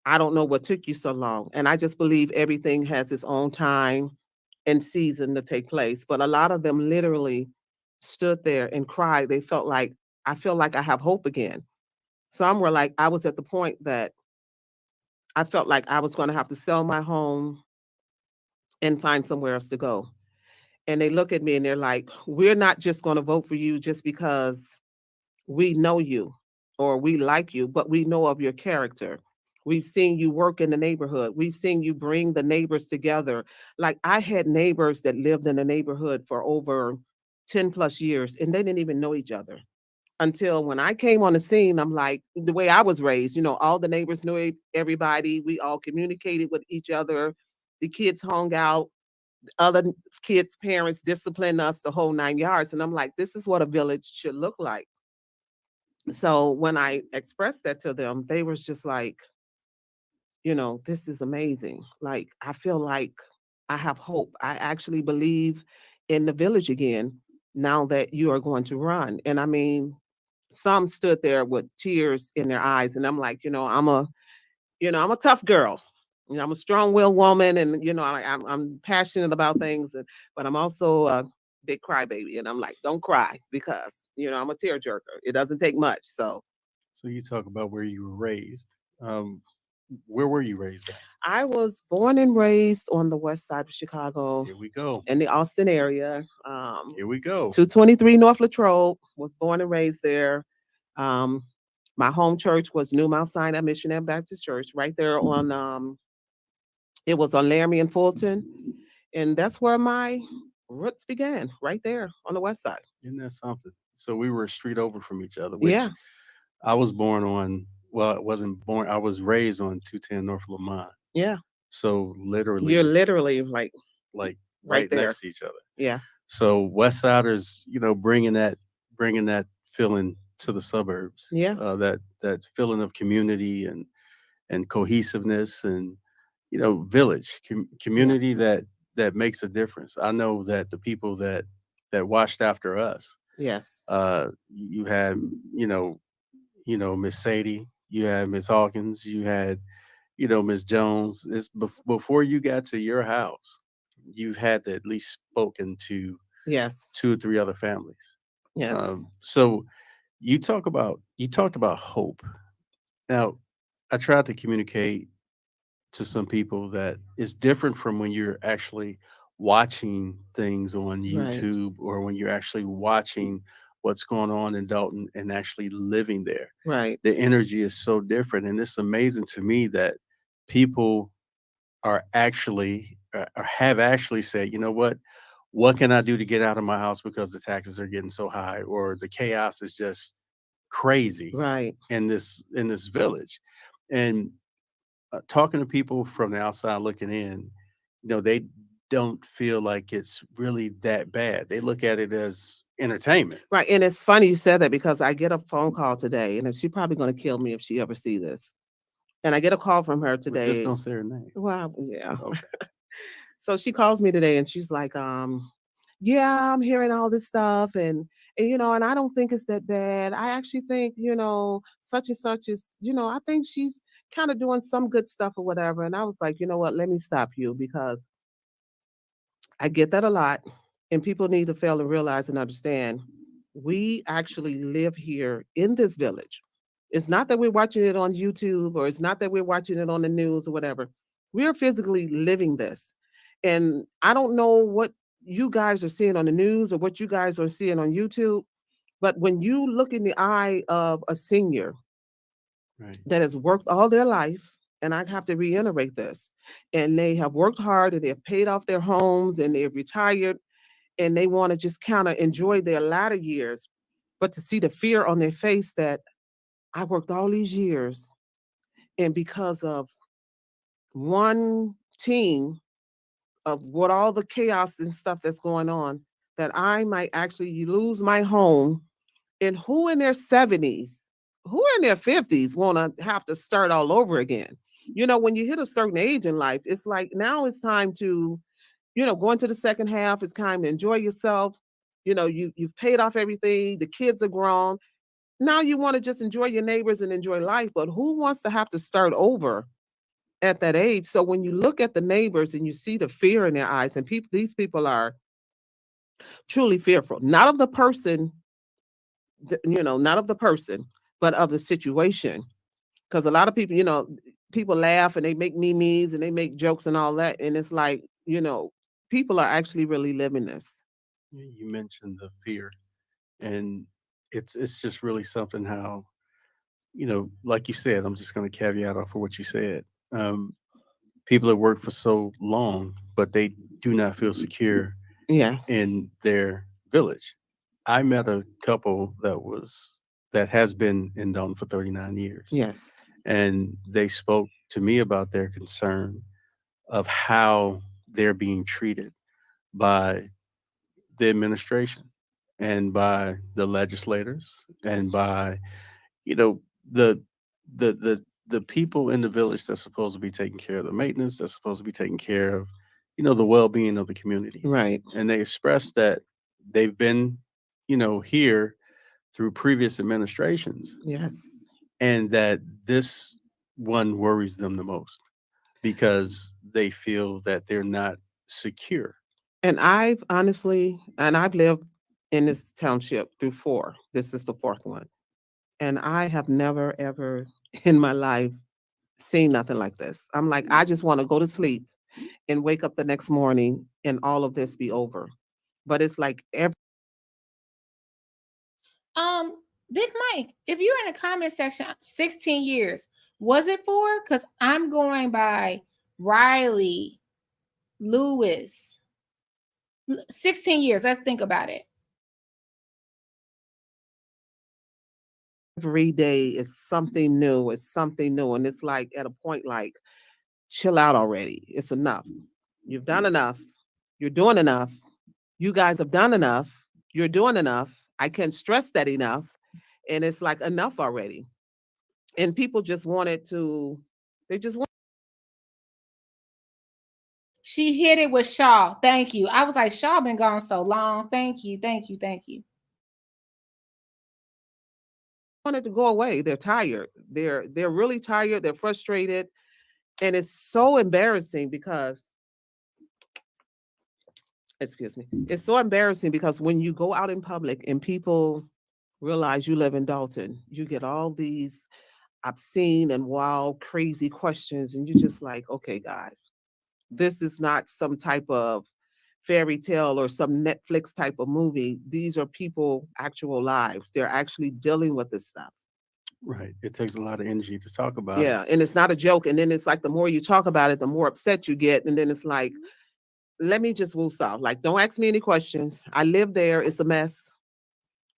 I don't know what took you so long. And I just believe everything has its own time and season to take place. But a lot of them literally stood there and cried. They felt like, I feel like I have hope again. Some were like, I was at the point that I felt like I was going to have to sell my home and find somewhere else to go. And they look at me and they're like, we're not just going to vote for you just because we know you or we like you, but we know of your character. We've seen you work in the neighborhood. We've seen you bring the neighbors together. Like, I had neighbors that lived in the neighborhood for over 10 plus years, and they didn't even know each other. Until when I came on the scene, I'm like, the way I was raised, you know, all the neighbors knew everybody. We all communicated with each other. The kids hung out. other kids' parents discipline us the whole 9 yards. And I'm like, this is what a village should look like. So when I expressed that to them, they was just like, this is amazing. Like, I feel like I have hope. I actually believe in the village again now that you are going to run. And I mean, some stood there with tears in their eyes. And I'm like, I'm a tough girl. I'm a strong-willed woman, and I'm passionate about things, but I'm also a big crybaby. And I'm like, don't cry, because I'm a tearjerker. It doesn't take much. So you talk about where you were raised. Where were you raised at? I was born and raised on the west side of Chicago. Here we go. In the Austin area. Here we go. 223 North Latrobe. Was born and raised there. My home church was New Mount Sinai Missionary Baptist Church, right there on it was on Laramie and Fulton. And that's where my roots began, right there on the west side. Isn't that something? So we were a street over from each other. Yeah. I was born on, well, I wasn't born, I was raised on 210 North Lamont. Yeah. So literally. You're literally like right there. next to each other. Yeah. So West Siders, bringing that feeling to the suburbs. Yeah. That feeling of community and cohesiveness and, village community that makes a difference. I know that the people that watched after us. Yes. You had, Miss Sadie, you had Miss Hawkins, you had, Miss Jones. It's before you got to your house, you've had to at least spoken to yes 2 or 3 other families. Yes. So you talked about hope. Now, I tried to communicate to some people that it's different from when you're actually watching things on YouTube or when you're actually watching what's going on in Dalton and actually living there. Right. The energy is so different. And it's amazing to me that people are actually or have actually said, you know what can I do to get out of my house because the taxes are getting so high or the chaos is just crazy in this village. And talking to people from the outside looking in, they don't feel like it's really that bad. They look at it as entertainment. Right. And it's funny you said that because I get a phone call today, and she's probably going to kill me if she ever sees this. And I get a call from her today. Well, just don't say her name. Well, yeah. Okay. So she calls me today and she's like, yeah, I'm hearing all this stuff and I don't think it's that bad. I actually think, such and such is, I think she's kind of doing some good stuff or whatever. And I was like, you know what, let me stop you because I get that a lot. And people need to fail and realize and understand we actually live here in this village. It's not that we're watching it on YouTube or it's not that we're watching it on the news or whatever. We're physically living this. And I don't know what you guys are seeing on the news or what you guys are seeing on YouTube, but when you look in the eye of a senior that has worked all their life, and I have to reiterate this, and they have worked hard and they've paid off their homes and they've retired and they want to just kind of enjoy their latter years, but to see the fear on their face that I worked all these years and because of one team of what all the chaos and stuff that's going on, that I might actually lose my home. And who in their 70s, who in their 50s want to have to start all over again? When you hit a certain age in life, it's like now it's time to, go into the second half. It's time to enjoy yourself. You've paid off everything. The kids are grown. Now you want to just enjoy your neighbors and enjoy life. But who wants to have to start over at that age? So when you look at the neighbors and you see the fear in their eyes, and these people are truly fearful, not of the person, not of the person, but of the situation. Because a lot of people, people laugh and they make memes and they make jokes and all that. And it's like, people are actually really living this. You mentioned the fear, and it's just really something how, like you said, I'm just going to caveat off of what you said. People have worked for so long, but they do not feel secure in their village. I met a couple that has been in Dalton for 39 years. Yes. And they spoke to me about their concern of how they're being treated. by the administration and by the legislators and by, you know, the the people in the village that's supposed to be taking care of the maintenance, that's supposed to be taking care of, the well-being of the community. Right. And they expressed that they've been, here through previous administrations, Yes. and that this one worries them the most because they feel that they're not secure. And I've lived in this township through four. This is the fourth one. And I have never, ever in my life seen nothing like this. I'm like, I just want to go to sleep and wake up the next morning and all of this be over. But it's like Big Mike, if you're in the comment section, 16 years, was it for? Because I'm going by Riley, Lewis. 16 years. Let's think about it. every day is something new. It's something new. And it's like at a point like, chill out already. It's enough. You've done enough. You're doing enough. You guys have done enough. You're doing enough. I can't stress that enough. And it's like enough already. And people just wanted to, they just want. She hit it with Shaw. Thank you. I was like, Shaw been gone so long. Thank you. Thank you. Thank you. Wanted to go away. They're tired. They're really tired. They're frustrated. And it's so embarrassing because, excuse me, it's so embarrassing because when you go out in public and people realize you live in Dalton, you get all these obscene and wild, crazy questions. And you're just like, okay, guys, this is not some type of fairy tale or some Netflix type of movie. These are people, actual lives. They're actually dealing with this stuff. Right. It takes a lot of energy to talk about it. Yeah. And it's not a joke. And then it's like the more you talk about it, the more upset you get. And then it's like, let me just woos off. Like, don't ask me any questions. I live there. It's a mess.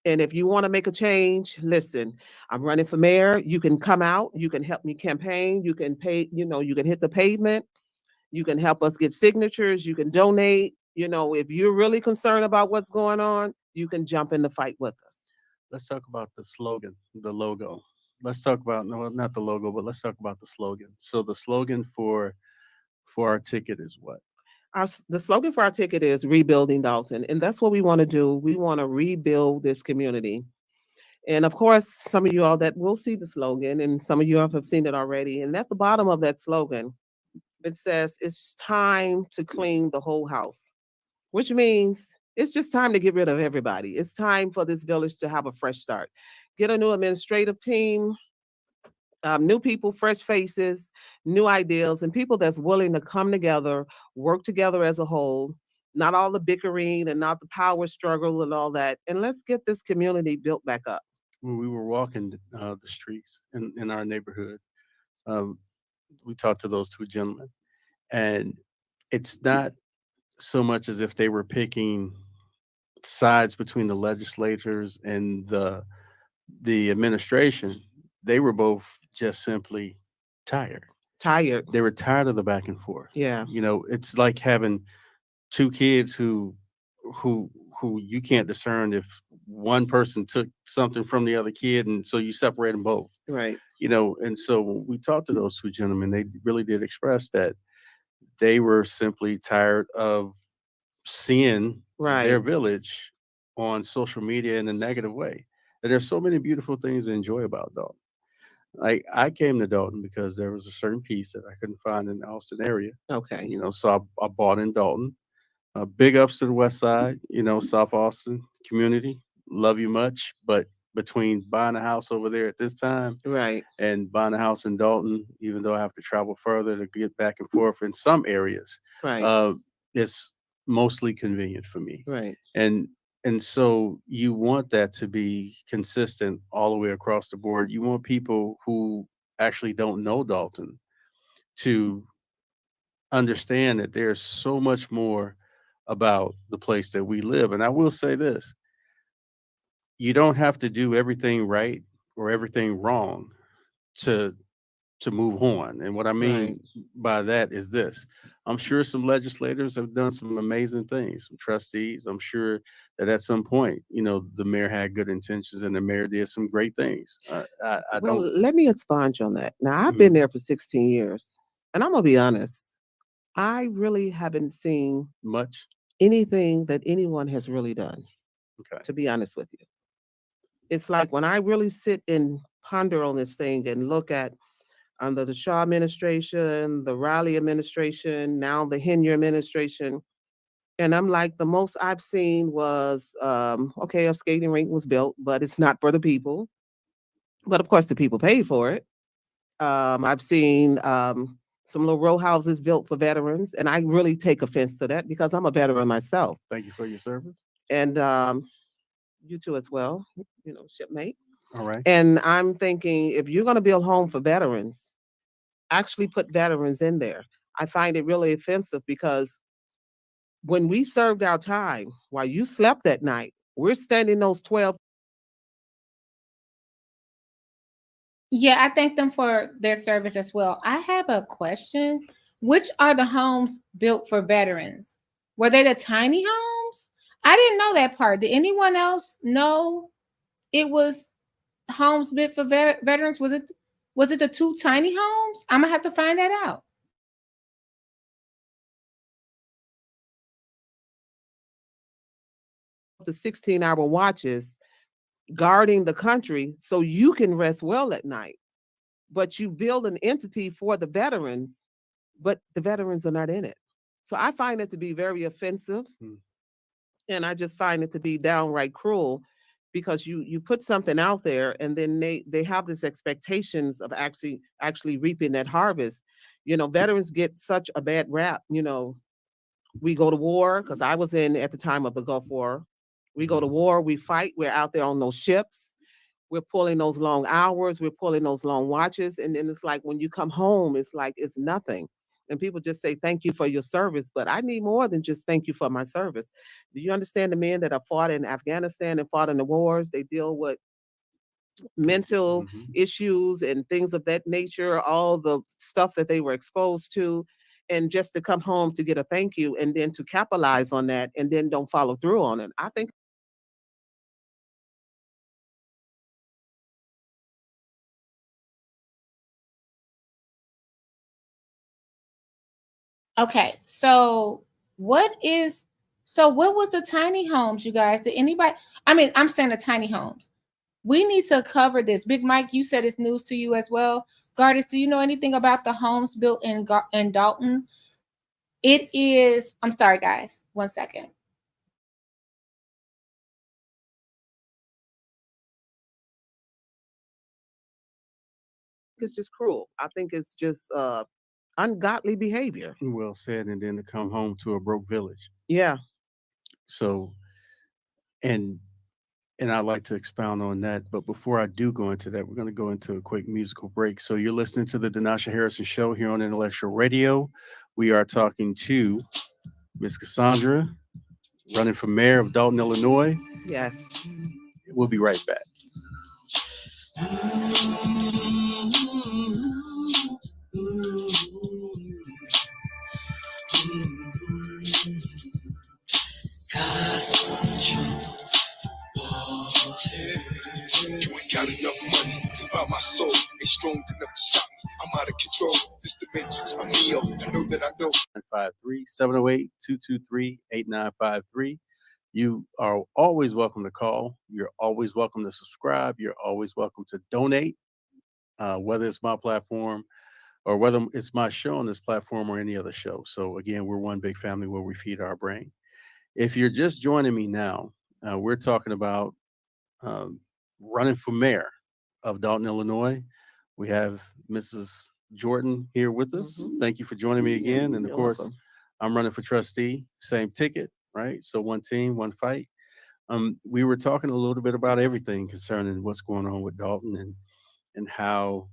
And if you want to make a change, listen, I'm running for mayor. You can come out. You can help me campaign. You can pay, you can hit the pavement. You can help us get signatures. You can donate. If you're really concerned about what's going on, you can jump in the fight with us. Let's talk about the slogan, the logo. Let's talk about, no, not the logo, but let's talk about the slogan. So the slogan for our ticket is what? The slogan for our ticket is rebuilding Dalton. And that's what we want to do. We want to rebuild this community. And of course, some of you all that will see the slogan, and some of you have seen it already. And at the bottom of that slogan, it says, it's time to clean the whole house, which means it's just time to get rid of everybody. It's time for this village to have a fresh start. Get a new administrative team, new people, fresh faces, new ideas, and people that's willing to come together, work together as a whole, not all the bickering and not the power struggle and all that. And let's get this community built back up. When we were walking the streets in our neighborhood, we talked to those two gentlemen, and it's not so much as if they were picking sides between the legislators and the administration. They were both just simply tired. They were tired of the back and forth. Yeah. It's like having two kids who you can't discern if one person took something from the other kid, and so you separate them both. Right. And so when we talked to those two gentlemen, they really did express that they were simply tired of seeing their village on social media in a negative way. And there's so many beautiful things to enjoy about Dalton. Like, I came to Dalton because there was a certain piece that I couldn't find in the Austin area. Okay. So I bought in Dalton. Big ups to the West Side, South Austin community. Love you much, but between buying a house over there at this time, right, and buying a house in Dalton, even though I have to travel further to get back and forth in some areas, right, it's mostly convenient for me. right. And so you want that to be consistent all the way across the board. You want people who actually don't know Dalton to understand that there's so much more about the place that we live. And I will say this, you don't have to do everything right or everything wrong to move on. And what I mean by that is this: I'm sure some legislators have done some amazing things, some trustees. I'm sure that at some point, the mayor had good intentions and the mayor did some great things. I Well, don't. let me expunge on that. Now, I've Mhm. been there for 16 years, and I'm gonna be honest. I really haven't seen Much. anything that anyone has really done, Okay. to be honest with you. It's like when I really sit and ponder on this thing and look at under the Shaw administration, the Riley administration, now the Henya administration, and I'm like, the most I've seen was okay, a skating rink was built, but it's not for the people. But of course, the people paid for it. I've seen some little row houses built for veterans, and I really take offense to that because I'm a veteran myself. Thank you for your service. And you too as well, shipmate. All right. And I'm thinking if you're going to build home for veterans, actually put veterans in there. I find it really offensive because when we served our time while you slept that night, we're standing those 12. Yeah, I thank them for their service as well. I have a question. Which are the homes built for veterans? Were they the tiny homes? I didn't know that part. Did anyone else know it was homes built for veterans? Was it the two tiny homes? I'm gonna have to find that out. The 16-hour watches guarding the country so you can rest well at night. But you build an entity for the veterans, but the veterans are not in it. So I find it to be very offensive. And I just find it to be downright cruel because you put something out there and then they have this expectations of actually reaping that harvest. Veterans get such a bad rap. We go to war because I was in at the time of the Gulf War. We go to war, we fight, we're out there on those ships. We're pulling those long hours, we're pulling those long watches. And then it's like when you come home, it's like it's nothing. And people just say, thank you for your service. But I need more than just thank you for my service. Do you understand the men that have fought in Afghanistan and fought in the wars? They deal with mental issues and things of that nature, all the stuff that they were exposed to. And just to come home to get a thank you and then to capitalize on that and then don't follow through on it. I think Okay, what was the tiny homes, you guys? Did anybody? I mean, I'm saying the tiny homes. We need to cover this. Big Mike, you said it's news to you as well. Gardis, do you know anything about the homes built in Dalton? It is. I'm sorry, guys. 1 second. it's just cruel. I think it's just ungodly behavior. Well said. And then to come home to a broke village. Yeah. So, and I'd like to expound on that. But before I do go into that, we're going to go into a quick musical break. So you're listening to the Denasha Harrison Show here on Intellectual Radio. We are talking to Miss Cassandra, running for mayor of Dalton, Illinois. Yes. We'll be right back. You ain't got enough money to buy my soul. Ain't strong enough to stop me. I'm out of control. This the matrix. I'm Neo. I know that I know. 953-708-223-8953. You are always welcome to call. You're always welcome to subscribe. You're always welcome to donate, whether it's my platform or whether it's my show on this platform or any other show. So again, we're one big family where we feed our brain. If you're just joining me now, we're talking about running for mayor of Dalton, Illinois. We have Mrs. Jordan here with us. Thank you for joining me again. Yes, and of you're course, welcome. I'm running for trustee, same ticket, right? So one team, one fight. We were talking a little bit about everything concerning what's going on with Dalton and how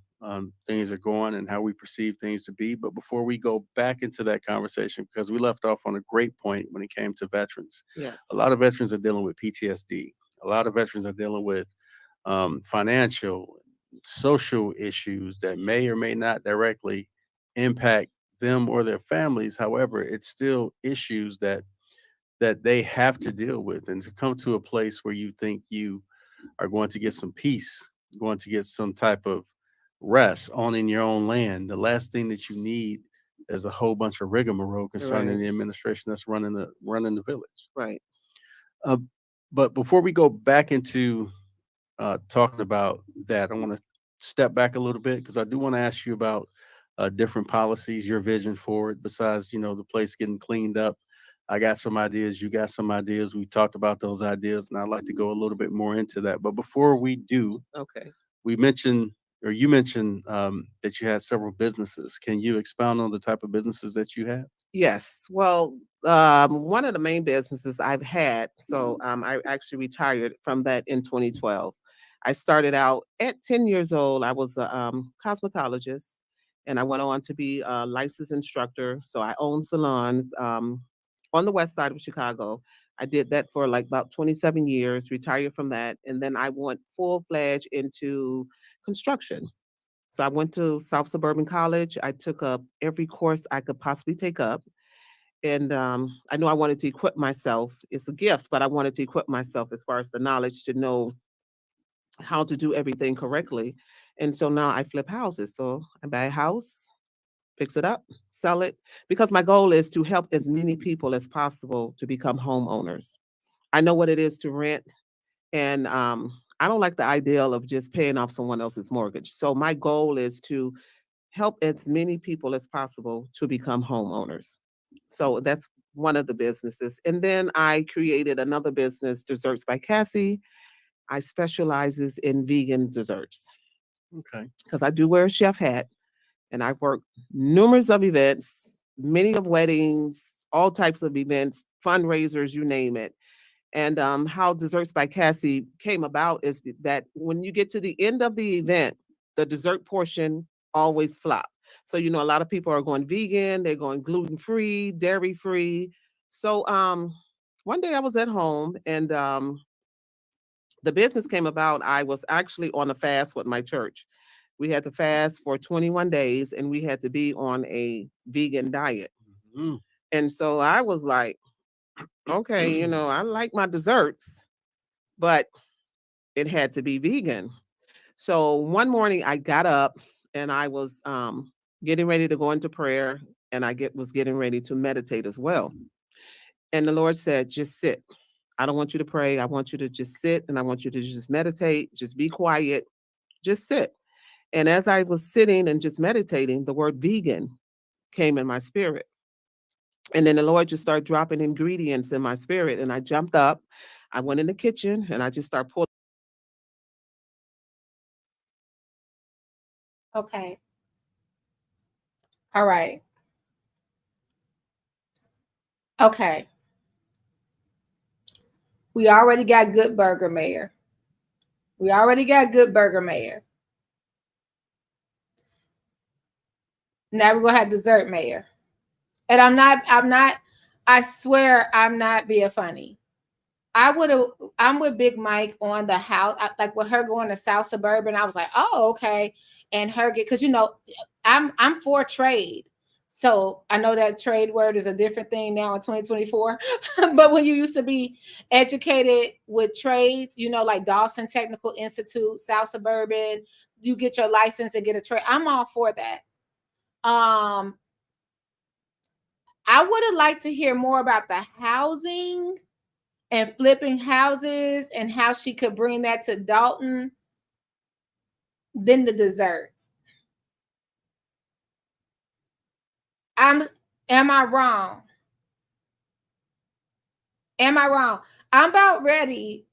things are going and how we perceive things to be. But before we go back into that conversation, because we left off on a great point when it came to veterans. Yes. A lot of veterans are dealing with PTSD. A lot of veterans are dealing with financial, social issues that may or may not directly impact them or their families. However, it's still issues that they have to deal with, and to come to a place where you think you are going to get some peace, going to get some type of rest on in your own land. The last thing that you need is a whole bunch of rigmarole concerning Right. the administration that's running the village. Right. Uh, but before we go back into talking about that, I want to step back a little bit because I do want to ask you about different policies, your vision for it. Besides, the place getting cleaned up, I got some ideas. You got some ideas. We talked about those ideas, and I'd like to go a little bit more into that. But before we do, Okay. you mentioned that you had several businesses. Can you expound on the type of businesses that you have? Yes. Well, one of the main businesses I've had, so I actually retired from that in 2012. I started out at 10 years old. I was a cosmetologist, and I went on to be a licensed instructor. So I owned salons on the west side of Chicago. I did that for like about 27 years, retired from that, and then I went full-fledged into construction. So I went to South Suburban College. I took up every course I could possibly take up. And I knew I wanted to equip myself. It's a gift, but I wanted to equip myself as far as the knowledge to know how to do everything correctly. And so now I flip houses. So I buy a house, fix it up, sell it, because my goal is to help as many people as possible to become homeowners. I know what it is to rent, and I don't like the ideal of just paying off someone else's mortgage. So my goal is to help as many people as possible to become homeowners. So that's one of the businesses. And then I created another business, Desserts by Cassie. I specializes in vegan desserts Okay. because I do wear a chef hat, and I work numerous of events, many of weddings, all types of events, fundraisers, you name it. And how Desserts by Cassie came about is that when you get to the end of the event, the dessert portion always flop. So, a lot of people are going vegan, they're going gluten-free, dairy-free. So one day I was at home, and the business came about. I was actually on a fast with my church. We had to fast for 21 days, and we had to be on a vegan diet. Mm. And so I was like, okay, I like my desserts, but it had to be vegan. So one morning I got up, and I was getting ready to go into prayer, and was getting ready to meditate as well. And the Lord said, just sit. I don't want you to pray. I want you to just sit, and I want you to just meditate, just be quiet, just sit. And as I was sitting and just meditating, the word vegan came in my spirit. And then the Lord just started dropping ingredients in my spirit. And I jumped up, I went in the kitchen, and I just started pulling. Okay. All right. Okay. We already got good burger mayor. We already got good burger mayor. Now we're gonna have dessert mayor. And I swear I'm not being funny. I'm with Big Mike on the house, like with her going to South Suburban. I was like, oh, okay. And her because I'm for trade. So I know that trade word is a different thing now in 2024. But when you used to be educated with trades, like Dawson Technical Institute, South Suburban, you get your license and get a trade. I'm all for that. I would have liked to hear more about the housing and flipping houses and how she could bring that to Dalton than the desserts. Am I wrong? Am I wrong? I'm about ready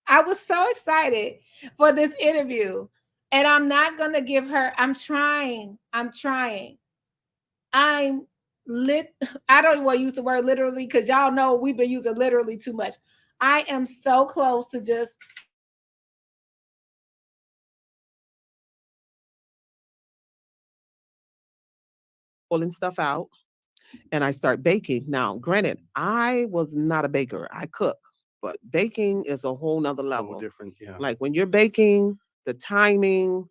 I was so excited for this interview, and I'm not going to give her, I'm trying. I don't want to use the word literally because y'all know we've been using literally too much. I am so close to just pulling stuff out, and I start baking. Now, granted, I was not a baker. I cook, but baking is a whole nother level. Different, yeah. Like when you're baking, the timing,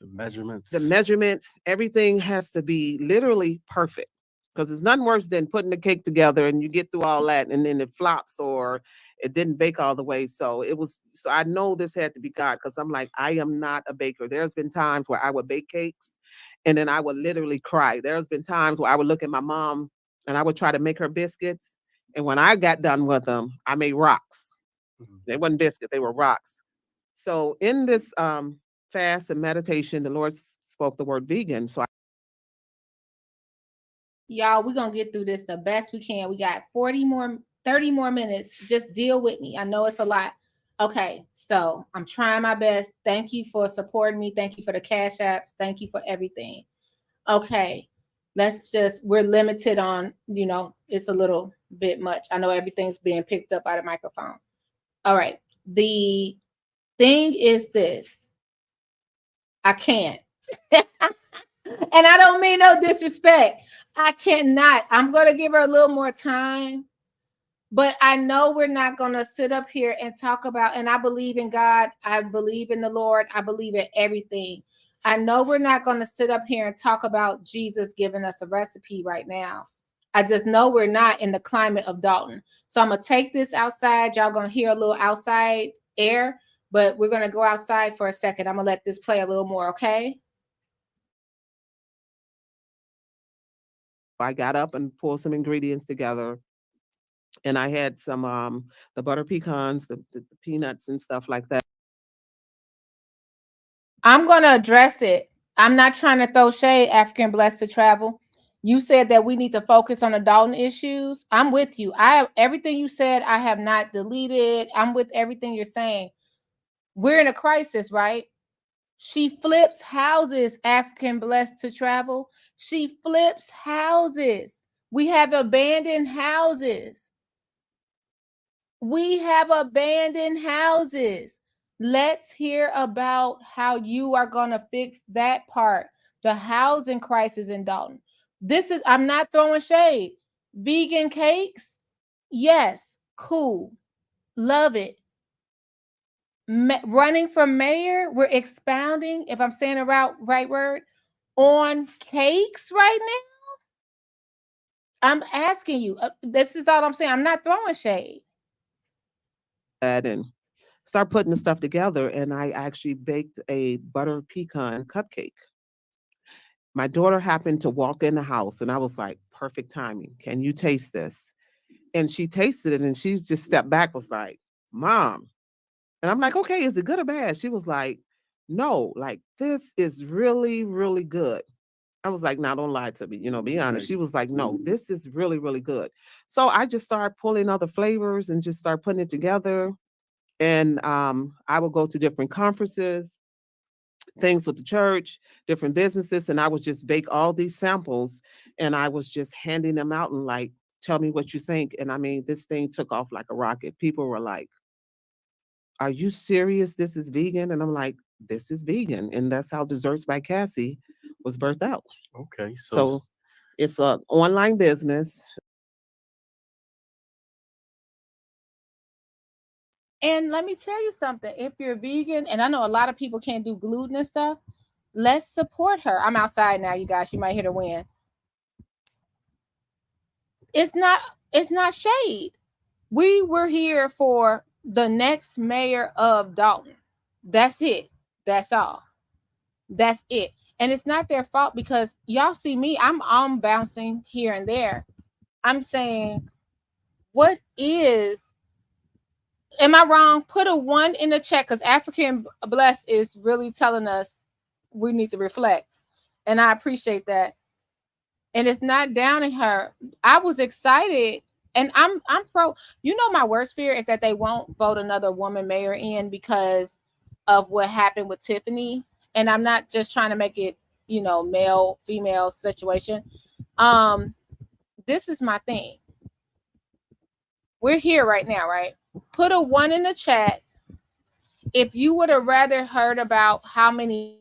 The measurements, everything has to be literally perfect. Because it's nothing worse than putting the cake together and you get through all that and then it flops or it didn't bake all the way. So I know this had to be God because I'm like, I am not a baker. There's been times where I would bake cakes and then I would literally cry. There's been times where I would look at my mom and I would try to make her biscuits. And when I got done with them, I made rocks. They weren't biscuits, they were rocks. So in this fast and meditation, the Lord spoke the word vegan. So Y'all, we're gonna get through this the best we can. We got 30 more minutes. Just deal with me. I know it's a lot. Okay, so I'm trying my best. Thank you for supporting me. Thank you for the cash apps. Thank you for everything. Okay, we're limited on, it's a little bit much. I know everything's being picked up by the microphone. All right. The thing is this. I can't. And I don't mean no disrespect. I cannot. I'm going to give her a little more time. But I know we're not going to sit up here and talk about, and I believe in God. I believe in the Lord. I believe in everything. I know we're not going to sit up here and talk about Jesus giving us a recipe right now. I just know we're not in the climate of Dalton. So I'm going to take this outside. Y'all going to hear a little outside air, but we're going to go outside for a second. I'm going to let this play a little more, okay? I got up and pulled some ingredients together. And I had some the butter pecans, the peanuts and stuff like that. I'm going to address it. I'm not trying to throw shade, African Blessed to Travel. You said that we need to focus on the Dalton issues. I'm with you. Everything you said, I have not deleted. I'm with everything you're saying. We're in a crisis, right? She flips houses, African Blessed to Travel. She flips houses. We have abandoned houses. We have abandoned houses. Let's hear about how you are going to fix that part, the housing crisis in Dalton. I'm not throwing shade. Vegan cakes, yes, cool, love it. Running for mayor, we're expounding, if I'm saying the right word, on cakes right now. I'm asking you, this is all I'm saying. I'm not throwing shade. And start putting the stuff together, and I actually baked a butter pecan cupcake. My daughter happened to walk in the house, and I was like, perfect timing. Can you taste this? And she tasted it, and she just stepped back, was like, Mom. And I'm like, okay, is it good or bad? She was like, no, like, this is really, really good. I was like, now don't lie to me, be honest. She was like, no, this is really, really good. So I just started pulling other flavors and just start putting it together. And I would go to different conferences, things with the church, different businesses, and I would just bake all these samples and I was just handing them out and like, tell me what you think. And I mean, this thing took off like a rocket. People were like, are you serious? This is vegan? And I'm like, this is vegan. And that's how Desserts by Cassie was birthed out. Okay. So it's an online business. And let me tell you something. If you're vegan, and I know a lot of people can't do gluten and stuff, let's support her. I'm outside now, you guys. You might hear the wind. It's not shade. We were here for the next mayor of Dalton. That's it. That's all. That's it. And it's not their fault because y'all see me, I'm bouncing here and there. I'm saying, am I wrong? Put a 1 in the chat because African Bless is really telling us we need to reflect. And I appreciate that. And it's not downing her. I was excited. And I'm pro. My worst fear is that they won't vote another woman mayor in because of what happened with Tiffany. And I'm not just trying to make it, male, female situation. This is my thing. We're here right now, right? Put a 1 in the chat if you would have rather heard about how many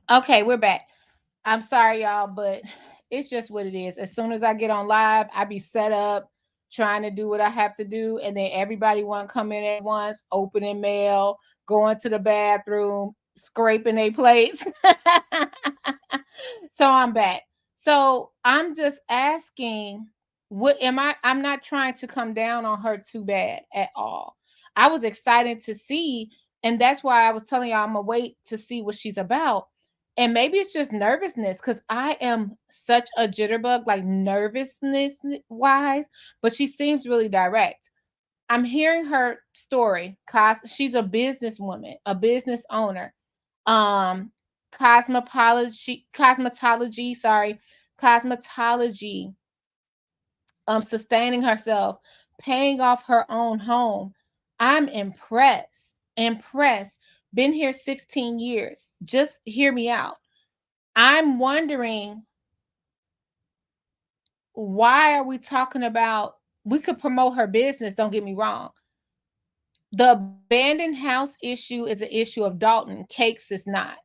Okay, we're back. I'm sorry, y'all, but it's just what it is. As soon as I get on live, I be set up trying to do what I have to do, and then everybody want to come in at once, opening mail, going to the bathroom, scraping their plates. So I'm back. So I'm just asking, what am I? I'm not trying to come down on her too bad at all. I was excited to see, and that's why I was telling y'all I'm gonna wait to see what she's about. And maybe it's just nervousness because I am such a jitterbug, like nervousness wise, but she seems really direct. I'm hearing her story cause she's a businesswoman, a business owner. Um cosmetology, sorry, cosmetology, sustaining herself, paying off her own home. I'm impressed. Impressed. Been here 16 years. Just hear me out. I'm wondering, why are we talking about, we could promote her business, don't get me wrong. The abandoned house issue is an issue of Dalton. Cakes is not.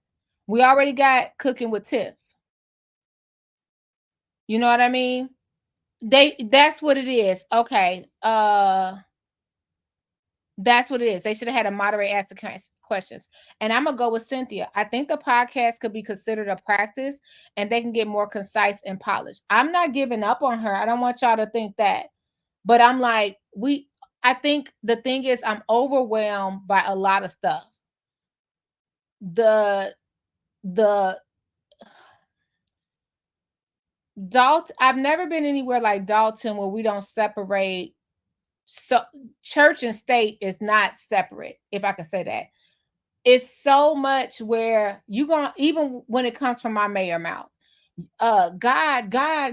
We already got Cooking with Tiff. You know what I mean? That's what it is. Okay. That's what it is. They should have had a moderator ask the questions. And I'm gonna go with Cynthia. I think the podcast could be considered a practice and they can get more concise and polished. I'm not giving up on her. I don't want y'all to think that. But I'm like, I think the thing is I'm overwhelmed by a lot of stuff. The Dalton, I've never been anywhere like Dalton where we don't separate. So church and state is not separate, if I can say that. It's so much where you gonna, even when it comes from my mayor mouth, God, I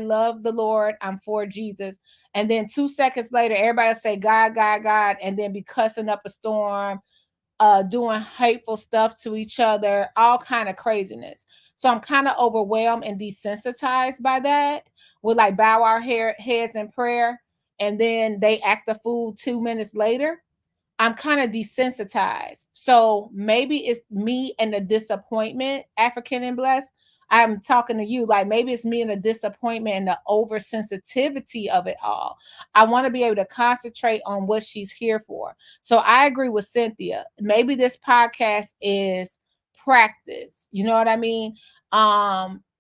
love the Lord, I'm for Jesus. And then 2 seconds later, everybody say God, and then be cussing up a storm, doing hateful stuff to each other, all kind of craziness. So I'm kind of overwhelmed and desensitized by that. We'll like bow our heads in prayer, and then they act the fool 2 minutes later. I'm kind of desensitized. So maybe it's me and the disappointment, African and blessed. I'm talking to you, like maybe it's me and the disappointment and the oversensitivity of it all. I want to be able to concentrate on what she's here for. So I agree with Cynthia. Maybe this podcast is practice. You know what I mean?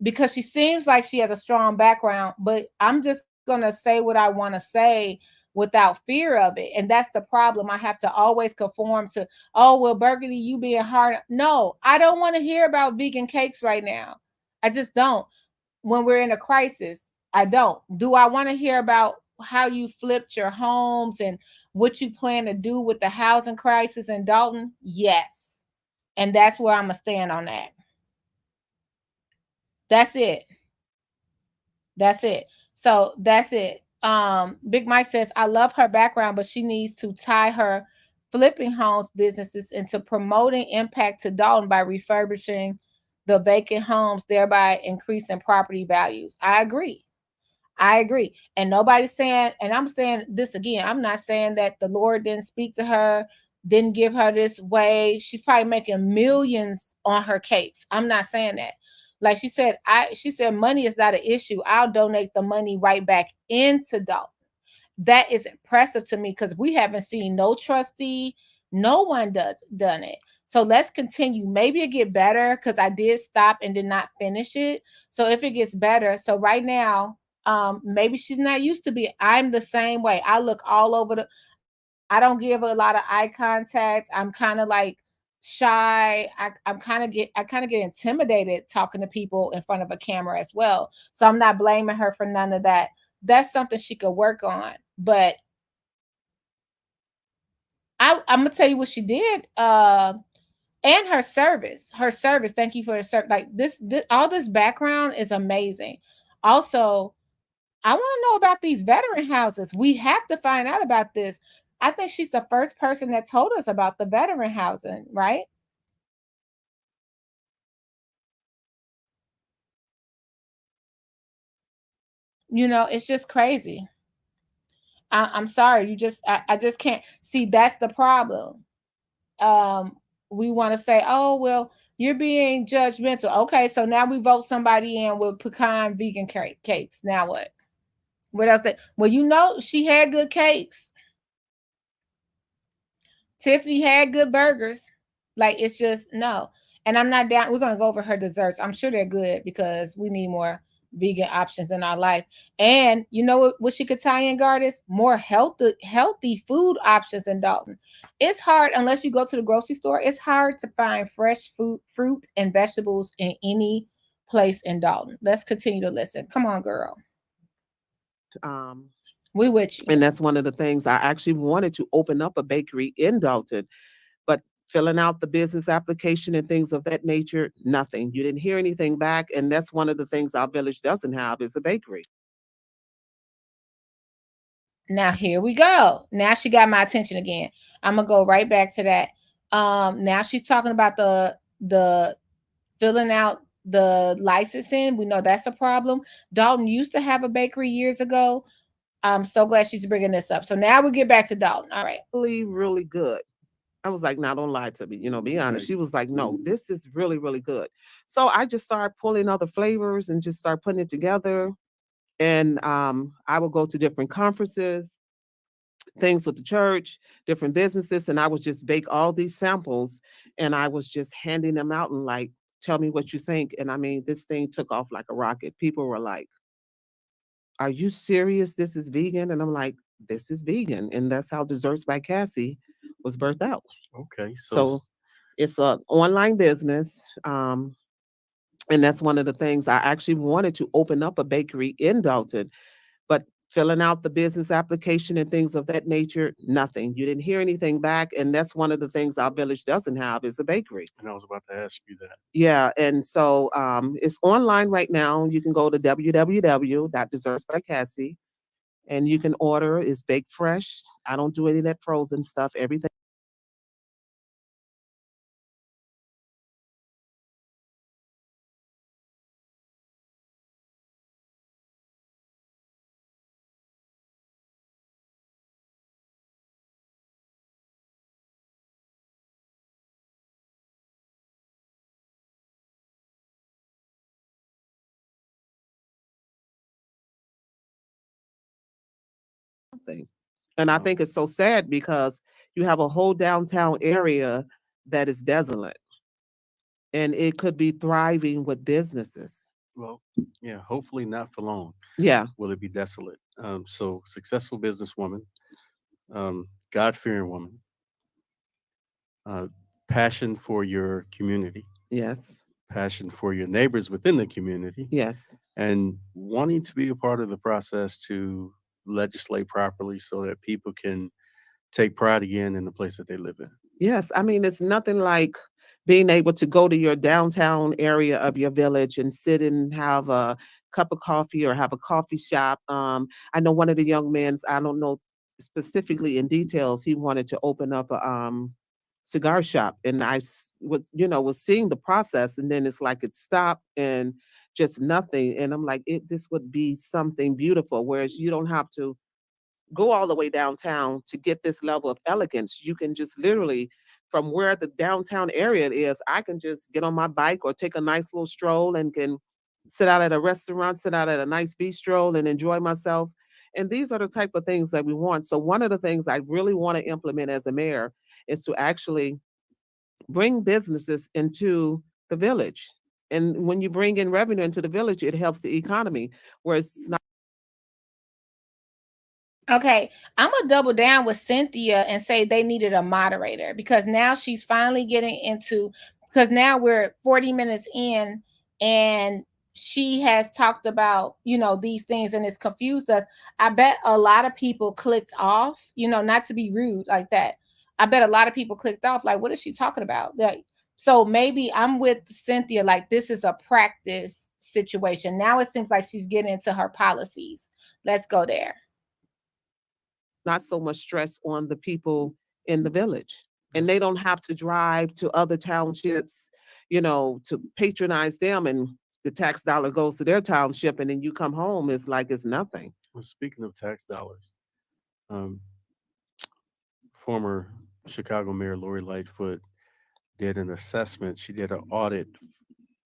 Because she seems like she has a strong background, but I'm just gonna say what I want to say without fear of it. And that's the problem. I have to always conform to, oh, well, Burgundy, you being hard. No, I don't want to hear about vegan cakes right now. I just don't. When we're in a crisis, I don't. Do I want to hear about how you flipped your homes and what you plan to do with the housing crisis in Dalton? Yes. And that's where I'm going to stand on that. That's it. That's it. So that's it. Big Mike says, I love her background, but she needs to tie her flipping homes businesses into promoting impact to Dalton by refurbishing the vacant homes, thereby increasing property values. I agree. And nobody's saying, and I'm saying this again, I'm not saying that the Lord didn't speak to her, didn't give her this way. She's probably making millions on her cakes. I'm not saying that. Like she said, money is not an issue. I'll donate the money right back into Dalton. That is impressive to me because we haven't seen no trustee, no one done it. So let's continue. Maybe it get better because I did stop and did not finish it. So if it gets better, so right now, maybe she's not used to be. I'm the same way. I look all over I don't give a lot of eye contact. I'm kind of like shy. I kind of get intimidated talking to people in front of a camera as well. So I'm not blaming her for none of that. That's something she could work on. But I'm gonna tell you what she did. And her service. Thank you for her service. Like this, all this background is amazing. Also, I want to know about these veteran houses. We have to find out about this. I think she's the first person that told us about the veteran housing, right? You know, it's just crazy. I'm sorry. I just can't see. That's the problem. we want to say, oh, well, you're being judgmental. Okay, so now we vote somebody in with pecan vegan cakes. Now what? What else? Well, you know, she had good cakes. Tiffany had good burgers. Like, it's just no. And I'm not down. We're gonna go over her desserts. I'm sure they're good because we need more vegan options in our life. And you know what she could tie in, Gardis? More healthy food options in Dalton. It's hard unless you go to the grocery store. It's hard to find fresh fruit and vegetables in any place in Dalton. Let's continue to listen. Come on, girl. We with you. And that's one of the things I actually wanted to open up a bakery in Dalton, but filling out the business application and things of that nature, nothing. You didn't hear anything back. And that's one of the things our village doesn't have is a bakery. Now here we go. Now she got my attention again. I'm gonna go right back to that. Now she's talking about the filling out the licensing. We know that's a problem. Dalton used to have a bakery years ago. I'm so glad she's bringing this up. So now we get back to Dalton. All right. Really, really good. I was like, "Now, don't lie to me. You know, be honest." She was like, "No, this is really, really good." So I just started pulling other flavors and just start putting it together. And I would go to different conferences, things with the church, different businesses, and I would just bake all these samples, and I was just handing them out and like, "Tell me what you think." And I mean, this thing took off like a rocket. People were like, "Are you serious? This is vegan?" And I'm like, "This is vegan." And that's how Desserts by Cassie was birthed out. Okay. So it's an online business. And that's one of the things I actually wanted to open up a bakery in Dalton, but filling out the business application and things of that nature, nothing. You didn't hear anything back. And that's one of the things our village doesn't have is a bakery. And I was about to ask you that. Yeah. And so it's online right now. You can go to www.dessertsbycassie and you can order. It's baked fresh. I don't do any of that frozen stuff. Everything. Thing. And I think it's so sad because you have a whole downtown area that is desolate and it could be thriving with businesses. Well, yeah, hopefully not for long. Yeah. Will it be desolate? So successful businesswoman, God-fearing woman, passion for your community. Yes. Passion for your neighbors within the community. Yes. And wanting to be a part of the process to legislate properly so that people can take pride again in the place that they live in. Yes. I mean, it's nothing like being able to go to your downtown area of your village and sit and have a cup of coffee or have a coffee shop. I know one of the young men, I don't know specifically in details, he wanted to open up a cigar shop. And was seeing the process, and then it's like it stopped and just nothing. And I'm like, this would be something beautiful. Whereas you don't have to go all the way downtown to get this level of elegance. You can just literally, from where the downtown area is, I can just get on my bike or take a nice little stroll and can sit out at a restaurant, sit out at a nice bistro and enjoy myself. And these are the type of things that we want. So one of the things I really want to implement as a mayor is to actually bring businesses into the village. And when you bring in revenue into the village, it helps the economy. Whereas it's not. Okay, I'm gonna double down with Cynthia and say they needed a moderator because now she's finally getting into, because now we're 40 minutes in and she has talked about, these things and it's confused us. I bet a lot of people clicked off, not to be rude like that. I bet a lot of people clicked off, like, what is she talking about? So maybe I'm with Cynthia, like this is a practice situation. Now it seems like she's getting into her policies. Let's go there. Not so much stress on the people in the village. And they don't have to drive to other townships, to patronize them, and the tax dollar goes to their township and then you come home, it's like it's nothing. Well, speaking of tax dollars, former Chicago Mayor Lori Lightfoot did an assessment. She did an audit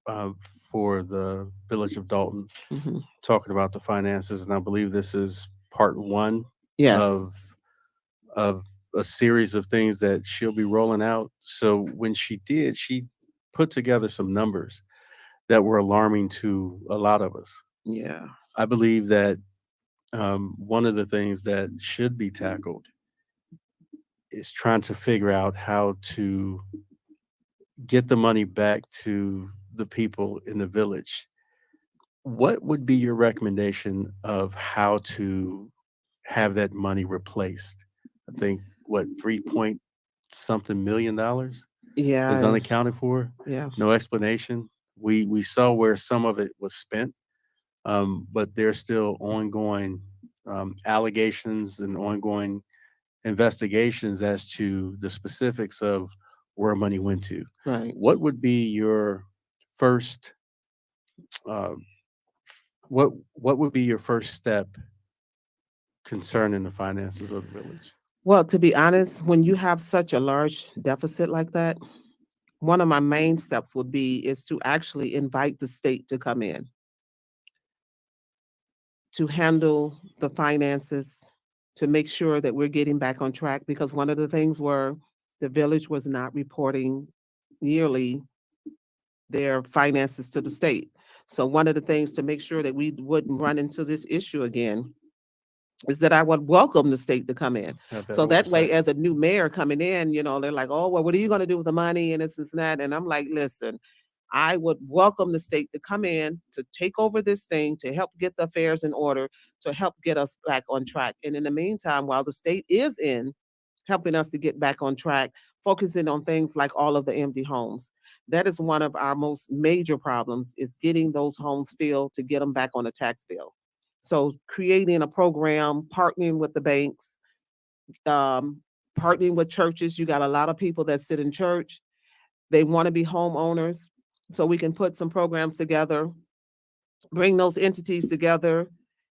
uh, for the village of Dalton, Mhm. talking about the finances, and I believe this is part one of Yes. of a series of things that she'll be rolling out. So when she did, she put together some numbers that were alarming to a lot of us. Yeah. I believe that one of the things that should be tackled is trying to figure out how to get the money back to the people in the village. What would be your recommendation of how to have that money replaced? I think what 3 point something $1 million is Yeah. unaccounted for. Yeah. No explanation. We saw where some of it was spent, but there's still ongoing allegations and ongoing investigations as to the specifics of where money went to. Right. What would be your first uh, what would be your first step concerning the finances of the village? Well, to be honest, when you have such a large deficit like that, one of my main steps would be is to actually invite the state to come in to handle the finances, to make sure that we're getting back on track. Because one of the things were the village was not reporting yearly their finances to the state. So one of the things to make sure that we wouldn't run into this issue again is that I would welcome the state to come in. Have that So that way, oversight. as a new mayor coming in, they're like, oh, well, what are you going to do with the money? And this and that. And I'm like, listen, I would welcome the state to come in to take over this thing, to help get the affairs in order, to help get us back on track. And in the meantime, while the state is in helping us to get back on track, focusing on things like all of the empty homes. That is one of our most major problems is getting those homes filled to get them back on the tax bill. So creating a program, partnering with the banks, um, partnering with churches. You got a lot of people that sit in church. They want to be homeowners. So we can put some programs together, bring those entities together,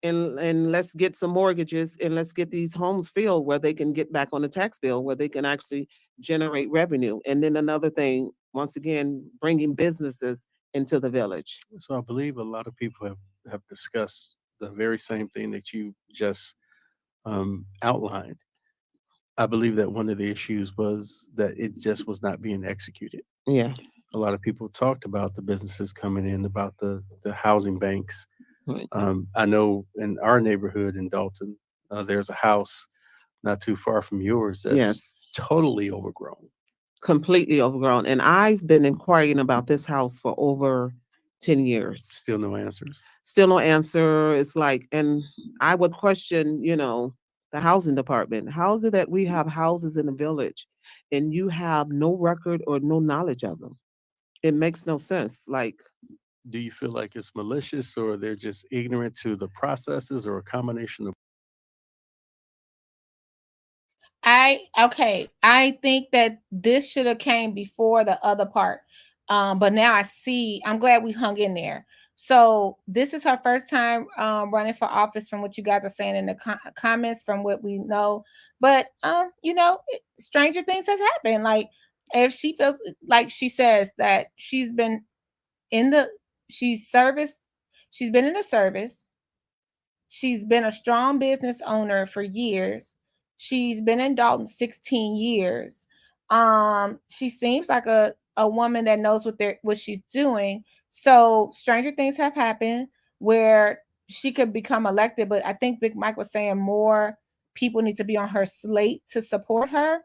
and let's get some mortgages and let's get these homes filled where they can get back on the tax bill, where they can actually generate revenue. And then another thing, once again, bringing businesses into the village. So I believe a lot of people have discussed the very same thing that you just outlined. I believe that one of the issues was that it just was not being executed. Yeah. A lot of people talked about the businesses coming in, about the housing banks. Right. I know in our neighborhood in Dalton, there's a house not too far from yours that's Yes. totally overgrown. Completely overgrown. And I've been inquiring about this house for over 10 years. Still no answers. Still no answer. It's like, and I would question, the housing department. How is it that we have houses in the village and you have no record or no knowledge of them? It makes no sense. Like, Do you feel like it's malicious or they're just ignorant to the processes or a combination of? I think that this should have came before the other part. But now I see, I'm glad we hung in there. So this is her first time running for office from what you guys are saying in the comments, from what we know. But stranger things has happened. Like if she feels like she says that she's been in the she's service, she's been in the service. She's been a strong business owner for years. She's been in Dalton 16 years. She seems like a woman that knows what she's doing. So stranger things have happened where she could become elected, but I think Big Mike was saying more people need to be on her slate to support her.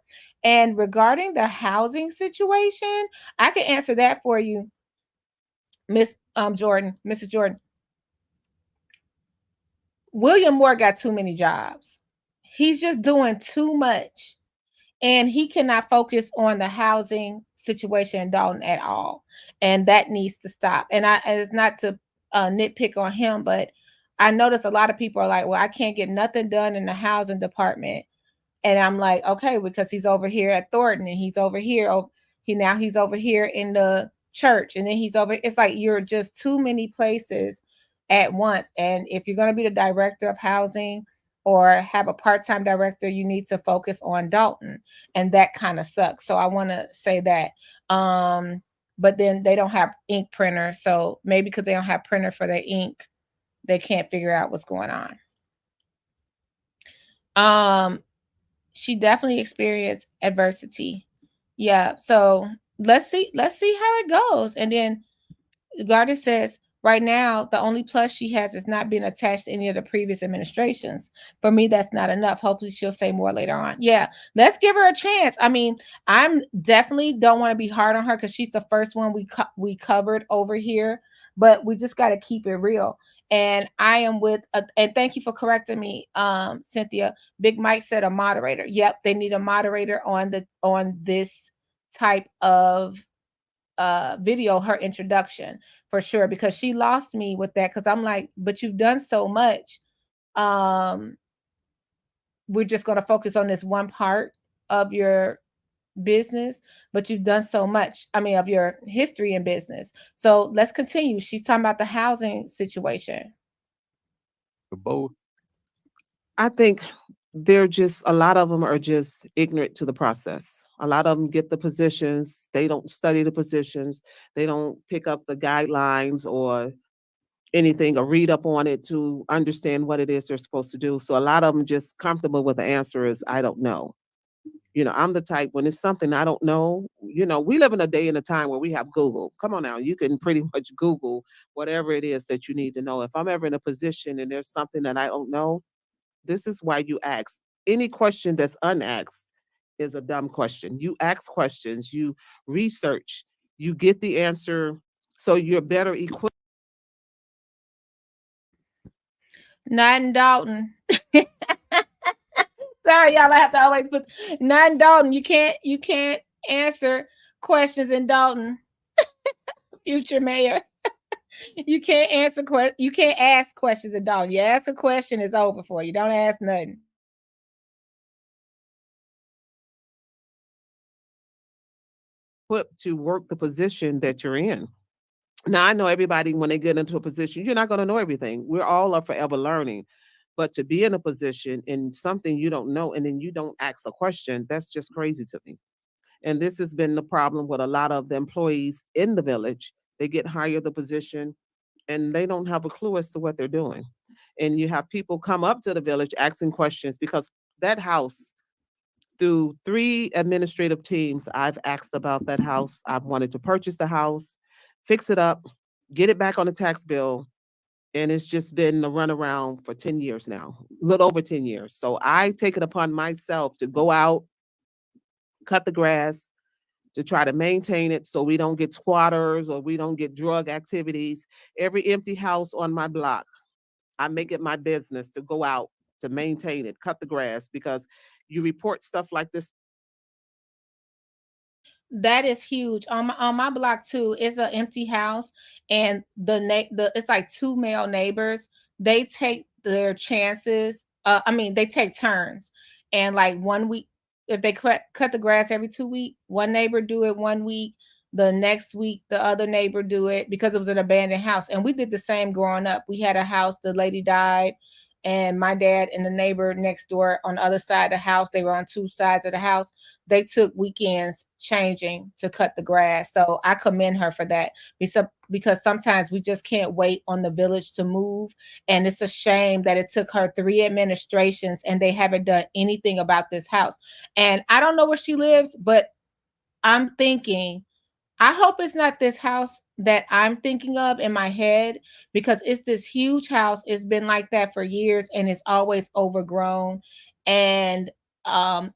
And regarding the housing situation, I can answer that for you, Miss Mrs. Jordan. William Moore got too many jobs. He's just doing too much. And he cannot focus on the housing situation in Dalton at all. And that needs to stop. And it's not to nitpick on him, but I notice a lot of people are like, well, I can't get nothing done in the housing department. And I'm like, okay, because he's over here at Thornton and he's over here. He's over here in the church. And then it's like you're just too many places at once. And if you're going to be the director of housing or have a part-time director, you need to focus on Dalton. And that kind of sucks. So I want to say that. But then they don't have ink printer. So maybe because they don't have printer for their ink, they can't figure out what's going on. She definitely experienced adversity. Yeah. So let's see how it goes. And then Garda says, right now, the only plus she has is not being attached to any of the previous administrations. For me, that's not enough. Hopefully she'll say more later on. Yeah, let's give her a chance. I mean, I'm definitely don't want to be hard on her because she's the first one we covered over here, but we just got to keep it real. And I am with, and thank you for correcting me, Cynthia. Big Mike said a moderator. Yep, they need a moderator on this type of video, her introduction, for sure, because she lost me with that, because I'm like, but you've done so much. We're just going to focus on this one part of your business, but you've done so much, I mean, of your history in business. So let's continue. She's talking about the housing situation. For both, I think they're just, a lot of them are just ignorant to the process. A lot of them get the positions, they don't study the positions, they don't pick up the guidelines or anything or read up on it to understand what it is they're supposed to do. So a lot of them just comfortable with the answer is, I don't know. You know, I'm the type, when it's something I don't know, you know, we live in a day and a time where we have Google. Come on now, you can pretty much Google whatever it is that you need to know. If I'm ever in a position and there's something that I don't know, this is why you ask. Any question that's unasked is a dumb question. You ask questions, you research, you get the answer, so you're better equipped. Not in Dalton. Sorry, y'all. I have to always put not in Dalton. You can't answer questions in Dalton. Future mayor. You can't answer you can't ask questions in Dalton. You ask a question, it's over for you. Don't ask nothing. Equipped to work the position that you're in. Now, I know everybody, when they get into a position, you're not going to know everything. We're all are forever learning. But to be in a position in something you don't know and then you don't ask a question, that's just crazy to me. And this has been the problem with a lot of the employees in the village. They get hired the position and they don't have a clue as to what they're doing. And you have people come up to the village asking questions, because that house, through 3 administrative teams, I've asked about that house. I've wanted to purchase the house, fix it up, get it back on the tax bill. And it's just been a runaround for 10 years now, a little over 10 years. So I take it upon myself to go out, cut the grass, to try to maintain it so we don't get squatters or we don't get drug activities. Every empty house on my block, I make it my business to go out to maintain it, cut the grass, because you report stuff like this. That is huge. On my block too, it's an empty house, and it's like 2 male neighbors. They take their chances. I mean, they take turns, and like 1 week, if they cut the grass every 2 weeks, one neighbor do it 1 week. The next week, the other neighbor do it, because it was an abandoned house. And we did the same growing up. We had a house, the lady died, and my dad and the neighbor next door on the other side of the house, they were on 2 sides of the house. They took weekends changing to cut the grass. So I commend her for that, because sometimes we just can't wait on the village to move. And it's a shame that it took her 3 administrations and they haven't done anything about this house. And I don't know where she lives, but I'm thinking, I hope it's not this house that I'm thinking of in my head, because it's this huge house. It's been like that for years and it's always overgrown. And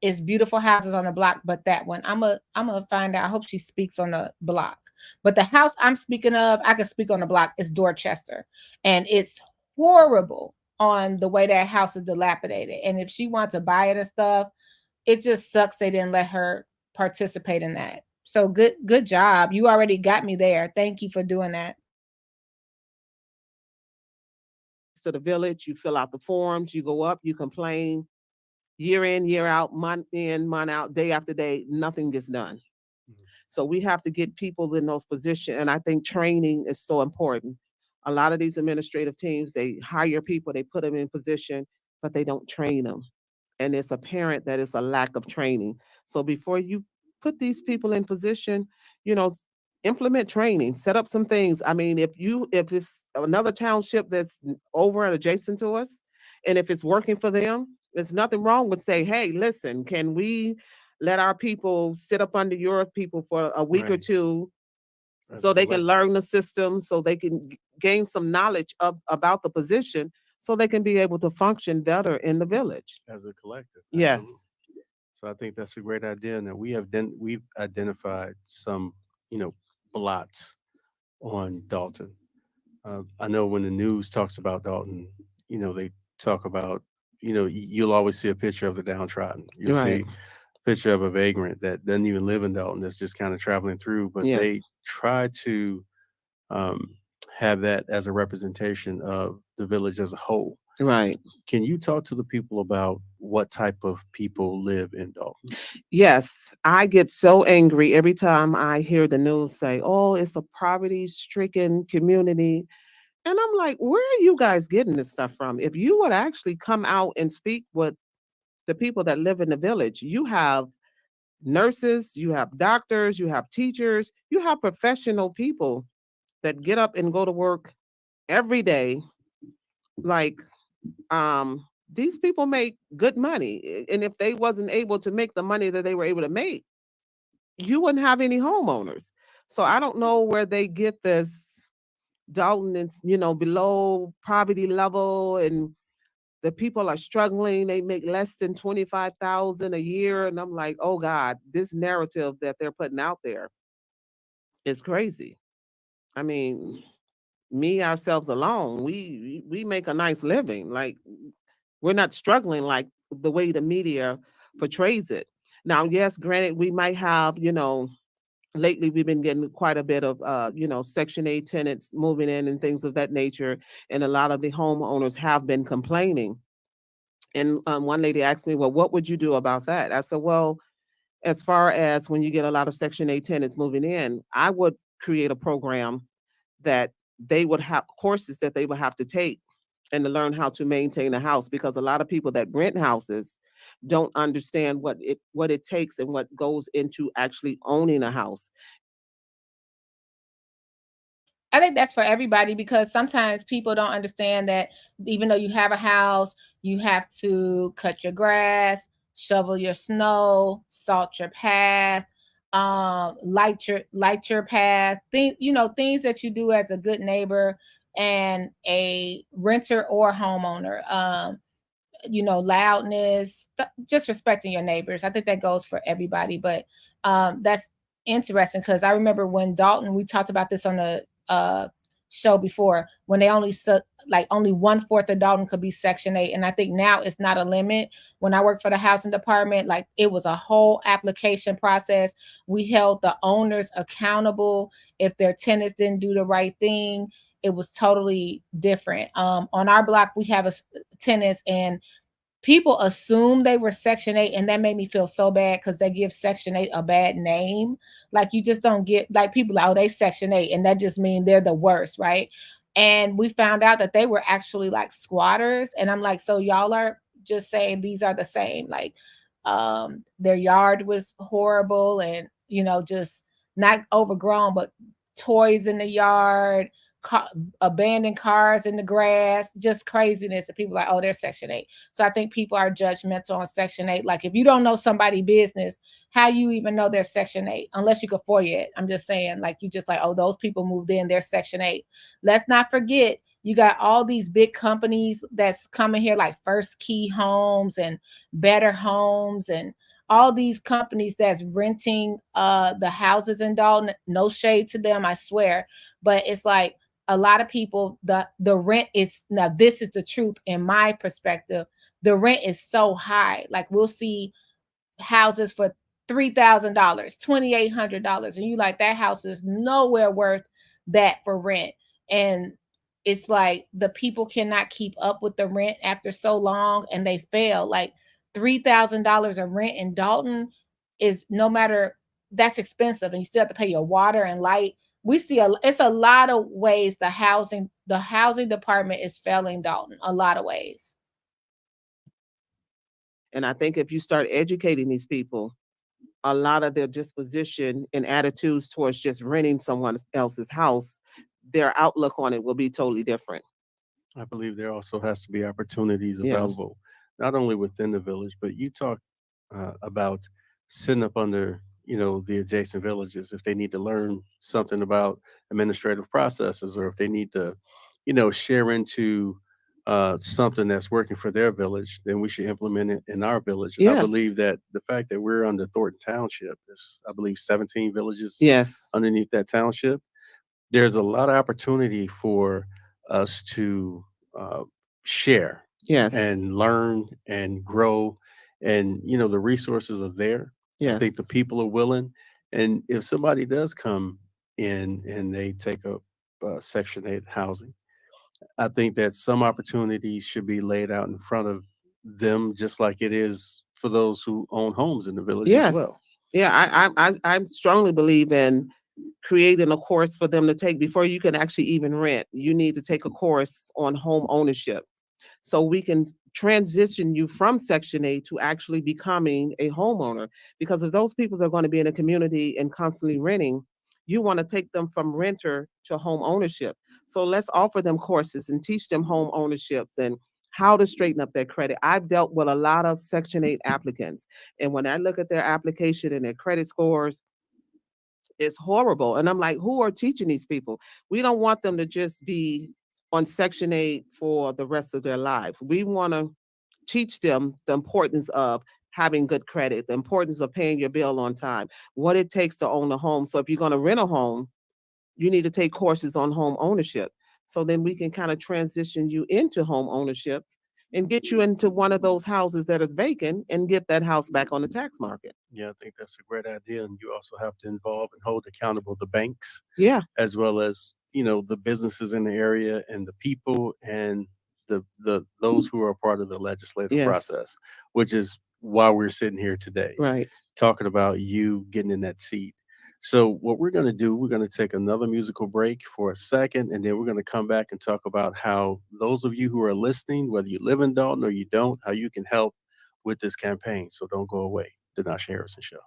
it's beautiful houses on the block, but that one, I'm gonna find out. I hope she speaks on the block. But the house I'm speaking of, I can speak on the block, is Dorchester. And it's horrible on the way that house is dilapidated. And if she wants to buy it and stuff, it just sucks they didn't let her participate in that. So good job. You already got me there. Thank you for doing that. To the village, you fill out the forms, you go up, you complain, year in, year out, month in, month out, day after day, nothing gets done. So we have to get people in those positions. And I think training is so important. A lot of these administrative teams, they hire people, they put them in position, but they don't train them. And it's apparent that it's a lack of training. So before you put these people in position, you know, implement training, set up some things. I mean, if it's another township that's over and adjacent to us, and if it's working for them, there's nothing wrong with say, hey, listen, can we let our people sit up under your people for a week or Right. two As so a they can collective. learn the system, so they can gain some knowledge about the position, so they can be able to function better in the village. As a collective. Absolutely. Yes. So I think that's a great idea, and that we've identified some, blots on Dalton. I know when the news talks about Dalton, they talk about, you'll always see a picture of the downtrodden. You'll Right. see a picture of a vagrant that doesn't even live in Dalton, that's just kind of traveling through, but Yes. they try to um, have that as a representation of the village as a whole. Right. Can you talk to the people about what type of people live in Dalton? Yes, I get so angry every time I hear the news say, "Oh, it's a poverty-stricken community." And I'm like, "Where are you guys getting this stuff from? If you would actually come out and speak with the people that live in the village, you have nurses, you have doctors, you have teachers, you have professional people that get up and go to work every day. Like, these people make good money. And if they wasn't able to make the money that they were able to make, you wouldn't have any homeowners. So I don't know where they get this Dalton is, below poverty level, and the people are struggling. They make less than 25,000 a year. And I'm like, oh God, this narrative that they're putting out there is crazy. I mean, me ourselves alone, we make a nice living. Like, we're not struggling like the way the media portrays it. Now, yes, granted, we might have, lately we've been getting quite a bit of Section 8 tenants moving in and things of that nature, and a lot of the homeowners have been complaining. And one lady asked me, well, what would you do about that? I said, well, as far as when you get a lot of Section 8 tenants moving in, I would create a program that they would have courses that they would have to take and to learn how to maintain a house, because a lot of people that rent houses don't understand what it takes and what goes into actually owning a house. I think that's for everybody, because sometimes people don't understand that even though you have a house, you have to cut your grass, shovel your snow, salt your path, light your path. Things that you do as a good neighbor and a renter or homeowner. Loudness, just respecting your neighbors. I think that goes for everybody. But that's interesting, because I remember when Dalton, we talked about this on the show before, when they only 1/4 of Dalton could be Section 8, and I think now it's not a limit. When I worked for the housing department, like, it was a whole application process. We held the owners accountable if their tenants didn't do the right thing. It was totally different. On our block, we have tenants, and people assume they were Section 8, and that made me feel so bad, because they give Section 8 a bad name. Like, you just don't get, like, people like, oh, they Section 8, and that just means they're the worst, right? And we found out that they were actually like squatters. And I'm like, so y'all are just saying these are the same. Like, their yard was horrible, and just not overgrown, but toys in the yard, abandoned cars in the grass, just craziness. And people are like, oh, they're Section 8. So I think people are judgmental on Section 8. Like, if you don't know somebody's business, how you even know they're Section 8? Unless you could FOIA it. I'm just saying, like, you just like, oh, those people moved in, they're Section 8. Let's not forget, you got all these big companies that's coming here, like First Key Homes and Better Homes, and all these companies that's renting the houses in Dalton. No shade to them, I swear. But it's like, a lot of people, the rent is, now this is the truth in my perspective, the rent is so high. Like, we'll see houses for $3,000, $2,800, and you like, that house is nowhere worth that for rent. And it's like, the people cannot keep up with the rent after so long, and they fail. Like, $3,000 of rent in Dalton is, no matter, that's expensive, and you still have to pay your water and light. We see it's a lot of ways the housing department is failing Dalton, a lot of ways. And I think if you start educating these people, a lot of their disposition and attitudes towards just renting someone else's house, their outlook on it will be totally different. I believe there also has to be opportunities Yeah. available, not only within the village, but you talk about sitting up under, the adjacent villages if they need to learn something about administrative processes, or if they need to, share into something that's working for their village, then we should implement it in our village. And I Yes. believe that the fact that we're under Thornton Township, there's, I believe, 17 villages Yes. underneath that township. There's a lot of opportunity for us to share Yes. and learn and grow. And, the resources are there. I think the Yes. people are willing. And if somebody does come in and they take up Section 8 housing, I think that some opportunities should be laid out in front of them, just like it is for those who own homes in the village as Yes. well. Yeah, I strongly believe in creating a course for them to take before you can actually even rent. You need to take a course on home ownership, so we can transition you from Section 8 to actually becoming a homeowner. Because if those people are going to be in a community and constantly renting, you want to take them from renter to home ownership. So let's offer them courses and teach them home ownership and how to straighten up their credit. I've dealt with a lot of Section 8 applicants, and when I look at their application and their credit scores, it's horrible. And I'm like, who are teaching these people? We don't want them to just be on Section 8 for the rest of their lives. We want to teach them the importance of having good credit, the importance of paying your bill on time, what it takes to own a home. So if you're going to rent a home, you need to take courses on home ownership. So then we can kind of transition you into home ownership and get you into one of those houses that is vacant and get that house back on the tax market. Yeah, I think that's a great idea. And you also have to involve and hold accountable the banks, Yeah. as well as, the businesses in the area and the people and the those who are part of the legislative Yes. process, which is why we're sitting here today, Right. talking about you getting in that seat. So what we're going to do, we're going to take another musical break for a second, and then we're going to come back and talk about how those of you who are listening, whether you live in Dalton or you don't, how you can help with this campaign. So don't go away. The Nash Harrison Show.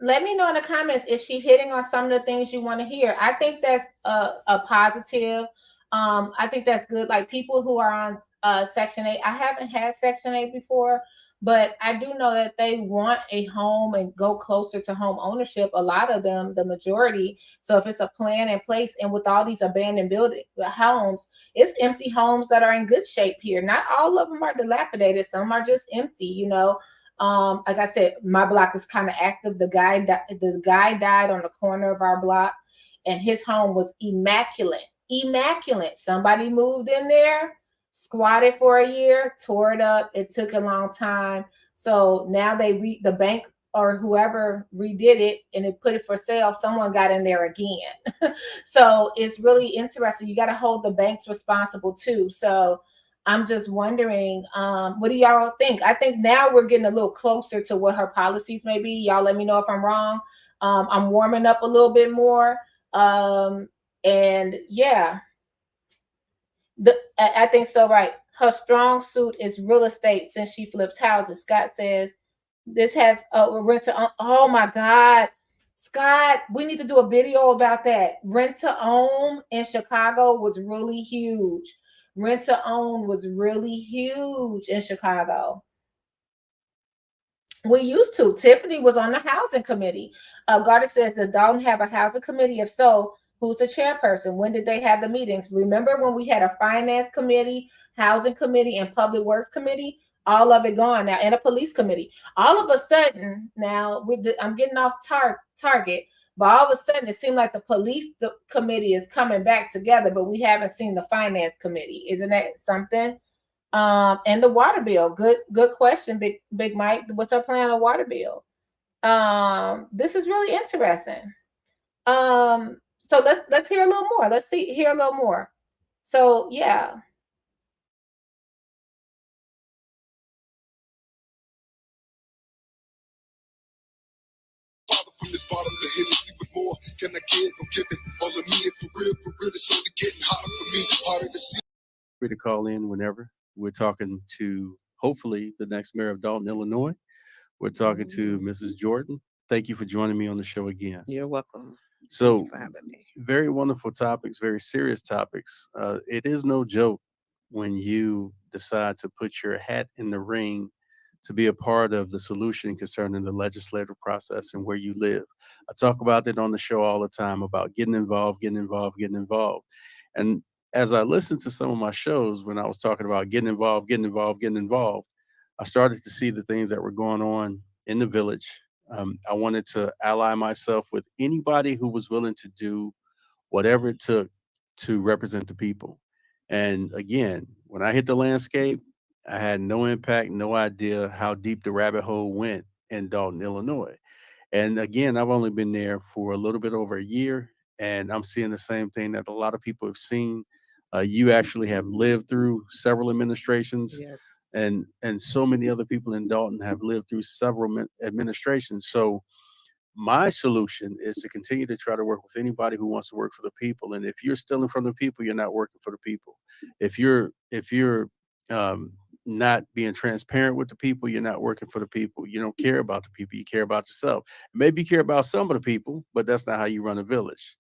Let me know in the comments, is she hitting on some of the things you want to hear? I think that's a positive. I think that's good. Like people who are on Section 8, I haven't had Section 8 before, but I do know that they want a home and go closer to home ownership. A lot of them, the majority. So if it's a plan in place, and with all these abandoned building homes, it's empty homes that are in good shape here. Not all of them are dilapidated. Some are just empty, like I said, my block is kind of active. The guy died on the corner of our block, and his home was immaculate. Somebody moved in there, squatted for a year, tore it up. It took a long time. So now the bank or whoever redid it and it put it for sale. Someone got in there again. So it's really interesting. You got to hold the banks responsible too. So I'm just wondering, what do y'all think? I think now we're getting a little closer to what her policies may be. Y'all let me know if I'm wrong. I'm warming up a little bit more. And yeah, I think so, right. Her strong suit is real estate since she flips houses. Scott says this has a rent to own. Oh my God. Scott, we need to do a video about that. Rent to own in Chicago was really huge. Rent to own was really huge in Chicago. We used to. Tiffany was on the housing committee. Garda says, does Dalton have a housing committee? If so, who's the chairperson? When did they have the meetings? Remember when we had a finance committee, housing committee, and public works committee? All of it gone now, and a police committee. All of a sudden, now I'm getting off target, but all of a sudden it seemed like the police committee is coming back together, but we haven't seen the finance committee. Isn't that something? And the water bill. Good question, Big Mike. What's our plan on the water bill? This is really interesting. So let's hear a little more. Hear a little more. So yeah. From this bottom to Hennessy with more. can I give? I'm giving all of me. For real, it's only getting hotter for me. Harder to see. Free to call in whenever. We're talking to hopefully the next mayor of Dalton, Illinois. We're talking to Mrs. Jordan. Thank you for joining me on the show again. You're welcome. So, Thank you for having me. very wonderful topics, very serious topics. It is no joke when you decide to put your hat in the ring to be a part of the solution concerning the legislative process and where you live. I talk about it on the show all the time about getting involved, getting involved, getting involved. And as I listened to some of my shows when I was talking about getting involved, getting involved, getting involved, I started to see the things that were going on in the village. I wanted to ally myself with anybody who was willing to do whatever it took to represent the people. And again, when I hit the landscape, I had no impact, no idea how deep the rabbit hole went in Dalton, Illinois. And again, I've only been there for a little bit over a year, and I'm seeing the same thing that a lot of people have seen. You actually have lived through several administrations, Yes. and so many other people in Dalton have lived through several administrations. So my solution is to continue to try to work with anybody who wants to work for the people. And if you're stealing from the people, you're not working for the people. If you're not being transparent with the people, you're not working for the people. You don't care about the people. You care about yourself. Maybe you care about some of the people, but that's not how you run a village.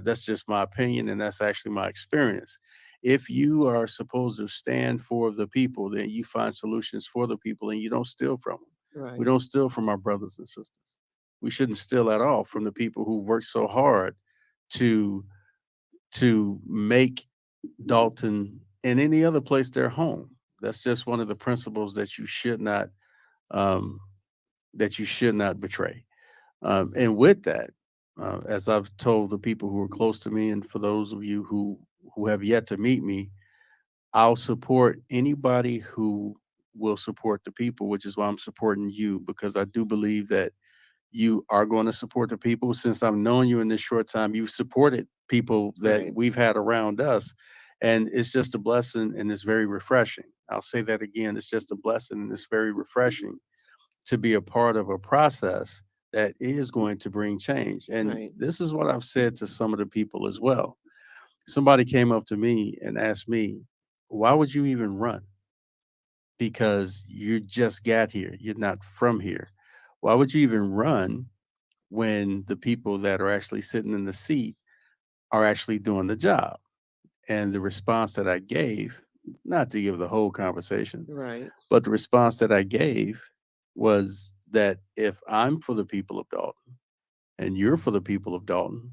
That's just my opinion, and that's actually my experience. If you are supposed to stand for the people, then you find solutions for the people, and you don't steal from them. Right. We don't steal from our brothers and sisters. We shouldn't steal at all from the people who worked so hard to make Dalton and any other place their home. That's just one of the principles that um, you should not betray. And with that, as I've told the people who are close to me, and for those of you who have yet to meet me, I'll support anybody who will support the people, which is why I'm supporting you, because I do believe that you are going to support the people. Since I've known you in this short time, you've supported people that Right. we've had around us. And it's just a blessing and it's very refreshing. I'll say that again. It's just a blessing and it's very refreshing to be a part of a process that is going to bring change. And Right. this is what I've said to some of the people as well. Somebody came up to me and asked me, why would you even run? Because you just got here. You're not from here. Why would you even run when the people that are actually sitting in the seat are actually doing the job? And the response that I gave, not to give the whole conversation, Right. but the response that I gave was that if I'm for the people of Dalton and you're for the people of Dalton,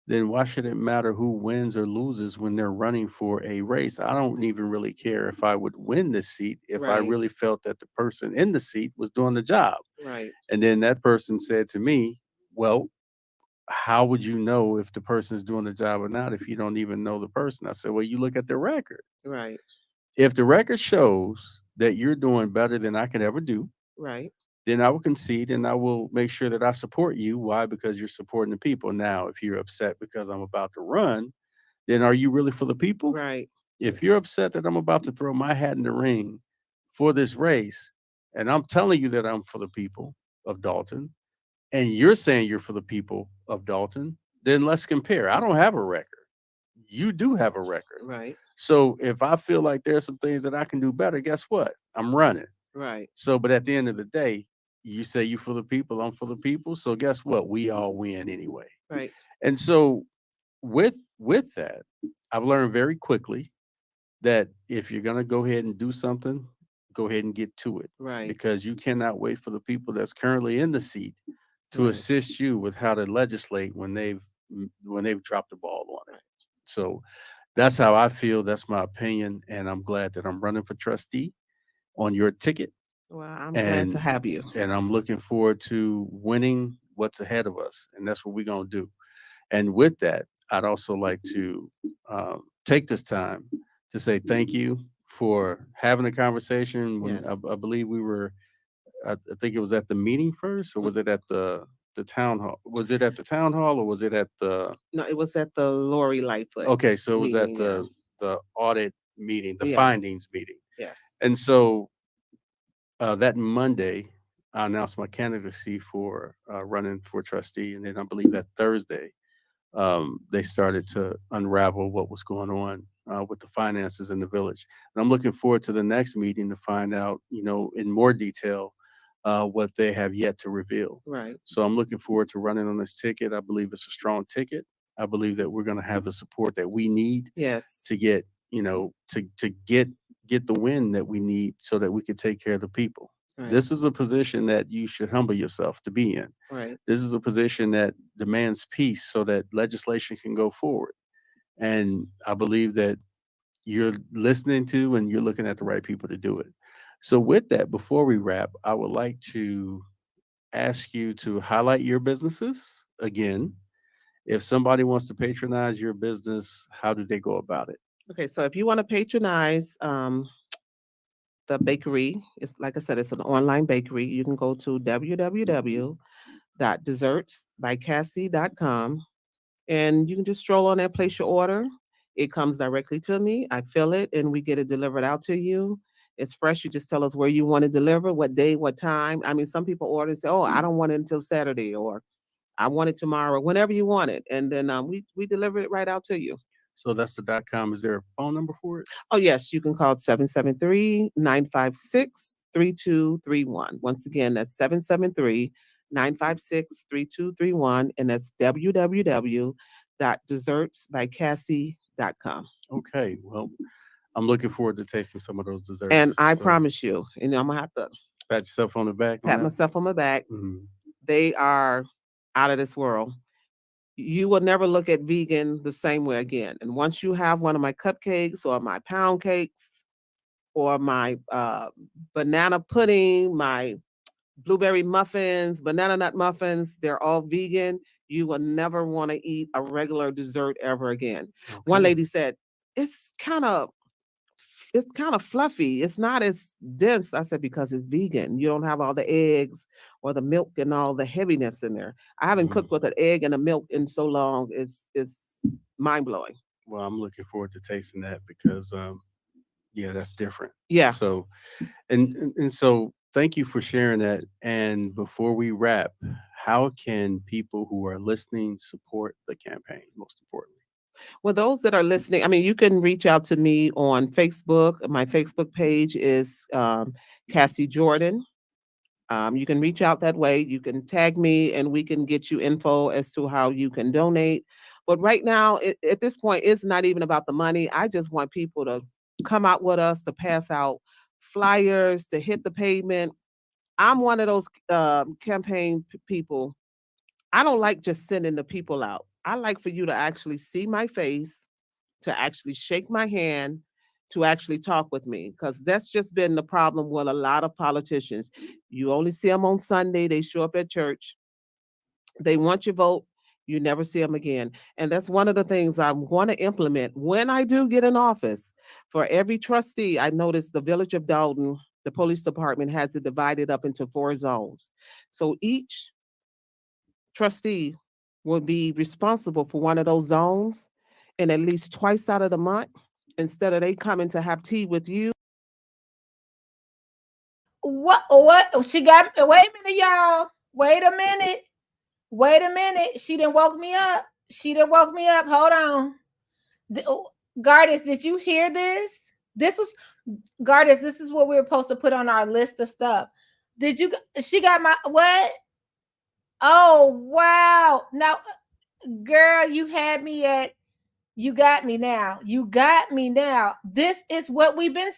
then why should it matter who wins or loses when they're running for a race? I don't even really care if I would win this seat if I Right. really felt that the person in the seat was doing the job. Right. And then that person said to me, well, how would you know if the person is doing the job or not if you don't even know the person? I said, well, you look at the record. Right. If the record shows that you're doing better than I could ever do, Right. then I will concede and I will make sure that I support you. Why? Because you're supporting the people. Now, if you're upset because I'm about to run, then are you really for the people? Right. If you're upset that I'm about to throw my hat in the ring for this race, and I'm telling you that I'm for the people of Dalton, and you're saying you're for the people of Dalton, then let's compare. I don't have a record. You do have a record. Right. So if I feel like there's some things that I can do better, guess what? I'm running. Right. So, but at the end of the day, you say you for the people, I'm for the people. So guess what? We all win anyway. Right. And so with that, I've learned very quickly that if you're gonna go ahead and do something, go ahead and get to it. Right. Because you cannot wait for the people that's currently in the seat to Right. assist you with how to legislate when they've dropped the ball on it. So that's how I feel. That's my opinion, and I'm glad that I'm running for trustee on your ticket. Well, I'm glad to have you. And I'm looking forward to winning what's ahead of us, and that's what we're gonna do. And with that, I'd also like to take this time to say thank you for having a conversation. When Yes. I believe we were, I think it was at the meeting first, or was it at the town hall? Was it at the town hall, or was it at the? No, it was at the Lori Lightfoot. Okay, so it was at meeting, yeah. the audit meeting, the Yes. findings meeting. Yes. And so that Monday, I announced my candidacy for running for trustee, and then I believe that Thursday, they started to unravel what was going on with the finances in the village. And I'm looking forward to the next meeting to find out, in more detail what they have yet to reveal. Right. So I'm looking forward to running on this ticket. I believe it's a strong ticket. I believe that we're going to have the support that we need Yes. to get, to get the win that we need so that we can take care of the people. Right. This is a position that you should humble yourself to be in. Right. This is a position that demands peace so that legislation can go forward. And I believe that you're listening to and you're looking at the right people to do it. So with that, before we wrap, I would like to ask you to highlight your businesses again. If somebody wants to patronize your business, how do they go about it? Okay, so if you want to patronize the bakery, it's like I said, it's an online bakery. You can go to www.dessertsbycassie.com and you can just stroll on there, place your order. It comes directly to me. I fill it and we get it delivered out to you. It's fresh. You just tell us where you want to deliver, what day, what time. I mean, some people order and say, "Oh, I don't want it until Saturday," or "I want it tomorrow," whenever you want it. And then we deliver it right out to you. So that's the .com. Is there a phone number for it? Oh, yes. You can call 773-956-3231. Once again, that's 773-956-3231. And that's www.dessertsbycassie.com. Okay. Well, I'm looking forward to tasting some of those desserts. And I promise you, I'm going to have to pat yourself on the back. Pat myself on the back. Mm-hmm. They are out of this world. You will never look at vegan the same way again. And once you have one of my cupcakes or my pound cakes or my banana pudding, my blueberry muffins, banana nut muffins, they're all vegan. You will never want to eat a regular dessert ever again. Okay. One lady said, it's kind of fluffy. It's not as dense. I said, because it's vegan. You don't have all the eggs or the milk and all the heaviness in there. I haven't cooked with an egg and a milk in so long. It's mind blowing. Well, I'm looking forward to tasting that because, that's different. Yeah. So, and so thank you for sharing that. And before we wrap, how can people who are listening support the campaign, most importantly? Well, those that are listening, I mean, you can reach out to me on Facebook. My Facebook page is Cassie Jordan. You can reach out that way. You can tag me and we can get you info as to how you can donate. But right now, at this point, it's not even about the money. I just want people to come out with us, to pass out flyers, to hit the pavement. I'm one of those campaign people. I don't like just sending the people out. I like for you to actually see my face, to actually shake my hand, to actually talk with me, because that's just been the problem with a lot of politicians. You only see them on Sunday. They show up at church. They want your vote. You never see them again. And that's one of the things I'm going to implement when I do get in office. For every trustee, I noticed the village of Dalton, the police department has it divided up into 4 zones. So each trustee will be responsible for one of those zones, and at least twice out of the month, instead of they coming to have tea with you. What she got? Wait a minute, y'all. Wait a minute. She didn't woke me up. Hold on. Goddess, did you hear this? This was Goddess. This is what we were supposed to put on our list of stuff. Did you? She got my what? Oh, wow. Now, girl, you had me at, you got me now. This is what we've been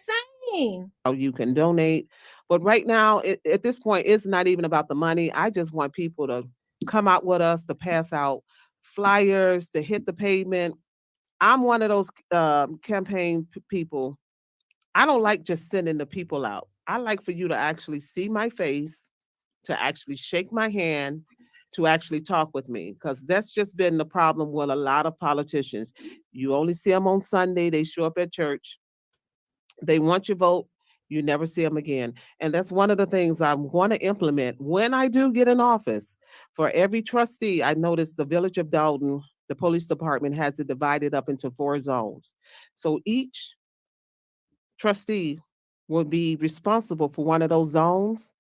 saying. Oh, you can donate. But right now, at this point, it's not even about the money. I just want people to come out with us, to pass out flyers, to hit the pavement. I'm one of those campaign people. I don't like just sending the people out. I like for you to actually see my face, to actually shake my hand, to actually talk with me, because that's just been the problem with a lot of politicians. You only see them on Sunday. They show up at church. They want your vote. You never see them again. And that's one of the things I'm going to implement when I do get in office. For every trustee, I noticed the village of Dalton, the police department has it divided up into 4 zones. So each trustee will be responsible for one of those zones,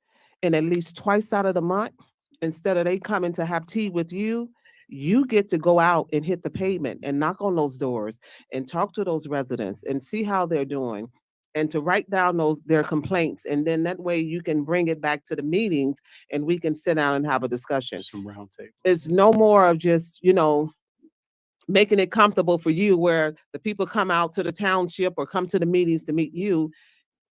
and at least twice out of the month, instead of they coming to have tea with you, You get to go out and hit the pavement and knock on those doors and talk to those residents and see how they're doing and to write down their complaints. And then that way you can bring it back to the meetings and we can sit down and have a discussion. Some round table. It's no more of just, making it comfortable for you where the people come out to the township or come to the meetings to meet you.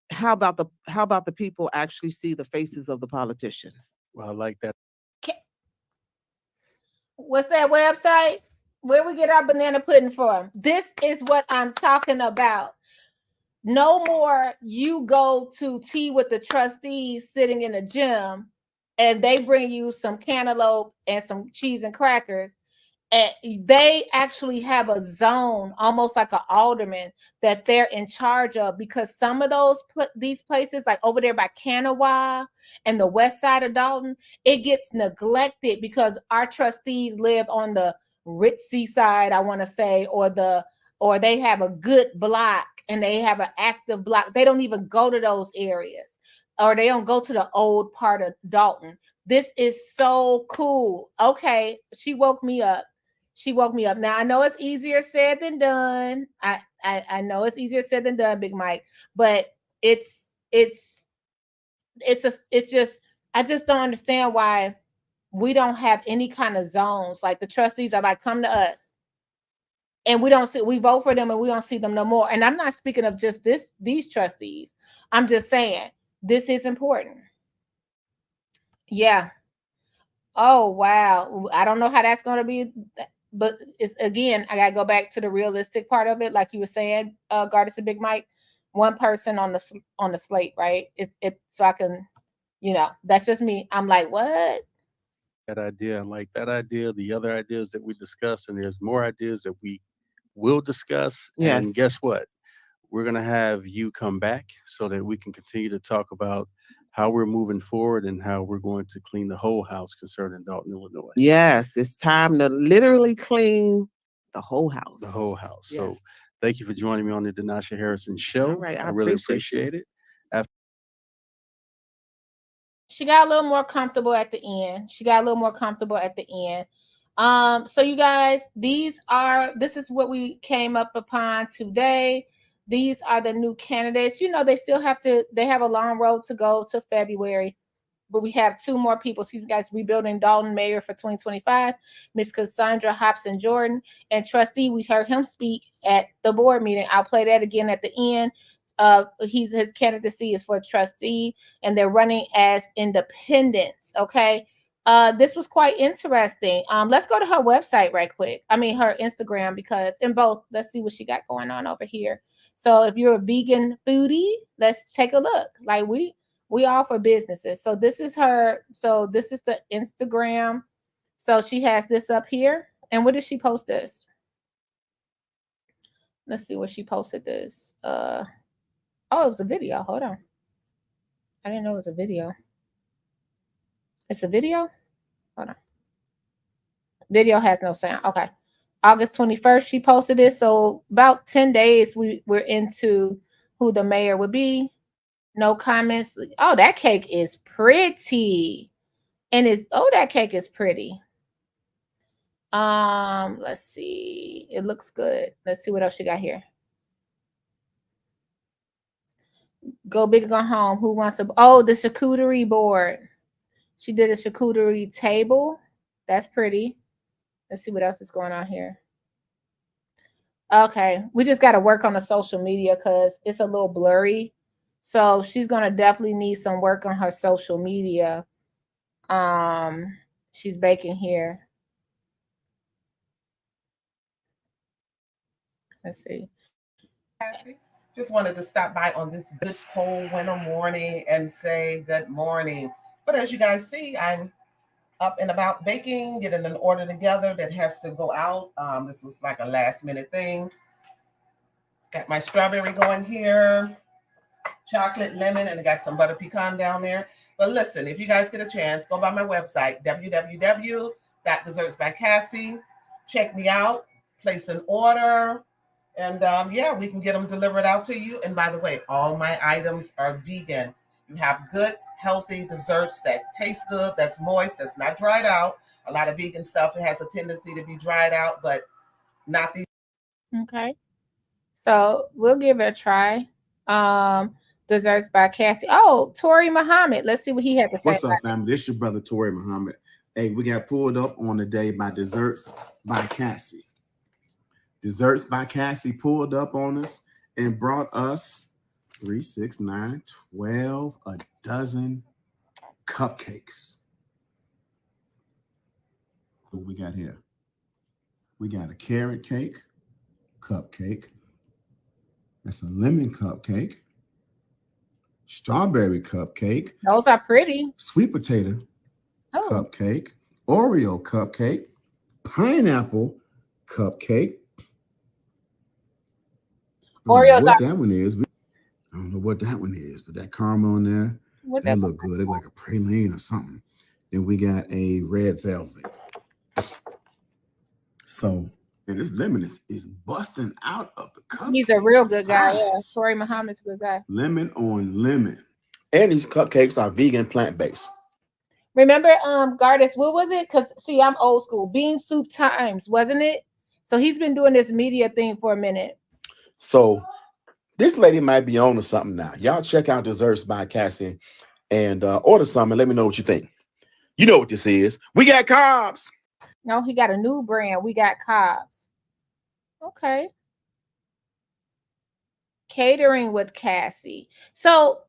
How about the people actually see the faces of the politicians? Well, I like that. What's that website? Where we get our banana pudding from? This is what I'm talking about. No more you go to tea with the trustees sitting in a gym and they bring you some cantaloupe and some cheese and crackers. And they actually have a zone, almost like an alderman, that they're in charge of, because some of these places, like over there by Kanawha and the west side of Dalton, it gets neglected because our trustees live on the ritzy side, I want to say, or they have a good block and they have an active block. They don't even go to those areas, or they don't go to the old part of Dalton. This is so cool. Okay, she woke me up. Now I know it's easier said than done. I know it's easier said than done, Big Mike. But it's just, I just don't understand why we don't have any kind of zones. Like the trustees are like, come to us. And we vote for them and we don't see them no more. And I'm not speaking of just these trustees. I'm just saying this is important. Yeah. Oh, wow. I don't know how that's going to be, but it's, again, I got to go back to the realistic part of it. Like you were saying, Gardis and Big Mike, one person on the slate, right? So I can, that's just me. I'm like, what? That idea, and like that idea, the other ideas that we discussed, and there's more ideas that we will discuss. Yes. And guess what? We're going to have you come back so that we can continue to talk about how we're moving forward and how we're going to clean the whole house concerning Dalton, Illinois. Yes, it's time to literally clean the whole house. The whole house. Yes. So thank you for joining me on the Denasha Harrison show. All right, I really appreciate it. She got a little more comfortable at the end. So you guys, this is what we came up upon today. These are the new candidates. They have a long road to go to February, but we have two more people. So you guys, rebuilding Dalton mayor for 2025, Miss Cassandra Hobson-Jordan, and trustee, we heard him speak at the board meeting. I'll play that again at the end. His candidacy is for trustee, and they're running as independents. Okay. This was quite interesting. Let's go to her website right quick. I mean, her Instagram, because in both, let's see what she got going on over here. So if you're a vegan foodie, let's take a look. Like we offer businesses. So this is her. So this is the Instagram. So she has this up here. And what did she post this? Let's see where she posted this. Oh, it was a video. Hold on. I didn't know it was a video. It's a video? Hold on. Video has no sound. Okay. August 21st, she posted this. So about 10 days, we're into who the mayor would be. No comments. Oh, that cake is pretty. That cake is pretty. Let's see. It looks good. Let's see what else she got here. Go big or go home. Who wants to? Oh, the charcuterie board. She did a charcuterie table. That's pretty. Let's see what else is going on here. Okay, we just got to work on the social media because it's a little blurry. So she's gonna definitely need some work on her social media. She's baking here. Let's see. Just wanted to stop by on this good cold winter morning and say good morning. But as you guys see, I'm up and about baking, getting an order together that has to go out. This was like a last minute thing. Got my strawberry going here, chocolate, lemon, and I got some butter pecan down there. But listen, if you guys get a chance, go by my website, www.dessertsbycassie. Check me out, place an order. And yeah, we can get them delivered out to you. And by the way, all my items are vegan. You have good, healthy desserts that taste good, that's moist, that's not dried out. A lot of vegan stuff has a tendency to be dried out, but not these. Okay. So we'll give it a try. Desserts by Cassie. Oh, Tori Muhammad. Let's see what he had to say. What's up, family? This your brother Tori Muhammad. Hey, we got pulled up on the day by Desserts by Cassie. Desserts by Cassie pulled up on us and brought us 3, 6, 9, 12, a dozen cupcakes. What we got here? We got a carrot cake, cupcake. That's a lemon cupcake. Strawberry cupcake. Those are pretty. Sweet potato cupcake. Oreo cupcake. Pineapple cupcake. Oreos what are that one is. I don't know what that one is, but that caramel on there, that look good. It look like a praline or something. Then we got a red velvet. So, and this lemon is busting out of the cup. He's a real good guy. Yeah, Tori Muhammad's a good guy. Lemon on lemon. And these cupcakes are vegan, plant-based. Remember, Gardis, what was it? Because see, I'm old school. Bean Soup Times, wasn't it? So he's been doing this media thing for a minute. So this lady might be on to something now. Y'all check out Desserts by Cassie and order some and let me know what you think. You know what this is. We got carbs. No, he got a new brand. We got Cobbs. Okay. Catering with Cassie. So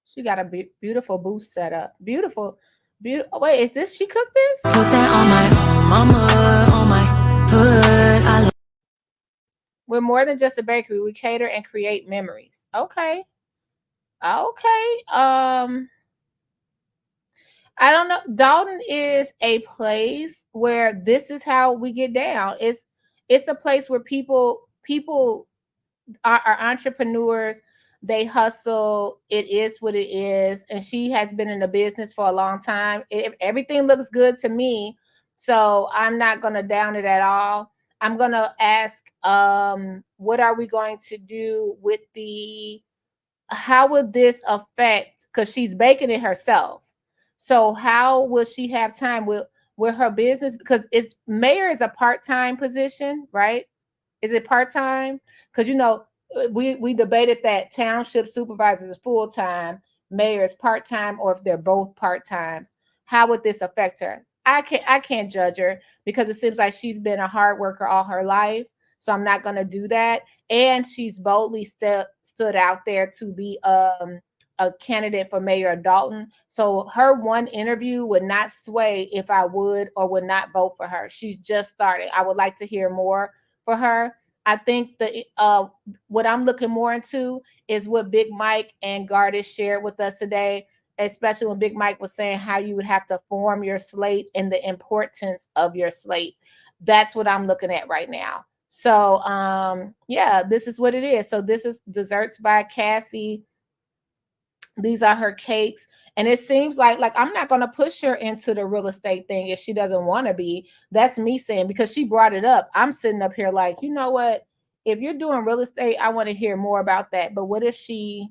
she got a beautiful booth set up. Beautiful. Wait, is this, she cooked this? Put that on my mama, on my hood. We're more than just a bakery. We cater and create memories. Okay. Okay. I don't know. Dalton is a place where this is how we get down. It's a place where people are entrepreneurs. They hustle. It is what it is. And she has been in the business for a long time. Everything looks good to me. So I'm not going to down it at all. I'm going to ask, what are we going to do with how would this affect, because she's baking it herself. So how will she have time with her business? Because mayor is a part-time position, right? Is it part-time? Because, we debated that township supervisor is full-time, mayor is part-time, or if they're both part-times. How would this affect her? I can't judge her because it seems like she's been a hard worker all her life. So I'm not going to do that. And she's boldly stood out there to be a candidate for mayor of Dalton. So her one interview would not sway if I would or would not vote for her. She's just started. I would like to hear more for her. I think what I'm looking more into is what Big Mike and Gardis shared with us today, especially when Big Mike was saying how you would have to form your slate and the importance of your slate. That's what I'm looking at right now. So, yeah, this is what it is. So this is Desserts by Cassie. These are her cakes. And it seems like I'm not going to push her into the real estate thing if she doesn't want to be. That's me saying, because she brought it up. I'm sitting up here like, you know what? If you're doing real estate, I want to hear more about that. But what if she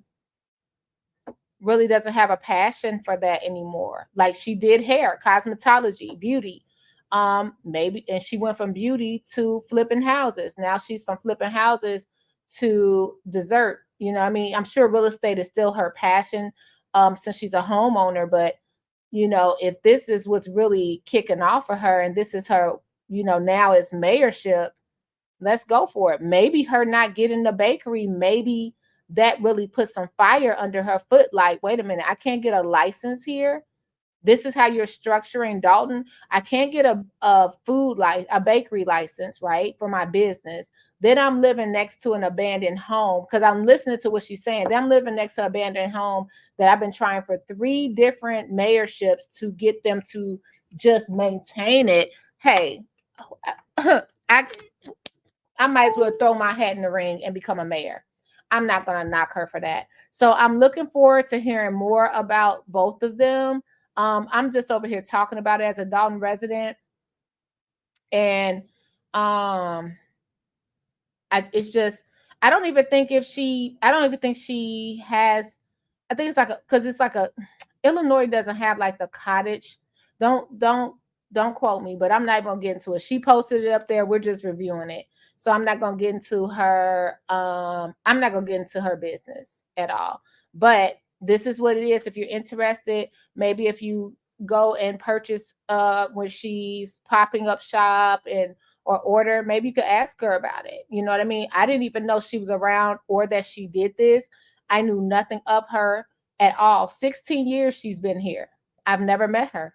really doesn't have a passion for that anymore? Like she did hair, cosmetology, beauty. Maybe, and she went from beauty to flipping houses. Now she's from flipping houses to dessert. I'm sure real estate is still her passion, since she's a homeowner, but if this is what's really kicking off for her and this is her, now it's mayorship, let's go for it. Maybe her not getting the bakery, maybe that really put some fire under her foot. Like, wait a minute, I can't get a license here. This is how you're structuring Dalton. I can't get a bakery license, right, for my business. Then I'm living next to an abandoned home because I'm listening to what she's saying. Then I'm living next to an abandoned home that I've been trying for 3 different mayorships to get them to just maintain it. Hey, I might as well throw my hat in the ring and become a mayor. I'm not going to knock her for that. So I'm looking forward to hearing more about both of them. I'm just over here talking about it as a Dalton resident. And it's just, I don't even think she has, I think it's like because it's like a Illinois doesn't have like the cottage. Don't quote me, but I'm not gonna get into it. She posted it up there. We're just reviewing it. So I'm not gonna get into her, I'm not gonna get into her business at all. But this is what it is. If you're interested, maybe if you go and purchase when she's popping up shop and or order, maybe you could ask her about it. You know what I mean? I didn't even know she was around or that she did this. I knew nothing of her at all. 16 years she's been here. I've never met her.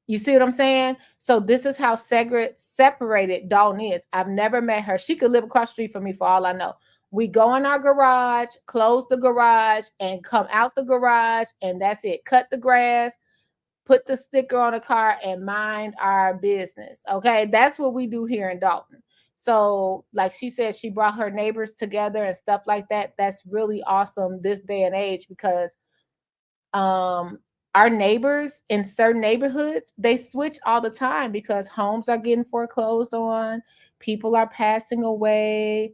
You see what I'm saying? So this is how separated Dalton is. I've never met her. She could live across the street from me for all I know. We go in our garage, close the garage, and come out the garage, and that's it. Cut the grass, put the sticker on the car, and mind our business. Okay, that's what we do here in Dalton. So, like she said, she brought her neighbors together and stuff like that. That's really awesome this day and age because our neighbors in certain neighborhoods, they switch all the time because homes are getting foreclosed on, people are passing away,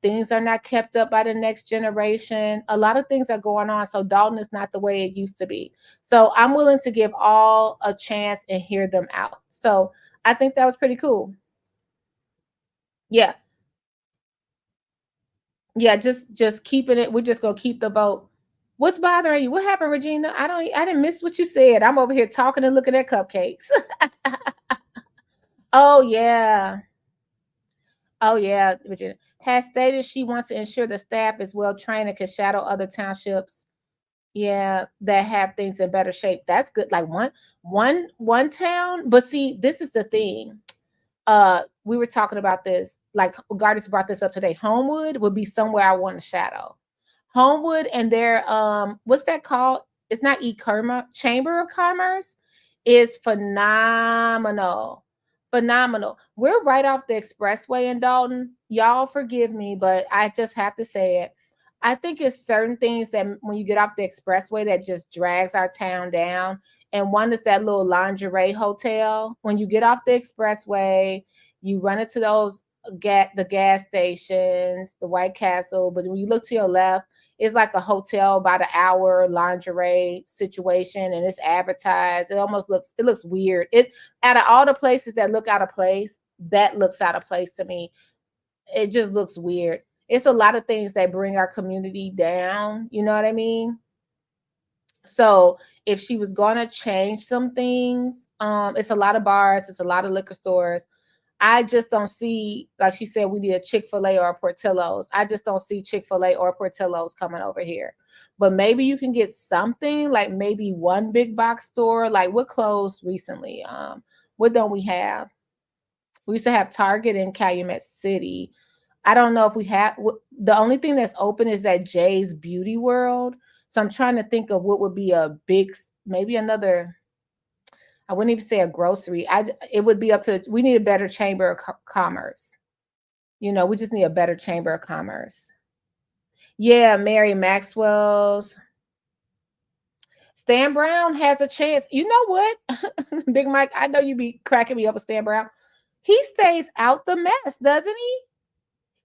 things are not kept up by the next generation. A lot of things are going on. So Dalton is not the way it used to be. So I'm willing to give all a chance and hear them out. So I think that was pretty cool. Yeah. Yeah, just keeping it. We're just gonna keep the vote. What's bothering you? What happened, Regina? I didn't miss what you said. I'm over here talking and looking at cupcakes. Oh yeah. Oh yeah, Regina has stated she wants to ensure the staff is well trained and can shadow other townships. Yeah, that have things in better shape. That's good. Like one town, but see, this is the thing. We were talking about this. Like Gardis brought this up today. Homewood would be somewhere I want to shadow. Homewood and their what's that called? It's not Chamber of Commerce is phenomenal. Phenomenal. We're right off the expressway in Dalton. Y'all forgive me, but I just have to say it. I think it's certain things that when you get off the expressway that just drags our town down. And one is that little lingerie hotel. When you get off the expressway, you run into those the gas stations, the White Castle, but when you look to your left, it's like a hotel about an hour lingerie situation, and it's advertised. It looks weird. It out of all the places that look out of place, that looks out of place to me. It just looks weird. It's a lot of things that bring our community down. You know what I mean? So if she was going to change some things, it's a lot of bars, it's a lot of liquor stores. I just don't see, like she said, we need a Chick-fil-A or a Portillo's. I just don't see Chick-fil-A or Portillo's coming over here. But maybe you can get something, like maybe one big box store. Like what closed recently? What don't we have? We used to have Target in Calumet City. I don't know if we have. The only thing that's open is that Jay's Beauty World. So I'm trying to think of what would be a big, maybe another. I wouldn't even say a grocery. It would be up to, we need a better chamber of commerce. You know, we just need a better chamber of commerce. Yeah, Mary Maxwell's. Stan Brown has a chance. You know what? Big Mike, I know you be cracking me up with Stan Brown. He stays out the mess, doesn't he?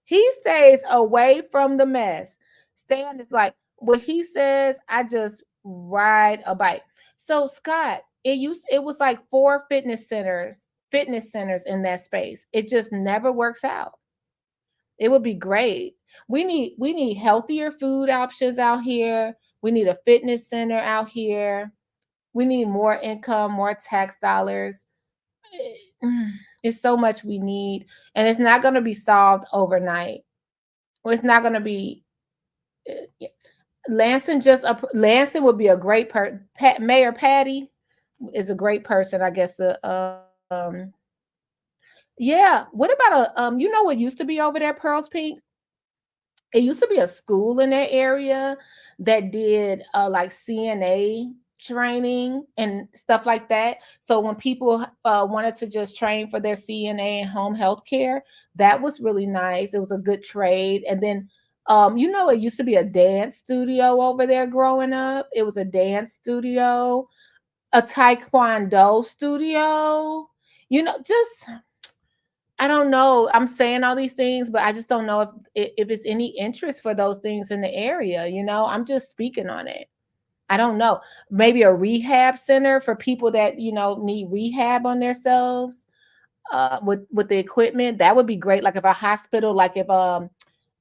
He stays away from the mess. Stan is like, what he says, I just ride a bike. So Scott, it was like 4 fitness centers in that space. It just never works out. It would be great. We need healthier food options out here. We need a fitness center out here. We need more income, more tax dollars. It's so much we need, and it's not going to be solved overnight. Or it's not going to be. Lansing would be a great Mayor Patty is a great person, I guess. Yeah. What about you know what used to be over there, Pearls Pink? It used to be a school in that area that did like CNA training and stuff like that. So when people wanted to just train for their CNA and home health care, that was really nice. It was a good trade. And then you know, it used to be a dance studio over there growing up. It was a dance studio, a taekwondo studio, you know, just I don't know. I'm saying all these things, but I just don't know if it's any interest for those things in the area. You know, I'm just speaking on it. I don't know. Maybe a rehab center for people that, you know, need rehab on themselves with the equipment. That would be great. Like if a hospital, like if a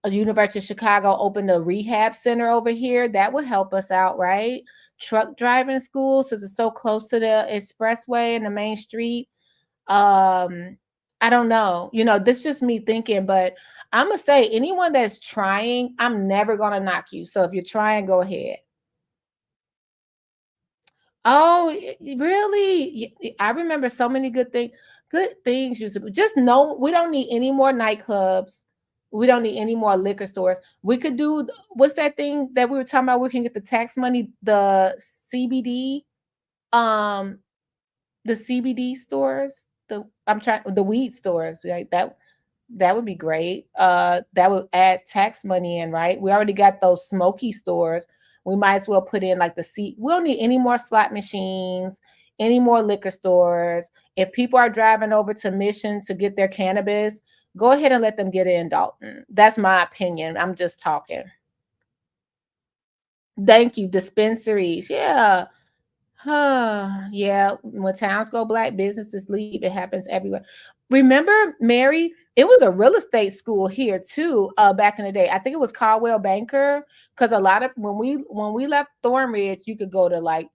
University of Chicago opened a rehab center over here, that would help us out, right? Truck driving school, since it's so close to the expressway and the main street. I don't know. You know, this is just me thinking, but I'm going to say anyone that's trying, I'm never going to knock you. So if you're trying, go ahead. Oh, really? I remember so many good things. Good things used to be. Just know we don't need any more nightclubs. We don't need any more liquor stores. We could do, what's that thing that we were talking about? We can get the tax money, the CBD stores. The weed stores, right? That would be great. That would add tax money in, right? We already got those smoky stores. We might as well put in like we don't need any more slot machines, any more liquor stores. If people are driving over to Mission to get their cannabis, go ahead and let them get it in Dalton. That's my opinion. I'm just talking. Thank you. Dispensaries. Yeah. Yeah. When towns go black, businesses leave. It happens everywhere. Remember, Mary, it was a real estate school here too, back in the day. I think it was Caldwell Banker, because a lot of when we left Thornridge, you could go to like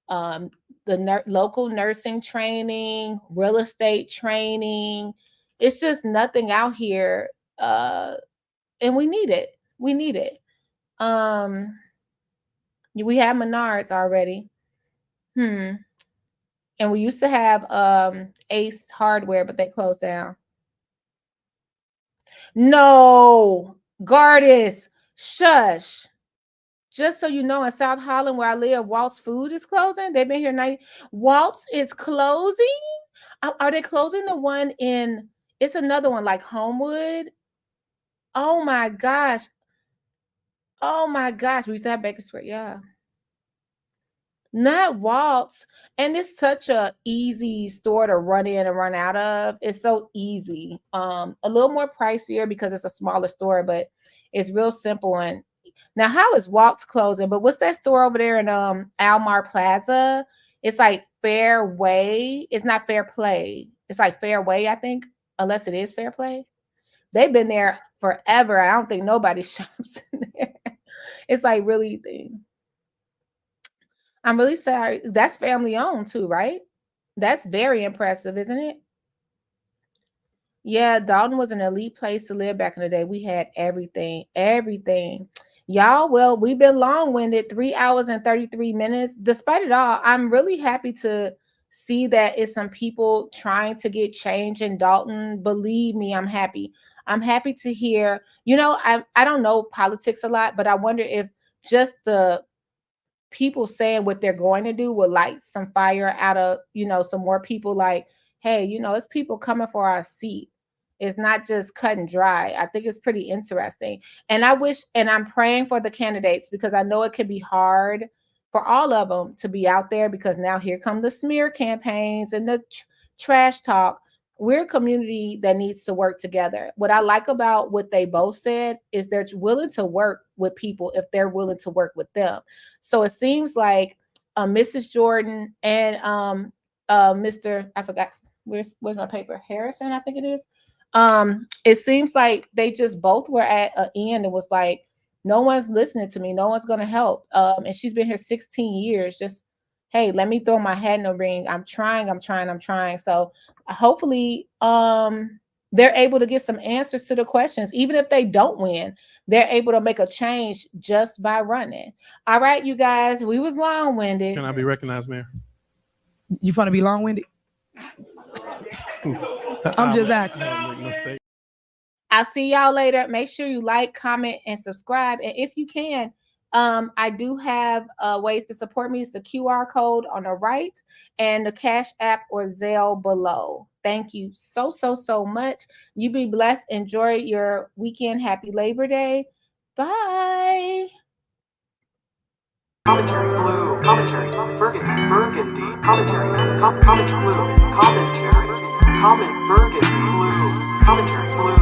local nursing training, real estate training. It's just nothing out here, and we need it. We need it. We have Menards already. And we used to have Ace Hardware, but they closed down. No, Gardis, shush. Just so you know, in South Holland, where I live, Walt's Food is closing. They've been here 90. Walt's is closing? Are they closing the one in, it's another one like Homewood? Oh my gosh. Oh my gosh. We used to have Baker Square. Yeah. Not Walt's. And it's such a easy store to run in and run out of. It's so easy. A little more pricier because it's a smaller store, but it's real simple. And now, how is Walt's closing? But what's that store over there in Almar Plaza? It's like Fairway. It's not Fair Play. It's like Fairway, I think, unless it is Fair Play. They've been there forever. I don't think nobody shops in there. It's like really thing. I'm really sorry. That's family owned too, right? That's very impressive, isn't it? Yeah, Dalton was an elite place to live back in the day. We had everything, everything. Y'all, well, we've been long-winded, 3 hours and 33 minutes. Despite it all, I'm really happy to see that it's some people trying to get change in Dalton. Believe me, I'm happy. I'm happy to hear, you know, I don't know politics a lot, but I wonder if just the people saying what they're going to do will light some fire out of, you know, some more people like, hey, you know, it's people coming for our seat. It's not just cut and dry. I think it's pretty interesting. And I wish, and I'm praying for the candidates because I know it can be hard for all of them to be out there because now here come the smear campaigns and the trash talk. We're a community that needs to work together. What I like about what they both said is they're willing to work with people if they're willing to work with them. So it seems like Mrs. Jordan and Mr. I forgot, where's my paper? Harrison, I think it is. It seems like they just both were at an end and was like, no one's listening to me. No one's going to help. And she's been here 16 years. Just, hey, let me throw my hat in the ring. I'm trying. So hopefully they're able to get some answers to the questions. Even if they don't win, they're able to make a change just by running. All right, you guys, we was long-winded. Can I be recognized, Mayor? You want to be long-winded? I'm just asking. I'll see y'all later. Make sure you like, comment, and subscribe. And if you can, I do have ways to support me. It's the QR code on the right and the Cash App or Zelle below. Thank you so much. You be blessed. Enjoy your weekend. Happy Labor Day. Bye. Commentary Blue Commentary Burgundy Commentary Commentary Blue Commentary Comment Burgundy Blue Commentary Blue